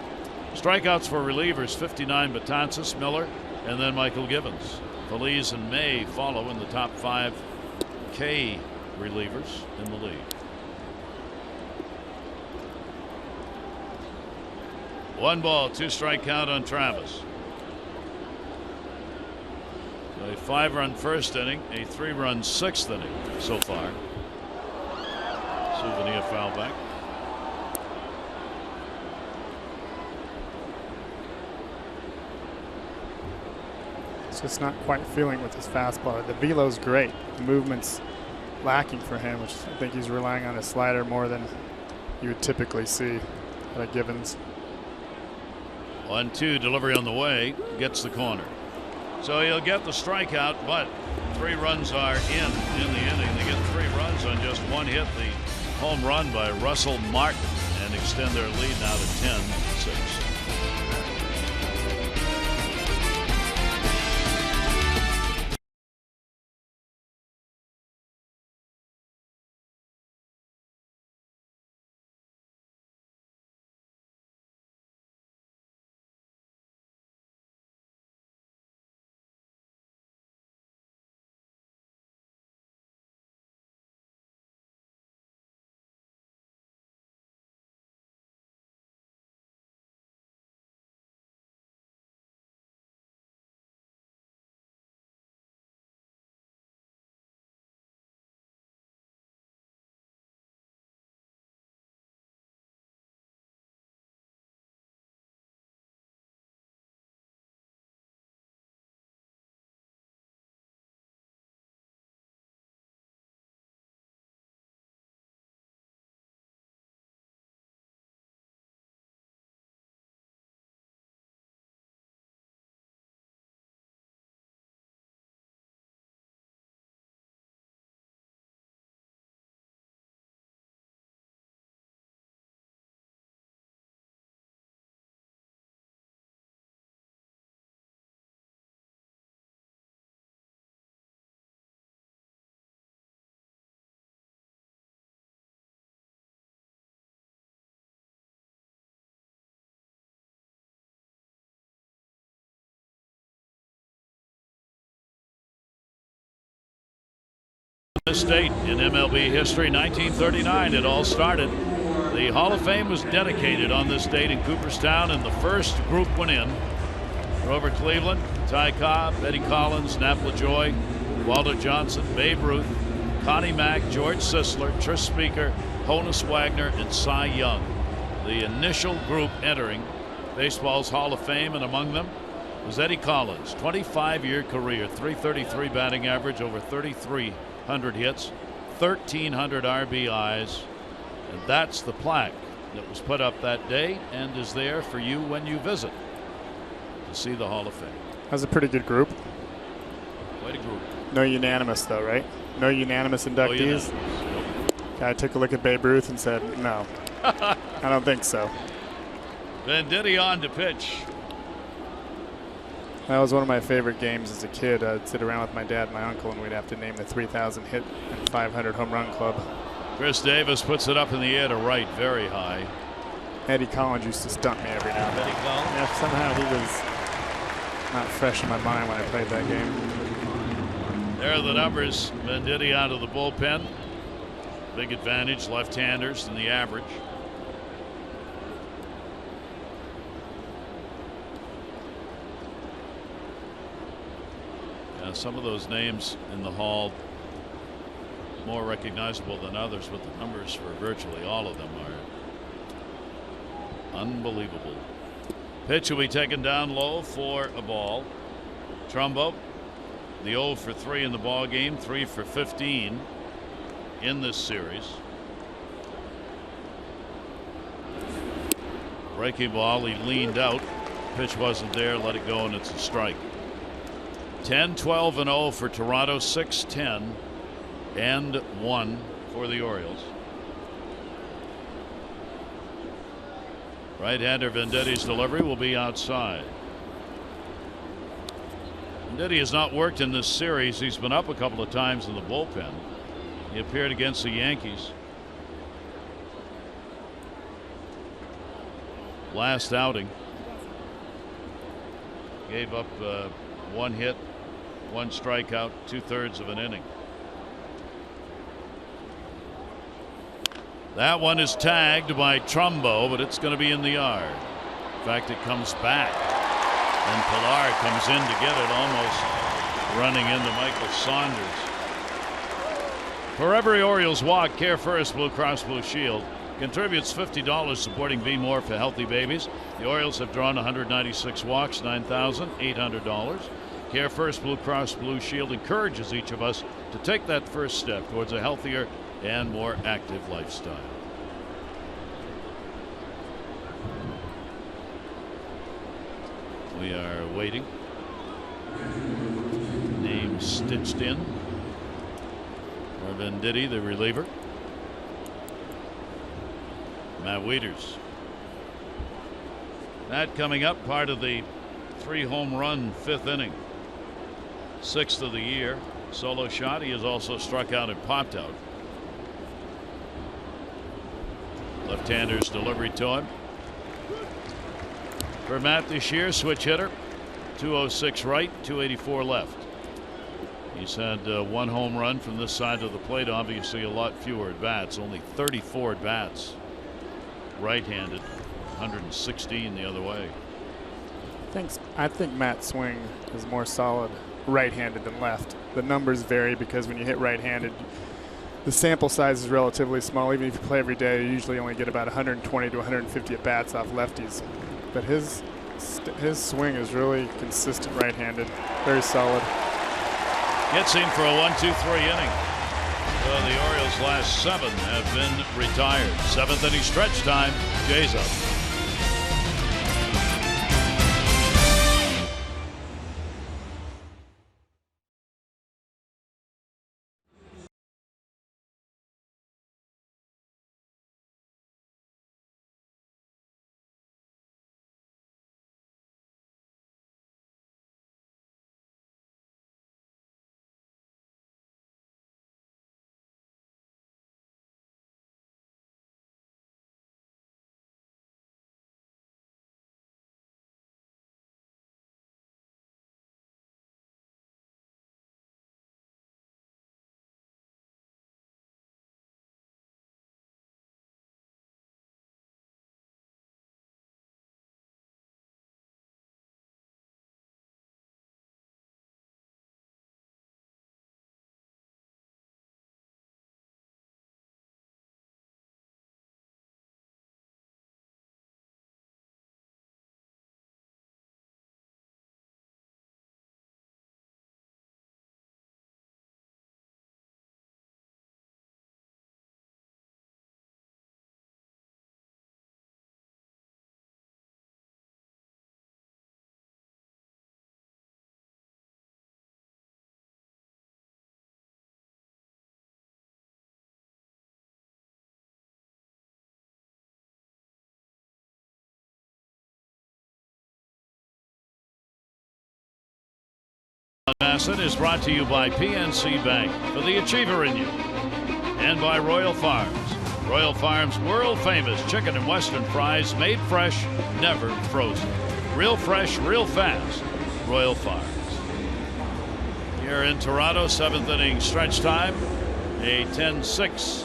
Strikeouts for relievers: 59 Betances, Miller, and then Michael Givens. Feliz and May follow in the top 5 K relievers in the league. 1 ball, 2 strike count on Travis. A 5-run first inning, a 3-run 6th inning so far. Souvenir foul back. It's just not quite feeling with his fastball. The velo's great. The movement's lacking for him, which I think he's relying on his slider more than you would typically see out of Givens. 1-2, delivery on the way, gets the corner. So he'll get the strikeout, but 3 runs are in the inning. They get 3 runs on just 1 hit. The home run by Russell Martin, and extend their lead now to 10-6. This date in MLB history, 1939, it all started. The Hall of Fame was dedicated on this date in Cooperstown, and the first group went in. Grover Cleveland, Ty Cobb, Eddie Collins, Nap LaJoy, Walter Johnson, Babe Ruth, Connie Mack, George Sisler, Tris Speaker, Honus Wagner, and Cy Young. The initial group entering baseball's Hall of Fame, and among them was Eddie Collins, 25-year career, .333 batting average, over 3,300 hits, 1,300 RBIs, and that's the plaque that was put up that day and is there for you when you visit to see the Hall of Fame. That was a pretty good group. Quite a group. No unanimous though, right? No unanimous inductees. No unanimous. I took a look at Babe Ruth and said, no, I don't think so. Venditti on to pitch. That was one of my favorite games as a kid. I'd sit around with my dad and my uncle, and we'd have to name the 3,000 hit and 500 home run club. Chris Davis puts it up in the air to right, very high. Eddie Collins used to stump me every now and then. Eddie Collins? Yeah, somehow he was not fresh in my mind when I played that game. There are the numbers. Venditti out of the bullpen. Big advantage, left-handers, than the average. Some of those names in the Hall more recognizable than others, but the numbers for virtually all of them are unbelievable. Pitch will be taken down low for a ball. Trumbo The 0 for 3 in the ball game, 3 for 15 in this series. Breaking ball, he leaned out. Pitch wasn't there, let it go, and it's a strike. 10-12 and 0 for Toronto, 6-10 and 1 for the Orioles. Right-hander Venditti's delivery will be outside. Venditti has not worked in this series. He's been up a couple of times in the bullpen. He appeared against the Yankees last outing. Gave up 1 hit, 1 strikeout, 2/3 of an inning. That one is tagged by Trumbo, but it's going to be in the yard. In fact, it comes back, and Pilar comes in to get it, almost running into Michael Saunders. For every Orioles walk, Care First Blue Cross Blue Shield contributes $50 supporting Be More for healthy babies. The Orioles have drawn 196 walks, $9,800. Care First Blue Cross Blue Shield encourages each of us to take that first step towards a healthier and more active lifestyle. We are waiting. Name stitched in for Venditti, the reliever. Matt Wieters. That coming up, part of the 3-home run 5th inning. 6th of the year. Solo shot. He has also struck out and popped out. Left-hander's delivery to him. For Matt this year, switch hitter. 206 right, 284 left. He's had 1 home run from this side of the plate. Obviously a lot fewer at bats. Only 34 at bats. Right-handed, 116 the other way. I think Matt's swing is more solid right-handed than left. The numbers vary because when you hit right-handed, the sample size is relatively small. Even if you play every day, you usually only get about 120 to 150 at bats off lefties. But his swing is really consistent right-handed, very solid. Gets him for a 1-2-3 inning. So the Orioles' last 7 have been retired. 7th inning stretch time. Jays up. Bassett is brought to you by PNC Bank, for the achiever in you, and by Royal Farms. Royal Farms world famous chicken and western fries, made fresh, never frozen. Real fresh, real fast. Royal Farms. Here in Toronto, 7th inning stretch time. A 10-6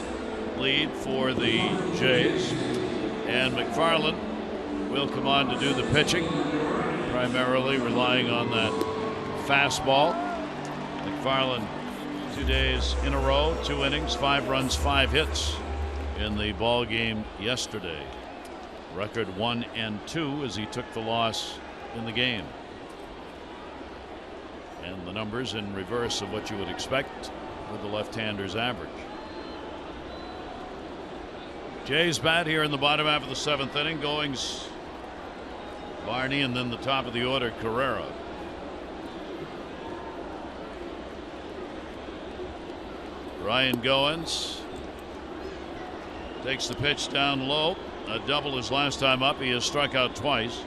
lead for the Jays. And McFarland will come on to do the pitching, primarily relying on that fastball. McFarland 2 days in a row, 2 innings, 5 runs, 5 hits in the ball game yesterday. Record 1-2 as he took the loss in the game. And the numbers in reverse of what you would expect with the left-hander's average. Jays bat here in the bottom half of the 7th inning. Goings, Barney, and then the top of the order, Carrera. Ryan Goins takes the pitch down low. A double his last time up. He has struck out twice.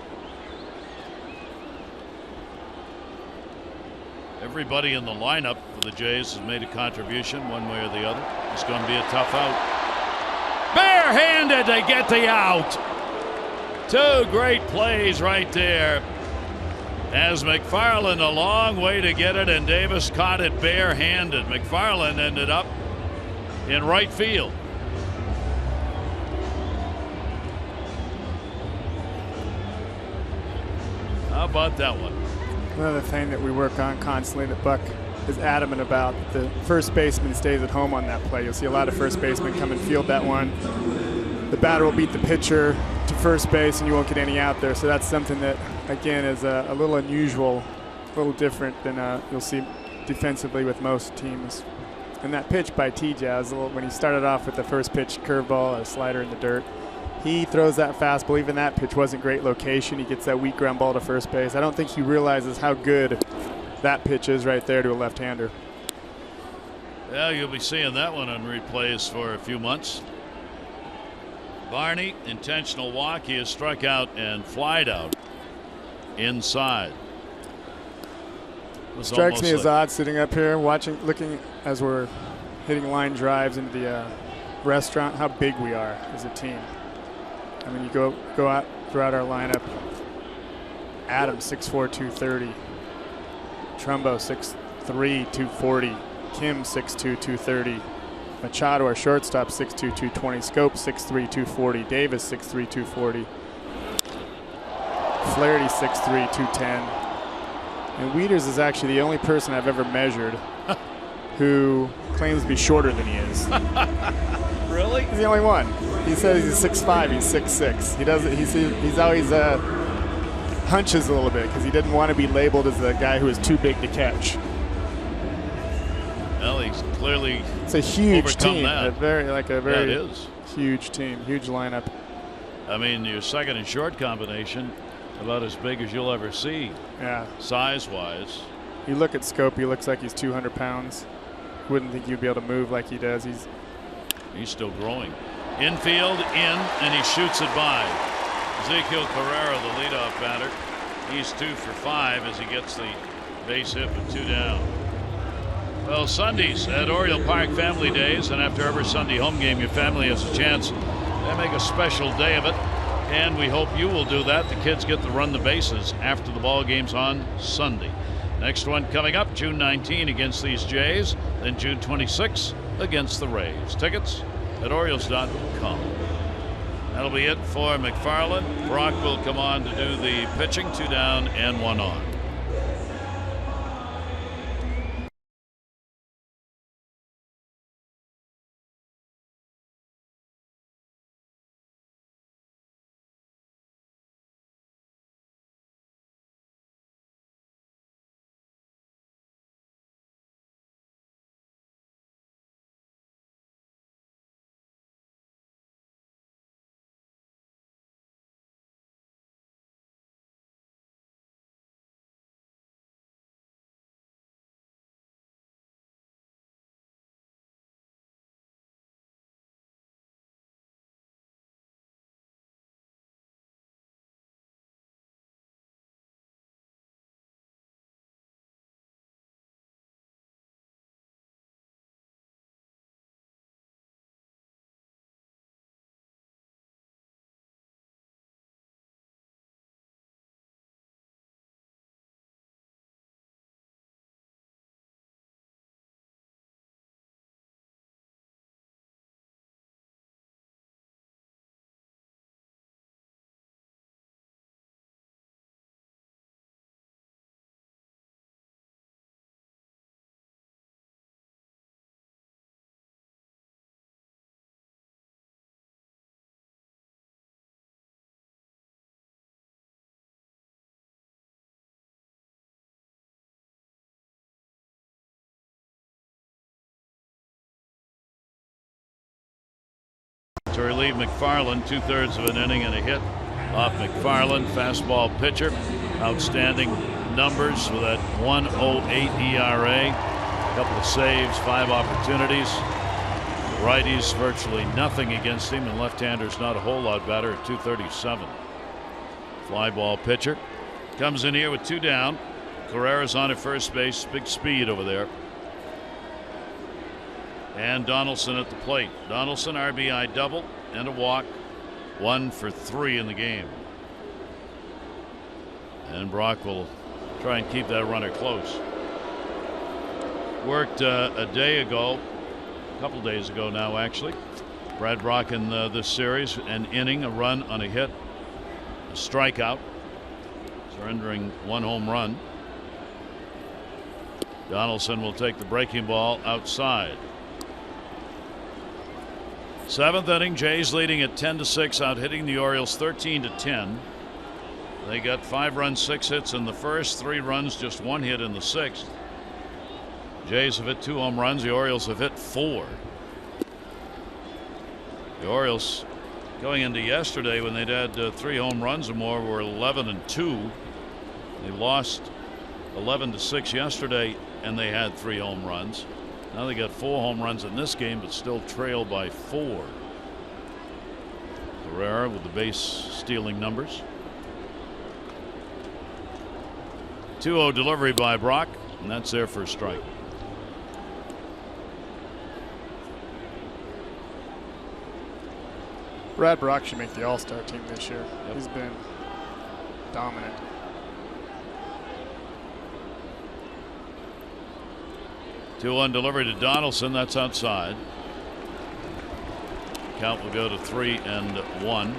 Everybody in the lineup for the Jays has made a contribution one way or the other. It's going to be a tough out. Barehanded to get the out. 2 great plays right there. As McFarland a long way to get it, and Davis caught it barehanded. McFarland ended up in right field. How about that one? Another thing that we work on constantly that Buck is adamant about, the first baseman stays at home on that play. You'll see a lot of first basemen come and field that one. The batter will beat the pitcher to first base and you won't get any out there. So that's something that, again, is a little unusual, a little different than you'll see defensively with most teams. And that pitch by T-Jazz, when he started off with the first pitch curveball, a slider in the dirt, he throws that fastball. Even that pitch wasn't great location. He gets that weak ground ball to first base. I don't think he realizes how good that pitch is right there to a left-hander. Yeah, you'll be seeing that one on replays for a few months. Barney, intentional walk. He has struck out and flied out inside. Strikes me as odd sitting up here watching, looking as we're hitting line drives into the restaurant, how big we are as a team. I mean, you go out throughout our lineup. Adam 6'4", 230. Trumbo 6'3", 240. Kim 6'2", 230. Machado, our shortstop, 6'2", 220. Scope 6'3", 240. Davis 6'3", 240. Flaherty 6'3", 210. And Wieters is actually the only person I've ever measured who claims to be shorter than he is. Really? He's the only one. He says he's 6'5", he's 6'6". He doesn't. He's always hunches a little bit because he didn't want to be labeled as the guy who is too big to catch. Well, he's clearly it's a huge team. That. A very it is. Huge team, huge lineup. I mean, your second and short combination, about as big as you'll ever see. Yeah. Size-wise. You look at Scope, he looks like he's 200 pounds. Wouldn't think you'd be able to move like he does. He's still growing. Infield, in, and he shoots it by. Ezekiel Carrera, the leadoff batter. He's 2 for 5 as he gets the base hit with 2 down. Well, Sundays at Oriole Park Family Days, and after every Sunday home game, your family has a chance to make a special day of it. And we hope you will do that. The kids get to run the bases after the ball games on Sunday. Next one coming up June 19 against these Jays, then June 26 against the Rays. Tickets at Orioles.com. That'll be it for McFarland. Brock will come on to do the pitching. 2 down and 1 on. relieve McFarland. 2/3 of an inning and a hit off McFarland. Fastball pitcher. Outstanding numbers with that 1.08 ERA. A couple of saves, 5 opportunities. Righties virtually nothing against him, and left-handers not a whole lot better at 237. Fly ball pitcher. Comes in here with 2 down. Carrera's on at first base. Big speed over there. And Donaldson at the plate. Donaldson RBI double and a walk. 1 for 3 in the game. And Brock will try and keep that runner close. Worked a day ago, a couple days ago now actually. Brad Brock in this series, an inning, a run on a hit, a strikeout, surrendering 1 home run. Donaldson will take the breaking ball outside. 7th inning, Jays leading at 10-6, out hitting the Orioles 13-10. They got 5 runs, 6 hits in the first, 3 runs, just 1 hit in the 6th. Jays have hit 2 home runs. The Orioles have hit 4. The Orioles, going into yesterday when they'd had 3 home runs or more, were 11-2. They lost 11-6 yesterday, and they had 3 home runs. Now they got 4 home runs in this game, but still trail by 4. Carrera with the base stealing numbers. 2-0 delivery by Brock, and that's there for a strike. Brad Brock should make the All-Star team this year. Yep. He's been dominant. Two-one delivery to Donaldson. That's outside. Count will go to 3-1.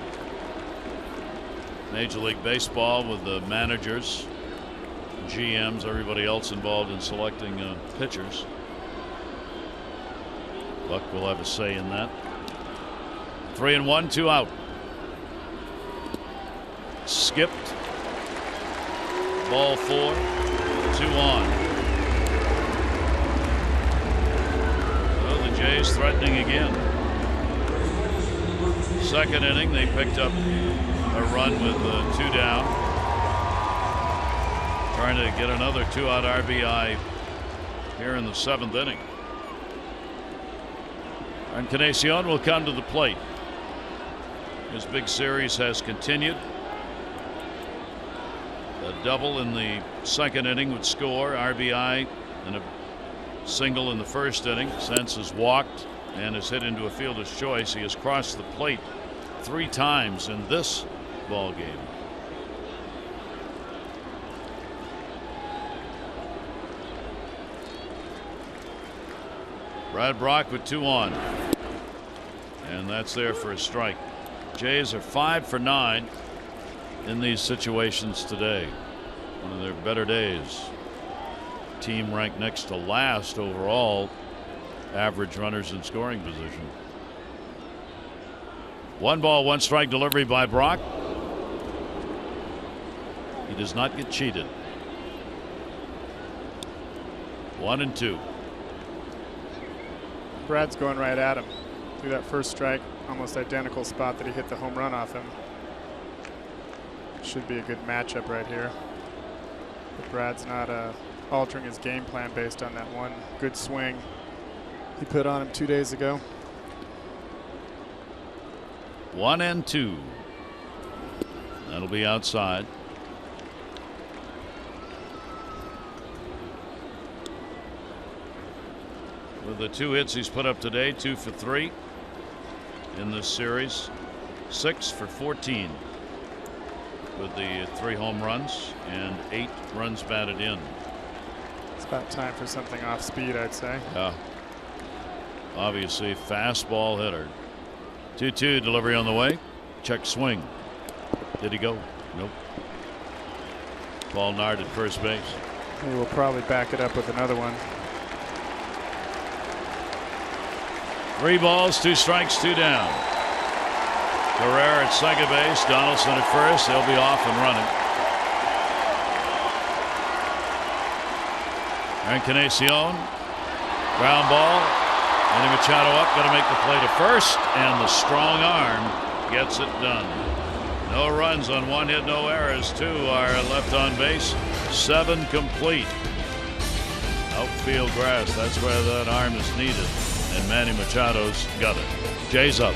Major League Baseball with the managers, GMs, everybody else involved in selecting pitchers. Buck will have a say in that. 3-1, 2 out. Skipped. Ball 4, 2 on. Jays threatening again. 2nd inning, they picked up a run with 2 down. Trying to get another 2-out RBI here in the 7th inning. Encarnacion will come to the plate. His big series has continued. A double in the 2nd inning would score, RBI, and a single in the 1st inning. Sense has walked and has hit into a fielder's choice. He has crossed the plate 3 times in this ball game. Brad Brock with 2 on, and that's there for a strike. Jays are 5 for 9 in these situations today. One of their better days. Team ranked next to last overall average runners in scoring position. 1 ball, 1 strike delivery by Brock. He does not get cheated. 1-2. Brad's going right at him through that first strike, almost identical spot that he hit the home run off him. Should be a good matchup right here. But Brad's not altering his game plan based on that one good swing he put on him 2 days ago. 1-2. That'll be outside. With the 2 hits he's put up today, 2 for 3 in this series, 6 for 14 with the 3 home runs and 8 runs batted in. It's about time for something off speed, I'd say. Yeah. Obviously, fastball hitter. 2-2 delivery on the way. Check swing. Did he go? Nope. Ball nard at first base. He will probably back it up with another one. 3 balls, 2 strikes, 2 down. Carrera at second base, Donaldson at first. They'll be off and running. Encarnacion, ground ball, Manny Machado up, going to make the play to first, and the strong arm gets it done. No runs on 1 hit, no errors. 2 are left on base. 7 complete. Outfield grass, that's where that arm is needed. And Manny Machado's got it. Jay's up.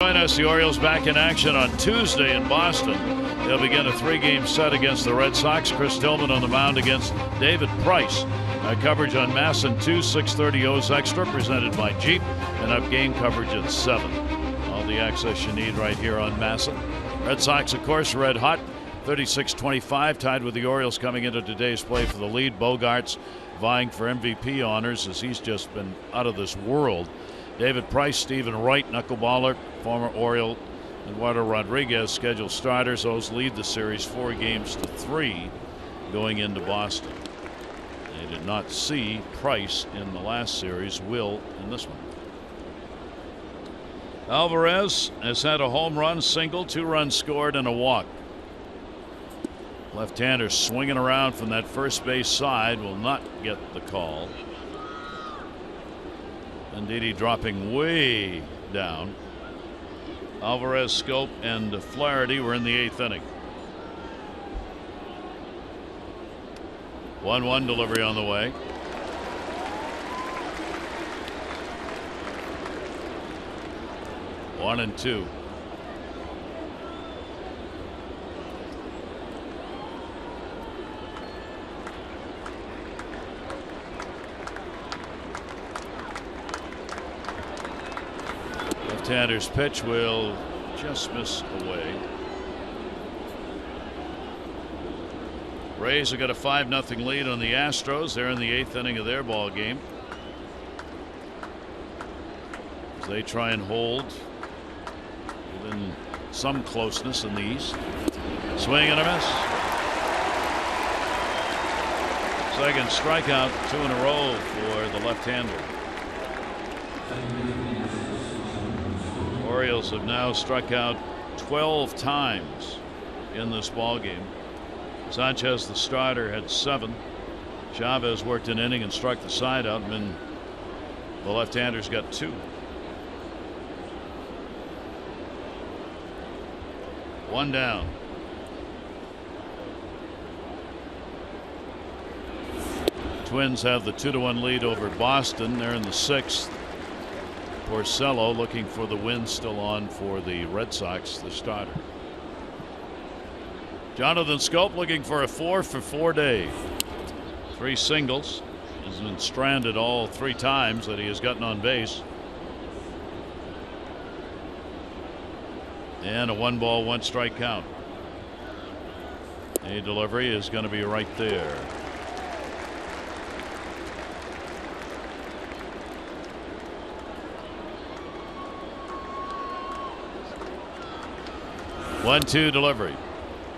Join us. The Orioles back in action on Tuesday in Boston. They'll begin a 3-game set against the Red Sox. Chris Tillman on the mound against David Price. Coverage on MASN 2, 6:30 O's Extra, presented by Jeep, and up game coverage at 7. All the access you need right here on MASN. Red Sox, of course, red hot. 36-25, tied with the Orioles coming into today's play for the lead. Bogarts vying for MVP honors as he's just been out of this world. David Price, Stephen Wright, knuckleballer, former Oriole, Eduardo Rodriguez, scheduled starters. Those lead the series 4-3 going into Boston. They did not see Price in the last series, will in this one. Alvarez has had a home run, single, 2 runs scored, and a walk. Left-hander swinging around from that first base side will not get the call. Ndidi dropping way down. Alvarez, Scope, and Flaherty were in the 8th inning. 1-1 delivery on the way. One and 2. Left-hander's pitch will just miss away. Rays have got a 5-0 lead on the Astros. They're in the 8th inning of their ball game as they try and hold within some closeness in the East. Swing and a miss. Second strikeout, 2 in a row for the left-hander. Orioles have now struck out 12 times in this ball game. Sanchez, the starter, had 7. Chavez worked an inning and struck the side out, and then the left-hander's got 2. One down. Twins have the 2-1 lead over Boston. They're in the 6th. Porcello looking for the win, still on for the Red Sox, the starter. Jonathan Scope looking for a 4-for-4 day. 3 singles. Has been stranded all 3 times that he has gotten on base. And a 1-ball, 1-strike count. A delivery is going to be right there. One-two delivery.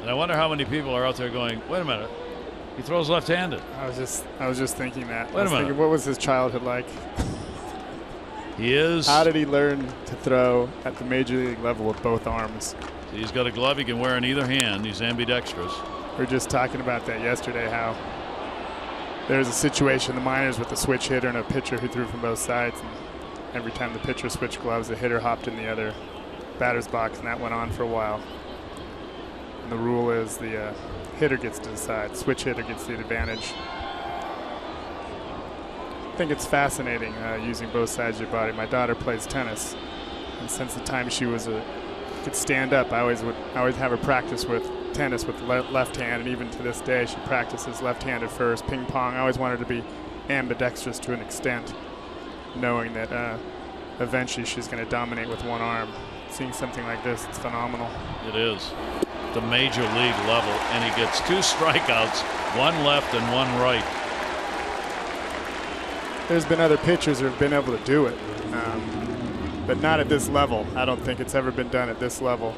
And I wonder how many people are out there going, wait a minute, he throws left-handed. I was just thinking that. Wait a minute. Thinking, what was his childhood like? He is. How did he learn to throw at the major league level with both arms? He's got a glove he can wear in either hand. He's ambidextrous. We were just talking about that yesterday, how there's a situation in the minors with a switch hitter and a pitcher who threw from both sides. And every time the pitcher switched gloves, the hitter hopped in the other batter's box, and that went on for a while. And the rule is the hitter gets to decide. Switch hitter gets the advantage. I think it's fascinating using both sides of your body. My daughter plays tennis, and since the time she was could stand up, I always have her practice with tennis with left hand, and even to this day she practices left-handed first. Ping pong, I always wanted to be ambidextrous to an extent, knowing that eventually she's going to dominate with one arm. Seeing something like this, it's phenomenal. It is. The major league level, and he gets 2 strikeouts, 1 left and 1 right. There's been other pitchers who have been able to do it, but not at this level. I don't think it's ever been done at this level.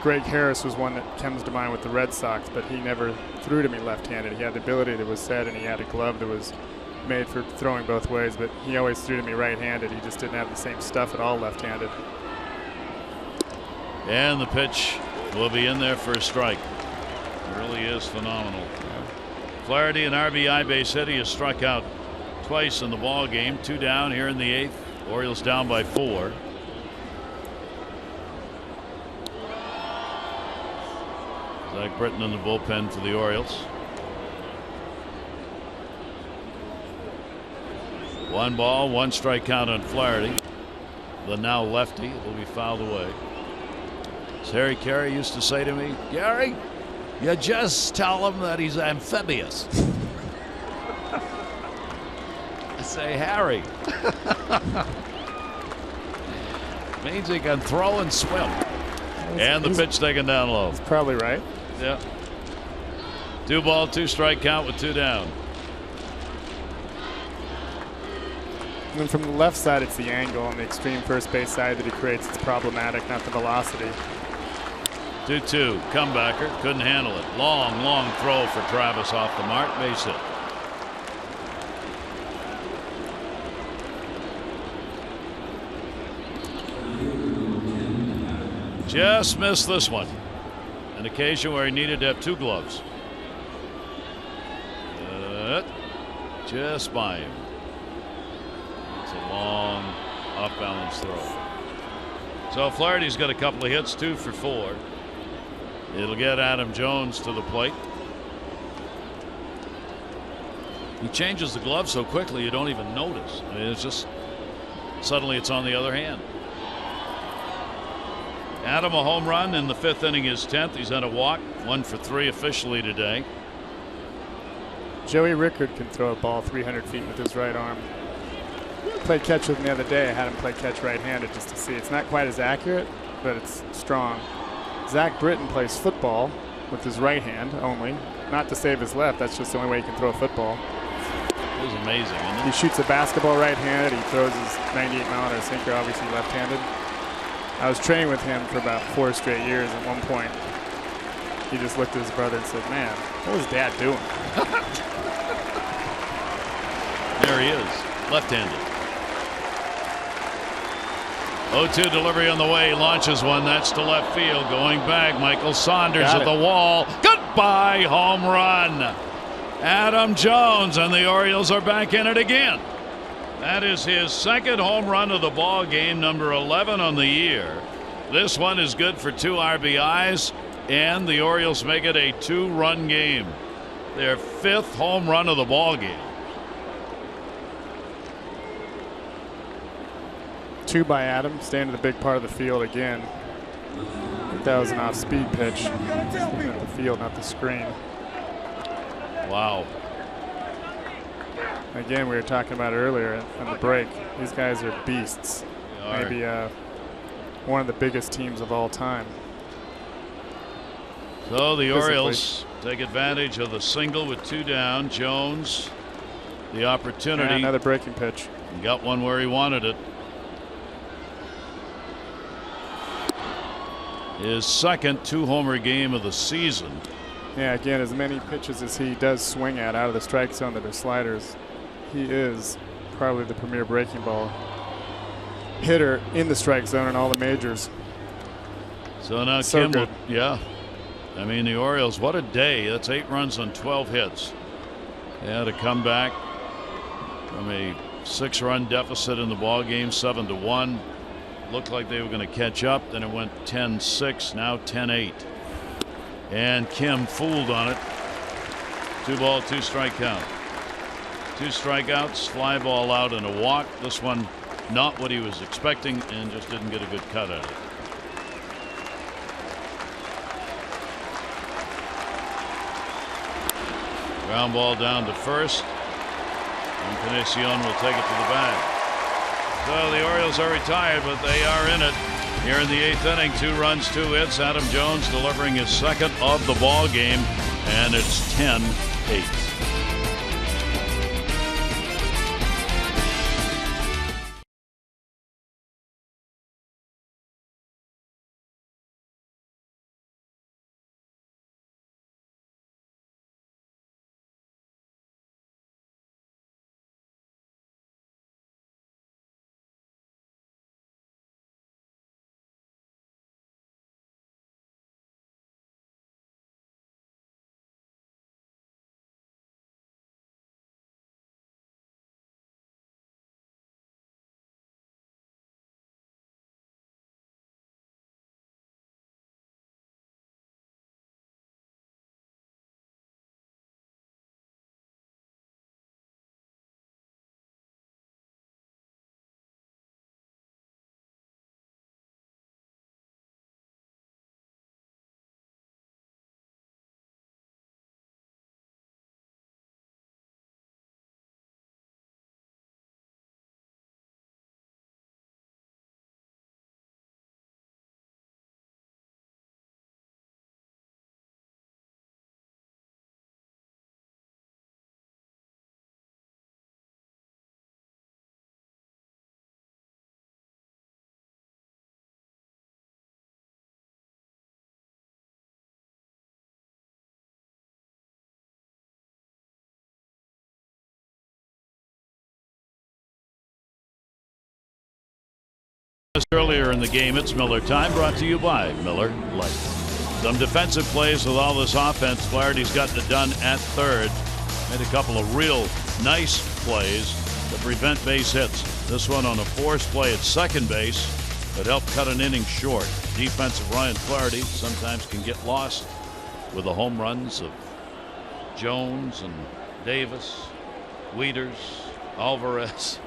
Greg Harris was one that comes to mind with the Red Sox, but he never threw to me left-handed. He had the ability that was said, and he had a glove that was made for throwing both ways, but he always threw to me right-handed. He just didn't have the same stuff at all left-handed. And the pitch will be in there for a strike. It really is phenomenal. Flaherty, an RBI base hit. He has struck out twice in the ball game. 2 down here in the 8th. Orioles down by 4. Zach Britton in the bullpen for the Orioles. 1 ball, 1 strike count on Flaherty. The now lefty will be fouled away. As Harry Carey used to say to me, Gary, you just tell him that he's amphibious. I say, Harry. Means he can throw and swim. And the pitch taken down low. He's probably right. Yeah. 2 ball, 2 strike count with 2 down. And then from the left side, it's the angle. On the extreme first base side that he creates, it's problematic, not the velocity. 2-2. Comebacker. Couldn't handle it. Long, long throw for Travis off the mark. Base hit. Just missed this one. An occasion where he needed to have 2 gloves. Just by him. It's a long off balance throw. So Flaherty's got a couple of hits, 2 for 4. It'll get Adam Jones to the plate. He changes the glove so quickly you don't even notice. I mean, it's just suddenly it's on the other hand. Adam, a home run in the 5th inning, his 10th. He's had a walk, 1 for 3 officially today. Joey Rickard can throw a ball 300 feet with his right arm. Played catch with him the other day. I had him play catch right-handed just to see. It's not quite as accurate, but it's strong. Zach Britton plays football with his right hand only, not to save his left. That's just the only way he can throw a football. It was amazing, isn't it? He shoots a basketball right-handed. He throws his 98-mile-an-hour sinker, obviously left-handed. I was training with him for about 4 straight years. At one point, he just looked at his brother and said, man, what was Dad doing? There he is, left-handed. 0-2 delivery on the way. Launches one. That's to left field. Going back. Michael Saunders at the wall. Goodbye. Home run. Adam Jones, and the Orioles are back in it again. That is his 2nd home run of the ball game, number 11 on the year. This one is good for 2 RBIs, and the Orioles make it a 2-run game. Their 5th home run of the ball game. 2 by Adam, staying to the big part of the field again. I think that was an off-speed pitch. At the field, not the screen. Wow. Again, we were talking about earlier on the break. These guys are beasts. Maybe one of the biggest teams of all time. So the Orioles take advantage of the single with 2 down. Jones, the opportunity. And another breaking pitch. He got one where he wanted it. His second 2-homer game of the season. Yeah, again, as many pitches as he does swing at out of the strike zone that are sliders, he is probably the premier breaking ball hitter in the strike zone in all the majors. So now Kim will, yeah. I mean, the Orioles, what a day. That's 8 runs on 12 hits. They had to come back from a 6-run deficit in the ball game, 7-1. Looked like they were going to catch up. Then it went 10-6, now 10-8. And Kim fooled on it. 2-ball, 2-strike count. 2 strikeouts, fly ball out, and a walk. This one not what he was expecting, and just didn't get a good cut at it. Ground ball down to first, and Encarnacion will take it to the bag. So the Orioles are retired, but they are in it here in the 8th inning. 2 runs, 2 hits. Adam Jones delivering his second of the ball game, and it's 10-8. Earlier in the game, it's Miller time, brought to you by Miller Lite. Some defensive plays with all this offense. Flaherty's gotten it done at third. Made a couple of real nice plays to prevent base hits. This one on a forced play at second base that helped cut an inning short. Defensive Ryan Flaherty sometimes can get lost with the home runs of Jones and Davis, Wieters, Alvarez.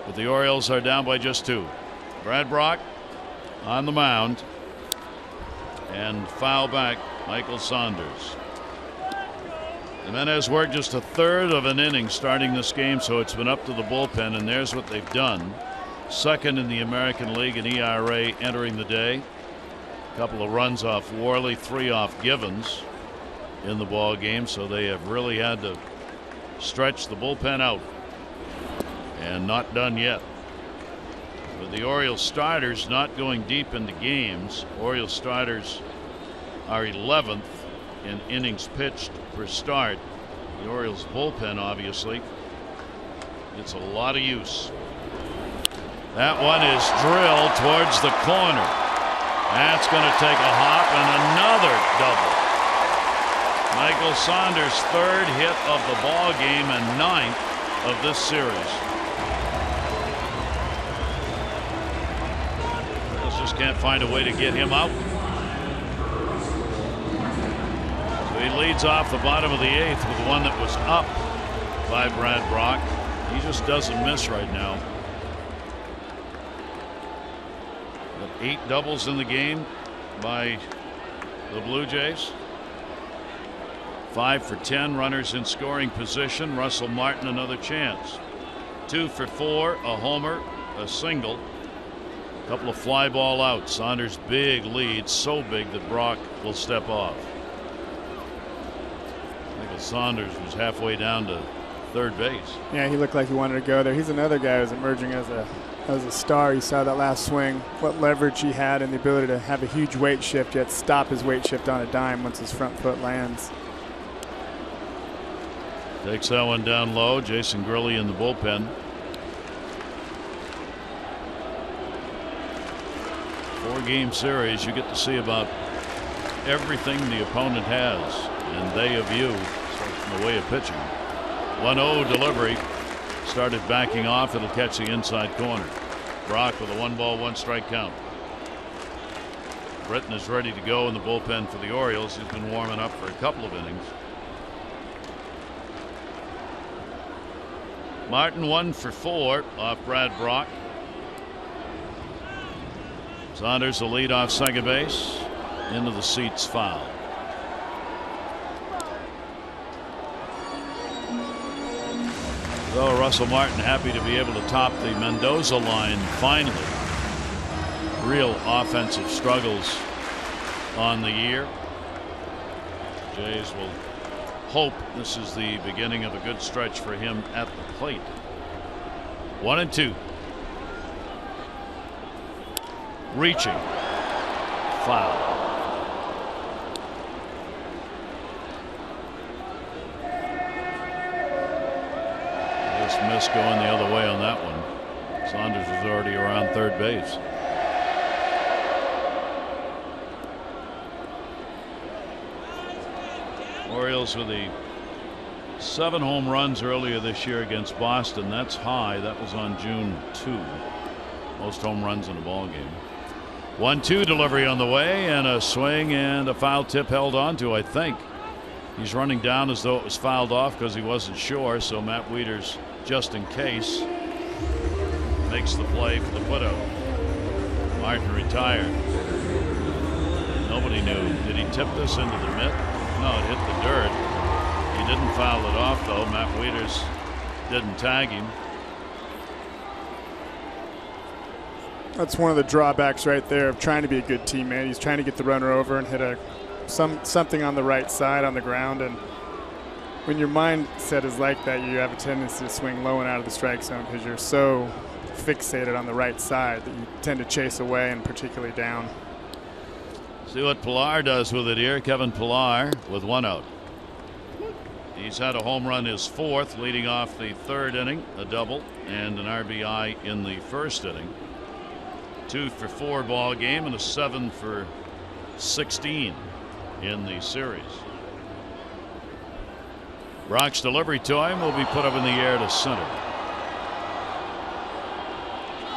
But the Orioles are down by just 2. Brad Brock on the mound, and foul back Michael Saunders. Jimenez worked just a third of an inning starting this game, so it's been up to the bullpen, and there's what they've done. Second in the American League in ERA entering the day. A couple of runs off Worley, 3 off Givens in the ball game, so they have really had to stretch the bullpen out. And not done yet. With the Orioles starters not going deep into games, Orioles starters are 11th in innings pitched per start. The Orioles bullpen obviously gets a lot of use. That one is drilled towards the corner. That's going to take a hop, and another double. Michael Saunders' 3rd hit of the ball game and 9th of this series. Just can't find a way to get him out. So he leads off the bottom of the 8th with one that was up by Brad Brock. He just doesn't miss right now. Got 8 doubles in the game by the Blue Jays. 5 for 10 runners in scoring position. Russell Martin another chance. 2 for 4, a homer, a single. Couple of fly ball outs. Saunders' big lead, so big that Brock will step off. Michael Saunders was halfway down to third base. Yeah, he looked like he wanted to go there. He's another guy who's emerging as a star. You saw that last swing, what leverage he had and the ability to have a huge weight shift, yet stop his weight shift on a dime once his front foot lands. Takes that one down low. Jason Grilli in the bullpen. 4-game series, you get to see about everything the opponent has, and they of you, from the way of pitching. 1-0 delivery. Started backing off. It'll catch the inside corner. Brock with a 1-ball, 1-strike count. Britton is ready to go in the bullpen for the Orioles. He's been warming up for a couple of innings. Martin 1 for 4 off Brad Brock. Saunders the lead off second base. Into the seats, foul. So Russell Martin happy to be able to top the Mendoza line finally. Real offensive struggles on the year. Jays will hope this is the beginning of a good stretch for him at the plate. 1-2. Reaching. Foul. Just missed going the other way on that one. Saunders was already around third base. Orioles with the 7 home runs earlier this year against Boston. That's high. That was on June 2. Most home runs in a ball game. 1-2 delivery on the way, and a swing and a foul tip held onto, I think. He's running down as though it was fouled off because he wasn't sure, so Matt Wieters, just in case, makes the play for the putout. Martin retired. Nobody knew. Did he tip this into the mitt? No, it hit the dirt. He didn't foul it off, though. Matt Wieters didn't tag him. That's one of the drawbacks right there of trying to be a good teammate. He's trying to get the runner over and hit something on the right side on the ground, and when your mindset is like that, you have a tendency to swing low and out of the strike zone because you're so fixated on the right side that you tend to chase away, and particularly down. See what Pillar does with it here. Kevin Pillar with 1 out. He's had a home run his 4th, leading off the 3rd inning, a double and an RBI in the 1st inning. 2 for 4 ball game and a 7 for 16 in the series. Brock's delivery to him will be put up in the air to center.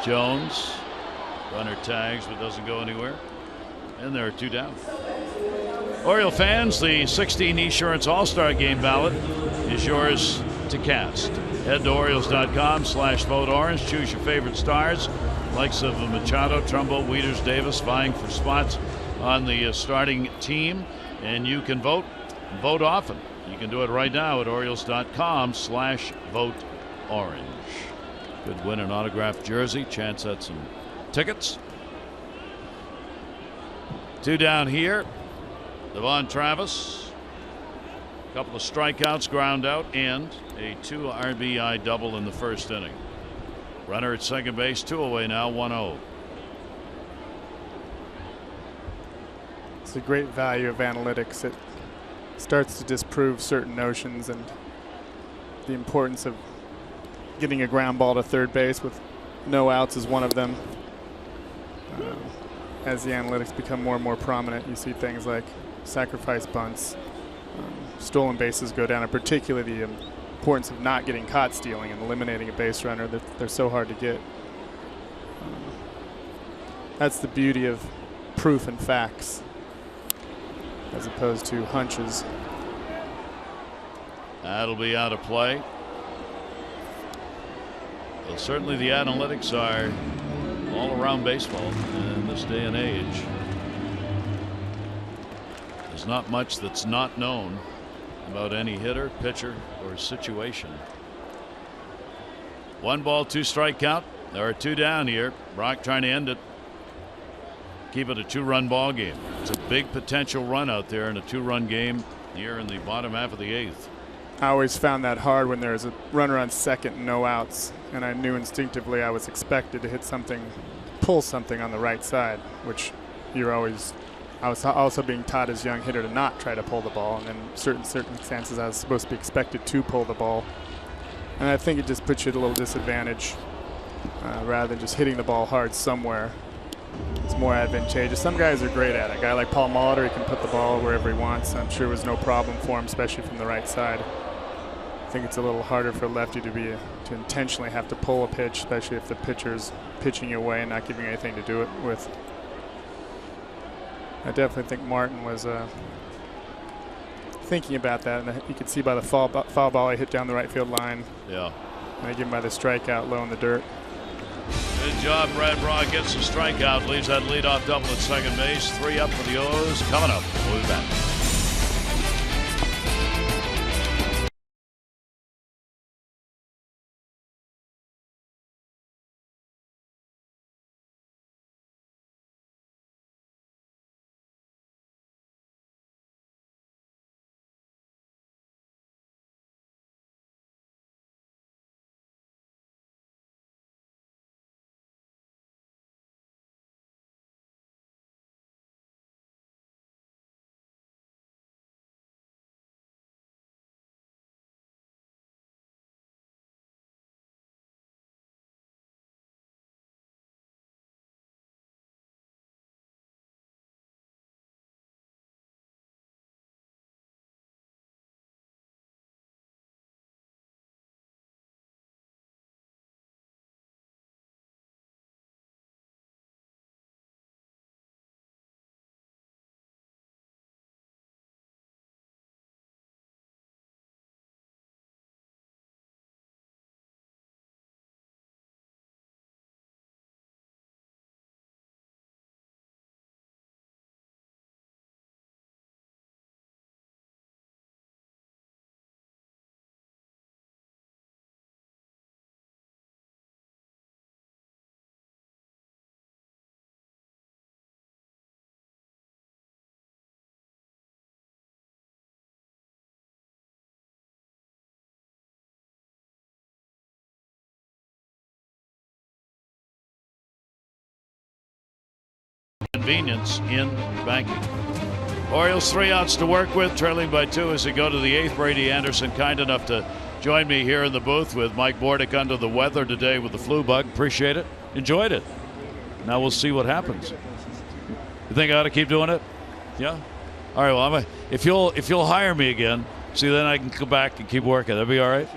Jones, runner tags but doesn't go anywhere, and there are 2 down. Oriole fans, the 16 Esurance All-Star Game ballot is yours to cast. Head to Orioles.com/vote orange. Choose your favorite stars. Likes of Machado, Trumbo, Wieters, Davis vying for spots on the starting team, and you can vote often. You can do it right now at Orioles.com/vote orange. Could win an autographed jersey. Chance at some tickets. 2 down here. Devon Travis. A couple of strikeouts, ground out, and a 2 RBI double in the 1st inning. Runner at second base, 2 away now, 1-0. It's a great value of analytics. It starts to disprove certain notions, and the importance of getting a ground ball to third base with no outs is one of them. As the analytics become more and more prominent, you see things like sacrifice bunts, stolen bases go down, and particularly the importance of not getting caught stealing and eliminating a base runner. They're so hard to get. That's the beauty of proof and facts as opposed to hunches. That'll be out of play. Well, certainly the analytics are all around baseball in this day and age. There's not much that's not known about any hitter, pitcher, or situation. 1 ball, 2 strike count. There are 2 down here. Brock trying to end it. Keep it a 2-run ball game. It's a big potential run out there in a 2-run game here in the bottom half of the 8th. I always found that hard when there's a runner on second, no outs, and I knew instinctively I was expected to hit something, pull something on the right side, which I was also being taught as a young hitter to not try to pull the ball, and in certain circumstances I was supposed to be expected to pull the ball. And I think it just puts you at a little disadvantage rather than just hitting the ball hard somewhere. It's more advantageous. Some guys are great at it. A guy like Paul Molitor, he can put the ball wherever he wants. I'm sure it was no problem for him, especially from the right side. I think it's a little harder for a lefty to intentionally have to pull a pitch, especially if the pitcher's pitching you away and not giving you anything to do it with. I definitely think Martin was thinking about that, and you could see by the foul ball he hit down the right field line. Yeah. And I give him by the strikeout low in the dirt. Good job, Brad Braun gets the strikeout, leaves that leadoff double at second base. 3 up for the O's. Coming up, we'll be back. Convenience in banking. Orioles 3 outs to work with, trailing by 2 as they go to the 8th. Brady Anderson kind enough to join me here in the booth with Mike Bordick under the weather today with the flu bug. Appreciate it. Enjoyed it. Now we'll see what happens. You think I ought to keep doing it? Yeah. All right. Well, if you'll hire me again, see, then I can come back and keep working. That'd be all right.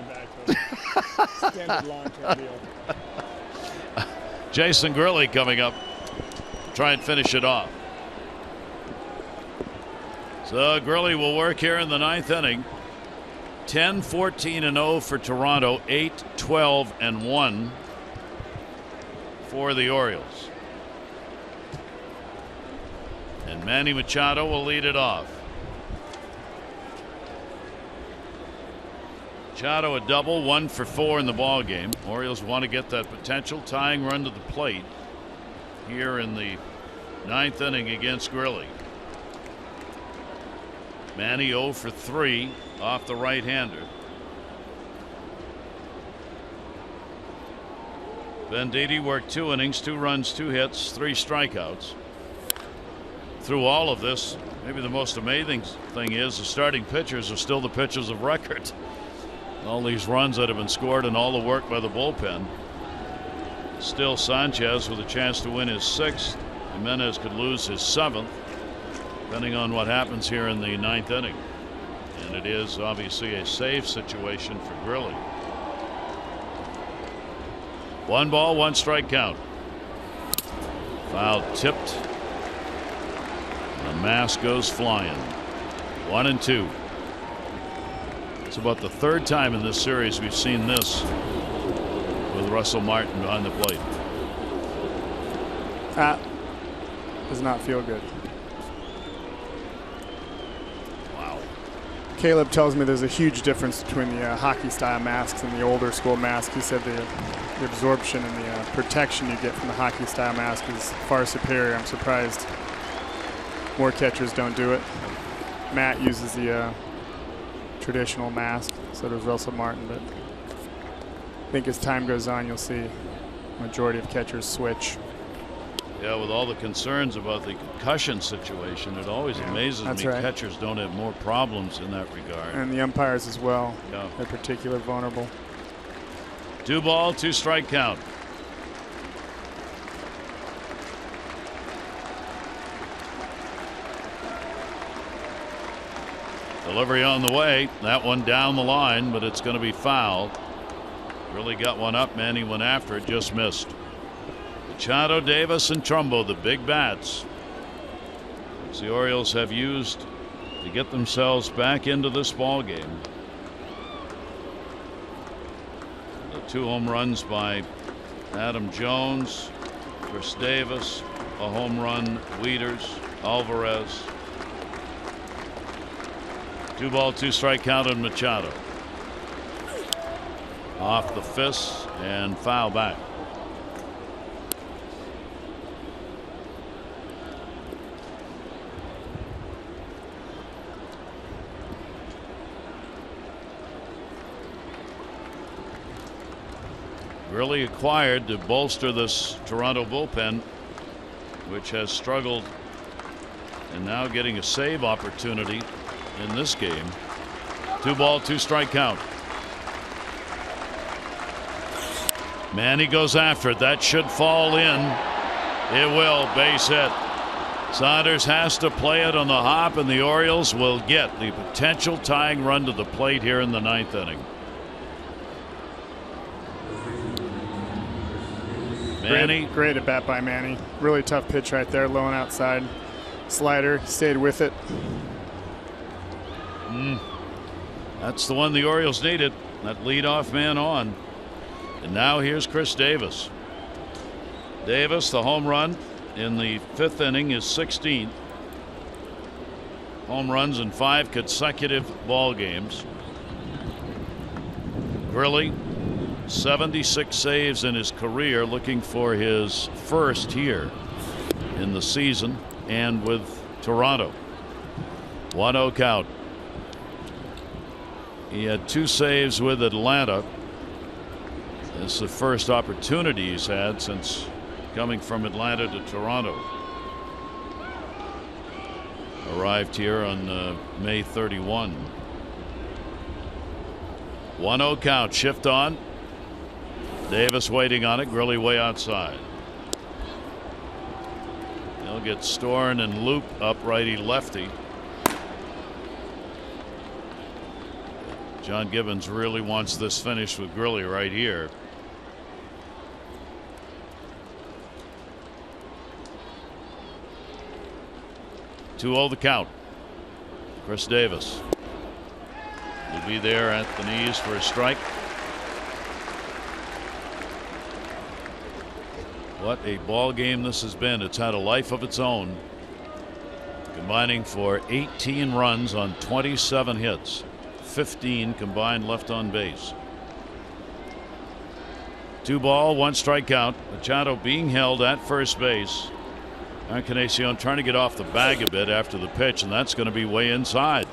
Standard long-term deal. Jason Gurley coming up. Try and finish it off. So Gurley will work here in the 9th inning. 10-14-0 for Toronto. 8-12-1 for the Orioles. And Manny Machado will lead it off. Machado a double, 1 for 4 in the ball game. Orioles want to get that potential tying run to the plate here in the 9th inning against Gurley. Manny 0 for 3 off the right-hander. Venditti worked 2 innings, 2 runs, 2 hits, 3 strikeouts. Through all of this, maybe the most amazing thing is the starting pitchers are still the pitchers of record. All these runs that have been scored and all the work by the bullpen. Still Sanchez with a chance to win his 6th. Jimenez could lose his 7th, depending on what happens here in the 9th inning. And it is obviously a save situation for Gurley. 1 ball, 1 strike count. Foul tipped. The mask goes flying. 1-2. It's about the 3rd time in this series we've seen this with Russell Martin on the plate. That does not feel good. Wow. Caleb tells me there's a huge difference between the hockey style masks and the older school mask. He said the absorption and the protection you get from the hockey style mask is far superior. I'm surprised more catchers don't do it. Matt uses the traditional mask. So does Russell Martin, but I think as time goes on, you'll see majority of catchers switch. Yeah, with all the concerns about the concussion situation, it always amazes me catchers don't have more problems in that regard. And the umpires as well. Yeah. They're particularly vulnerable. 2 ball, 2 strike count. Delivery on the way. That one down the line, but it's going to be foul. Really got one up. Manny went after it, just missed. Machado, Davis, and Trumbo, the big bats, which the Orioles have used to get themselves back into this ball game. The 2 home runs by Adam Jones, Chris Davis, a home run, Wieters, Alvarez. 2 ball, 2 strike count on Machado. Off the fists and foul back. Really acquired to bolster this Toronto bullpen, which has struggled, and now getting a save opportunity in this game. 2 ball, 2 strike count. Manny goes after it. That should fall in. It will. Base hit. Saunders has to play it on the hop, and the Orioles will get the potential tying run to the plate here in the 9th inning. Manny. Great at bat by Manny. Really tough pitch right there, low and outside. Slider, stayed with it. That's the one the Orioles needed. That leadoff man on. And now here's Chris Davis. Davis, the home run in the 5th inning, is 16th. Home runs in 5 consecutive ball games. Grilly, 76 saves in his career, looking for his first here in the season and with Toronto. 1-0 count. He had 2 saves with Atlanta. This is the first opportunity he's had since coming from Atlanta to Toronto. Arrived here on May 31. 1-0 count. Shift on. Davis waiting on it. Grilly way outside. He'll get Storn and Loop up righty lefty. John Gibbons really wants this finish with Grilly right here. Two-0 the count. Chris Davis will be there at the knees for a strike. What a ball game this has been. It's had a life of its own, combining for 18 runs on 27 hits, 15 combined left on base. 2 ball, 1 strike count. Machado being held at first base. Encarnacion trying to get off the bag a bit after the pitch, and that's going to be way inside.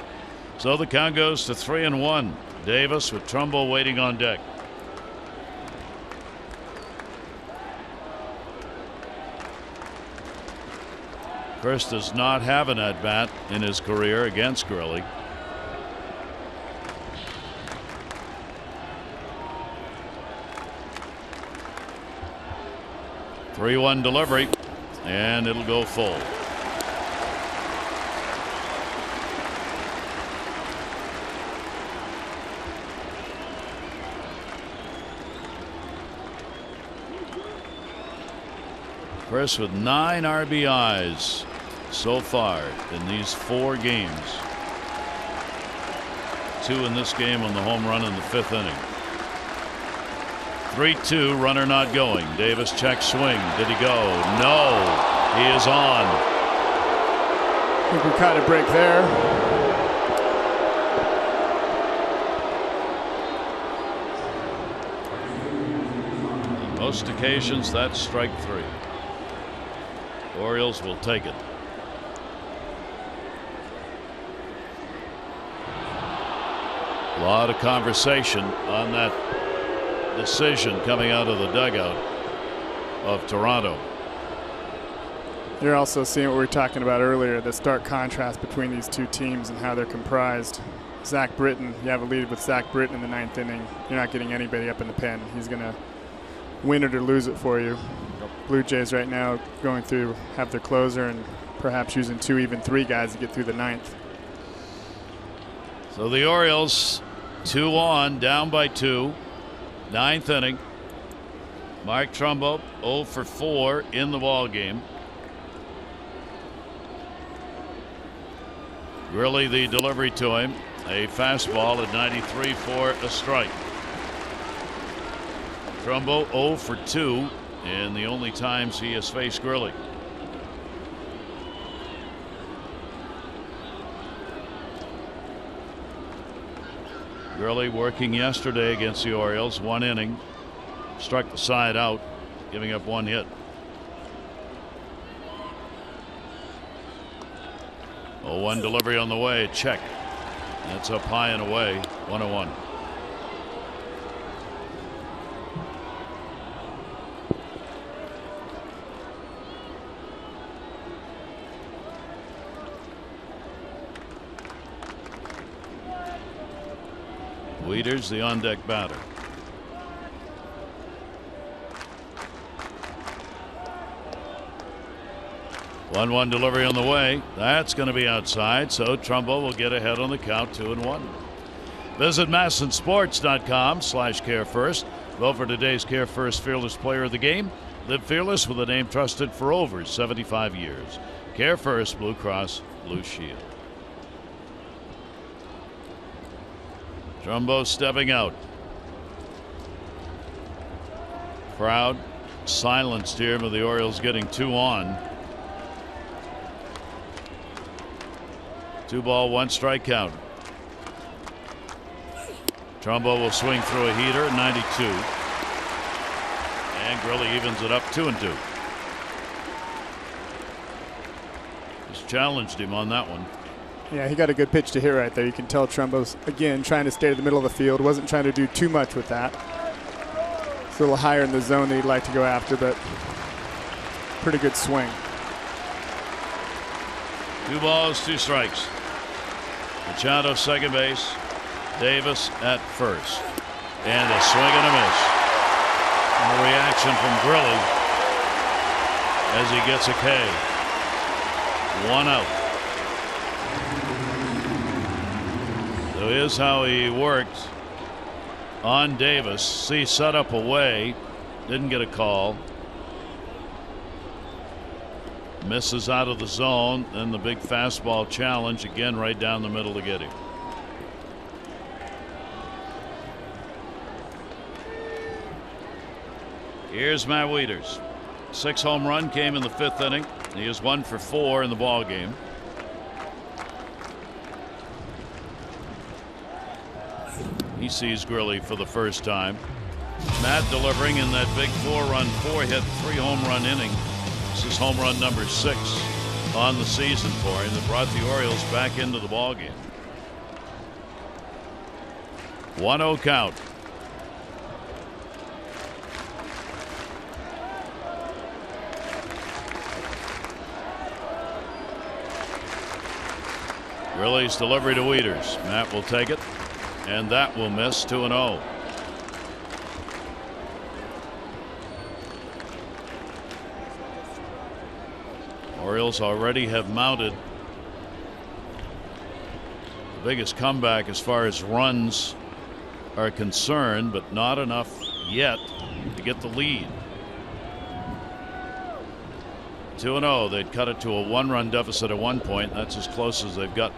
So the count goes to 3-1. Davis with Trumbo waiting on deck. Chris does not have an at-bat in his career against Grilly. Three-1 delivery, and it'll go full. Chris with 9 RBIs so far in these 4 games. 2 in this game on the home run in the 5th inning. 3-2, runner not going. Davis check swing. Did he go? No. He is on. I think we caught a break there. On most occasions, that's strike 3. Orioles will take it. A lot of conversation on that decision coming out of the dugout of Toronto. You're also seeing what we were talking about earlier, the stark contrast between these two teams and how they're comprised. Zach Britton, you have a lead with Zach Britton in the 9th inning. You're not getting anybody up in the pen. He's going to win it or lose it for you. Blue Jays right now going through, have their closer and perhaps using 2, even 3 guys to get through the 9th. So the Orioles 2 on, down by 2, 9th inning. Mark Trumbo 0 for 4 in the ball game. Really, the delivery to him, a fastball at 93 for a strike. Trumbo 0 for 2 in the only times he has faced Gurley. Gurley working yesterday against the Orioles, 1 inning, struck the side out, giving up 1 hit. 0-1 delivery on the way, check. That's up high and away, 1-1. Wieters, the on-deck batter. One delivery on the way. That's going to be outside, so Trumbo will get ahead on the count, 2-1. Visit MassonSports.com/CareFirst. Vote for today's Care First Fearless Player of the Game. Live fearless with a name trusted for over 75 years. Care First, Blue Cross Blue Shield. Trumbo stepping out. Crowd silenced here with the Orioles getting 2 on. 2 ball, 1 strike count. Trumbo will swing through a heater at 92. And Gurley evens it up 2-2. Just challenged him on that one. Yeah, he got a good pitch to hit right there. You can tell Trumbo's, again, trying to stay to the middle of the field. Wasn't trying to do too much with that. It's a little higher in the zone that he'd like to go after, but pretty good swing. 2 balls, 2 strikes. Machado second base. Davis at first. And a swing and a miss. And a reaction from Gurley as he gets a K. 1 out. So here's how he worked on Davis. See, set up away. Didn't get a call. Misses out of the zone. Then the big fastball challenge again right down the middle to get him. Here's Matt Wieters. 6 home run came in the 5th inning. He is 1 for 4 in the ball game. He sees Gurley for the first time. Matt delivering in that big 4-run, 4-hit, 3-home-run inning. This is home run number 6 on the season for him that brought the Orioles back into the ballgame. 1-0 count. Gurley's delivery to Wieters. Matt will take it, and that will miss. 2-0. Orioles already have mounted the biggest comeback as far as runs are concerned, but not enough yet to get the lead. 2-0. They'd cut it to a 1-run deficit at one point. That's as close as they've gotten.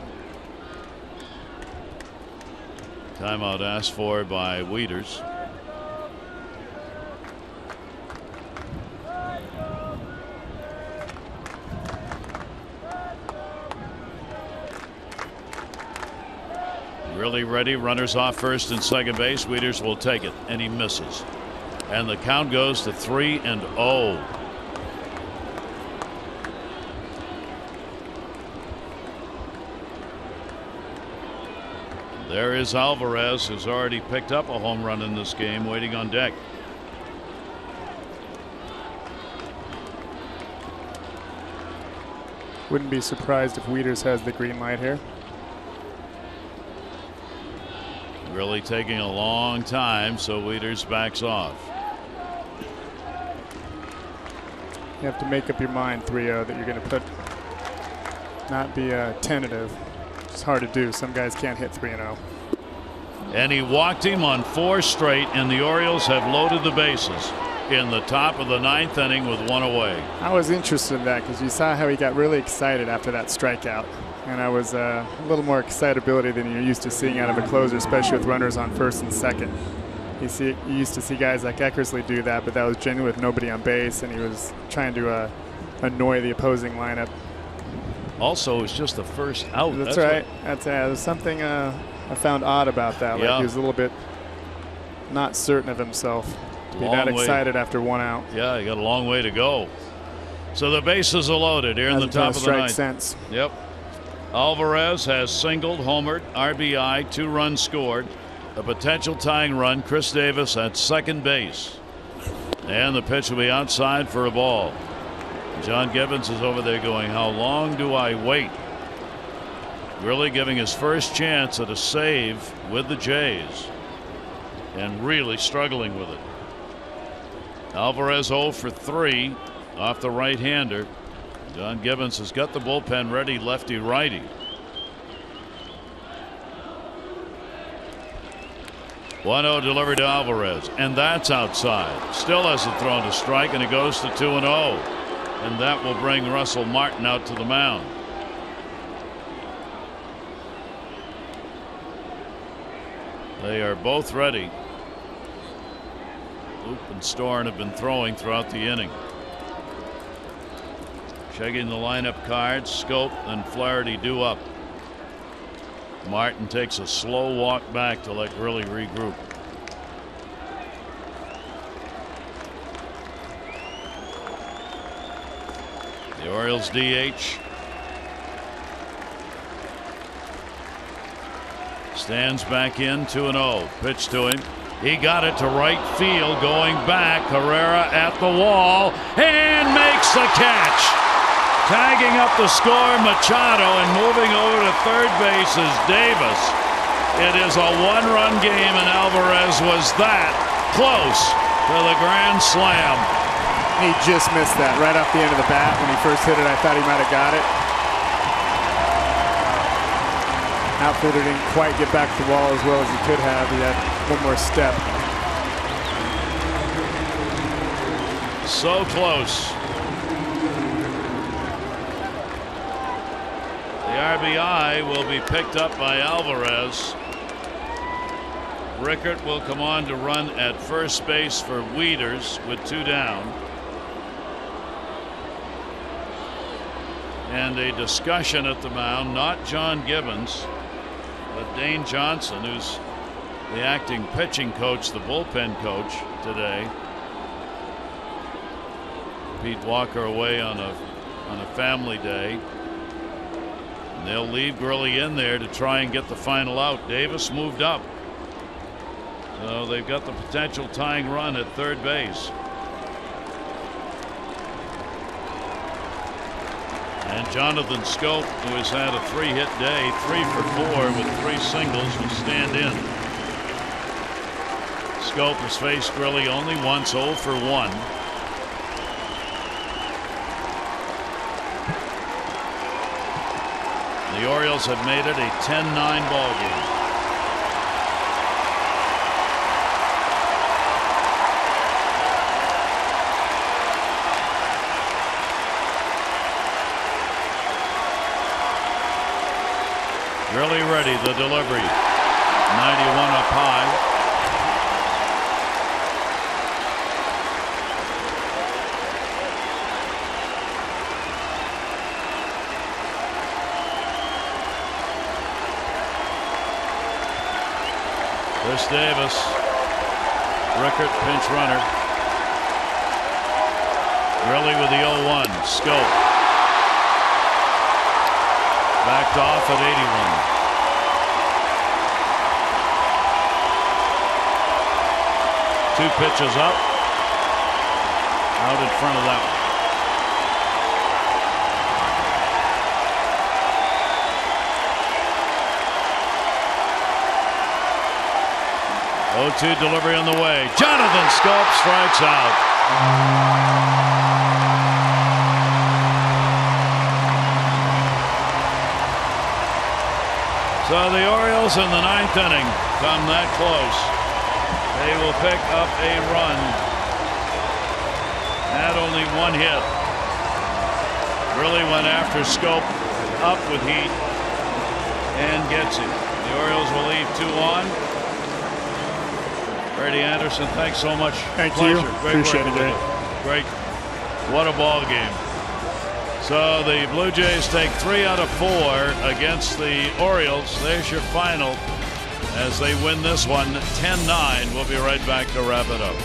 Timeout asked for by Wieters. Really ready. Runners off first and second base. Wieters will take it, and he misses. And the count goes to 3-0. There is Alvarez, who's already picked up a home run in this game, waiting on deck. Wouldn't be surprised if Wieters has the green light here. Really taking a long time, so Wieters backs off. You have to make up your mind, 3-0, that you're going to not be tentative. It's hard to do. Some guys can't hit 3-0. And he walked him on 4 straight, and the Orioles have loaded the bases in the top of the 9th inning with 1 away. I was interested in that because you saw how he got really excited after that strikeout. And I was a little more excitability than you're used to seeing out of a closer, especially with runners on first and second. You used to see guys like Eckersley do that, but that was genuine with nobody on base, and he was trying to annoy the opposing lineup. Also, it was just the first out. That's right. There's something I found odd about that. Like he was a little bit not certain of himself to be that excited after 1 out. Yeah, he got a long way to go. So the bases are loaded here in the top of the 9th. Sense. Yep. Alvarez has singled, homered, RBI, 2 runs scored. A potential tying run. Chris Davis at second base. And the pitch will be outside for a ball. John Gibbons is over there going, how long do I wait? Really giving his first chance at a save with the Jays. And really struggling with it. Alvarez 0 for 3 off the right-hander. John Gibbons has got the bullpen ready, lefty-righty. One-0 delivered to Alvarez, and that's outside. Still hasn't thrown a strike, and it goes to 2-0. And that will bring Russell Martin out to the mound. They are both ready. Loop and Storn have been throwing throughout the inning. Checking the lineup cards, Scope and Flaherty due up. Martin takes a slow walk back to let Gurley regroup. The Orioles DH stands back in, 2-0. Pitch to him. He got it to right field, going back. Herrera at the wall and makes the catch. Tagging up the score, Machado, and moving over to third base is Davis. It is a 1-run game, and Alvarez was that close to the grand slam. He just missed that right off the end of the bat. When he first hit it, I thought he might have got it. Outfielder didn't quite get back to the wall as well as he could have. He had one more step. So close. The RBI will be picked up by Alvarez. Rickert will come on to run at first base for Wieters with 2 down. And a discussion at the mound, not John Gibbons, but Dane Johnson, who's the acting pitching coach, the bullpen coach today. Pete Walker away on a family day. And they'll leave Gurley in there to try and get the final out. Davis moved up. So they've got the potential tying run at third base. And Jonathan Scope, who has had a 3-hit day, 3 for 4 with 3 singles, will stand in. Scope has faced Gurley only once, 0 for 1. The Orioles have made it a 10-9 ball game. Really ready, the delivery. 91 up high. Chris Davis, Rickert, pinch runner. Gurley with the 0-1. Scope. Backed off at 2 pitches up. Out in front of that one. 0-2 delivery on the way. Jonathan Schoop strikes out. So the Orioles in the 9th inning come that close. They will pick up a run. Had only 1 hit. Really went after Schoop up with heat and gets it. The Orioles will leave 2 on. Brady Anderson, thanks so much. Thank you. Great Appreciate it, Jay. Great. What a ball game. So the Blue Jays take 3 out of 4 against the Orioles. There's your final as they win this one 10-9. We'll be right back to wrap it up.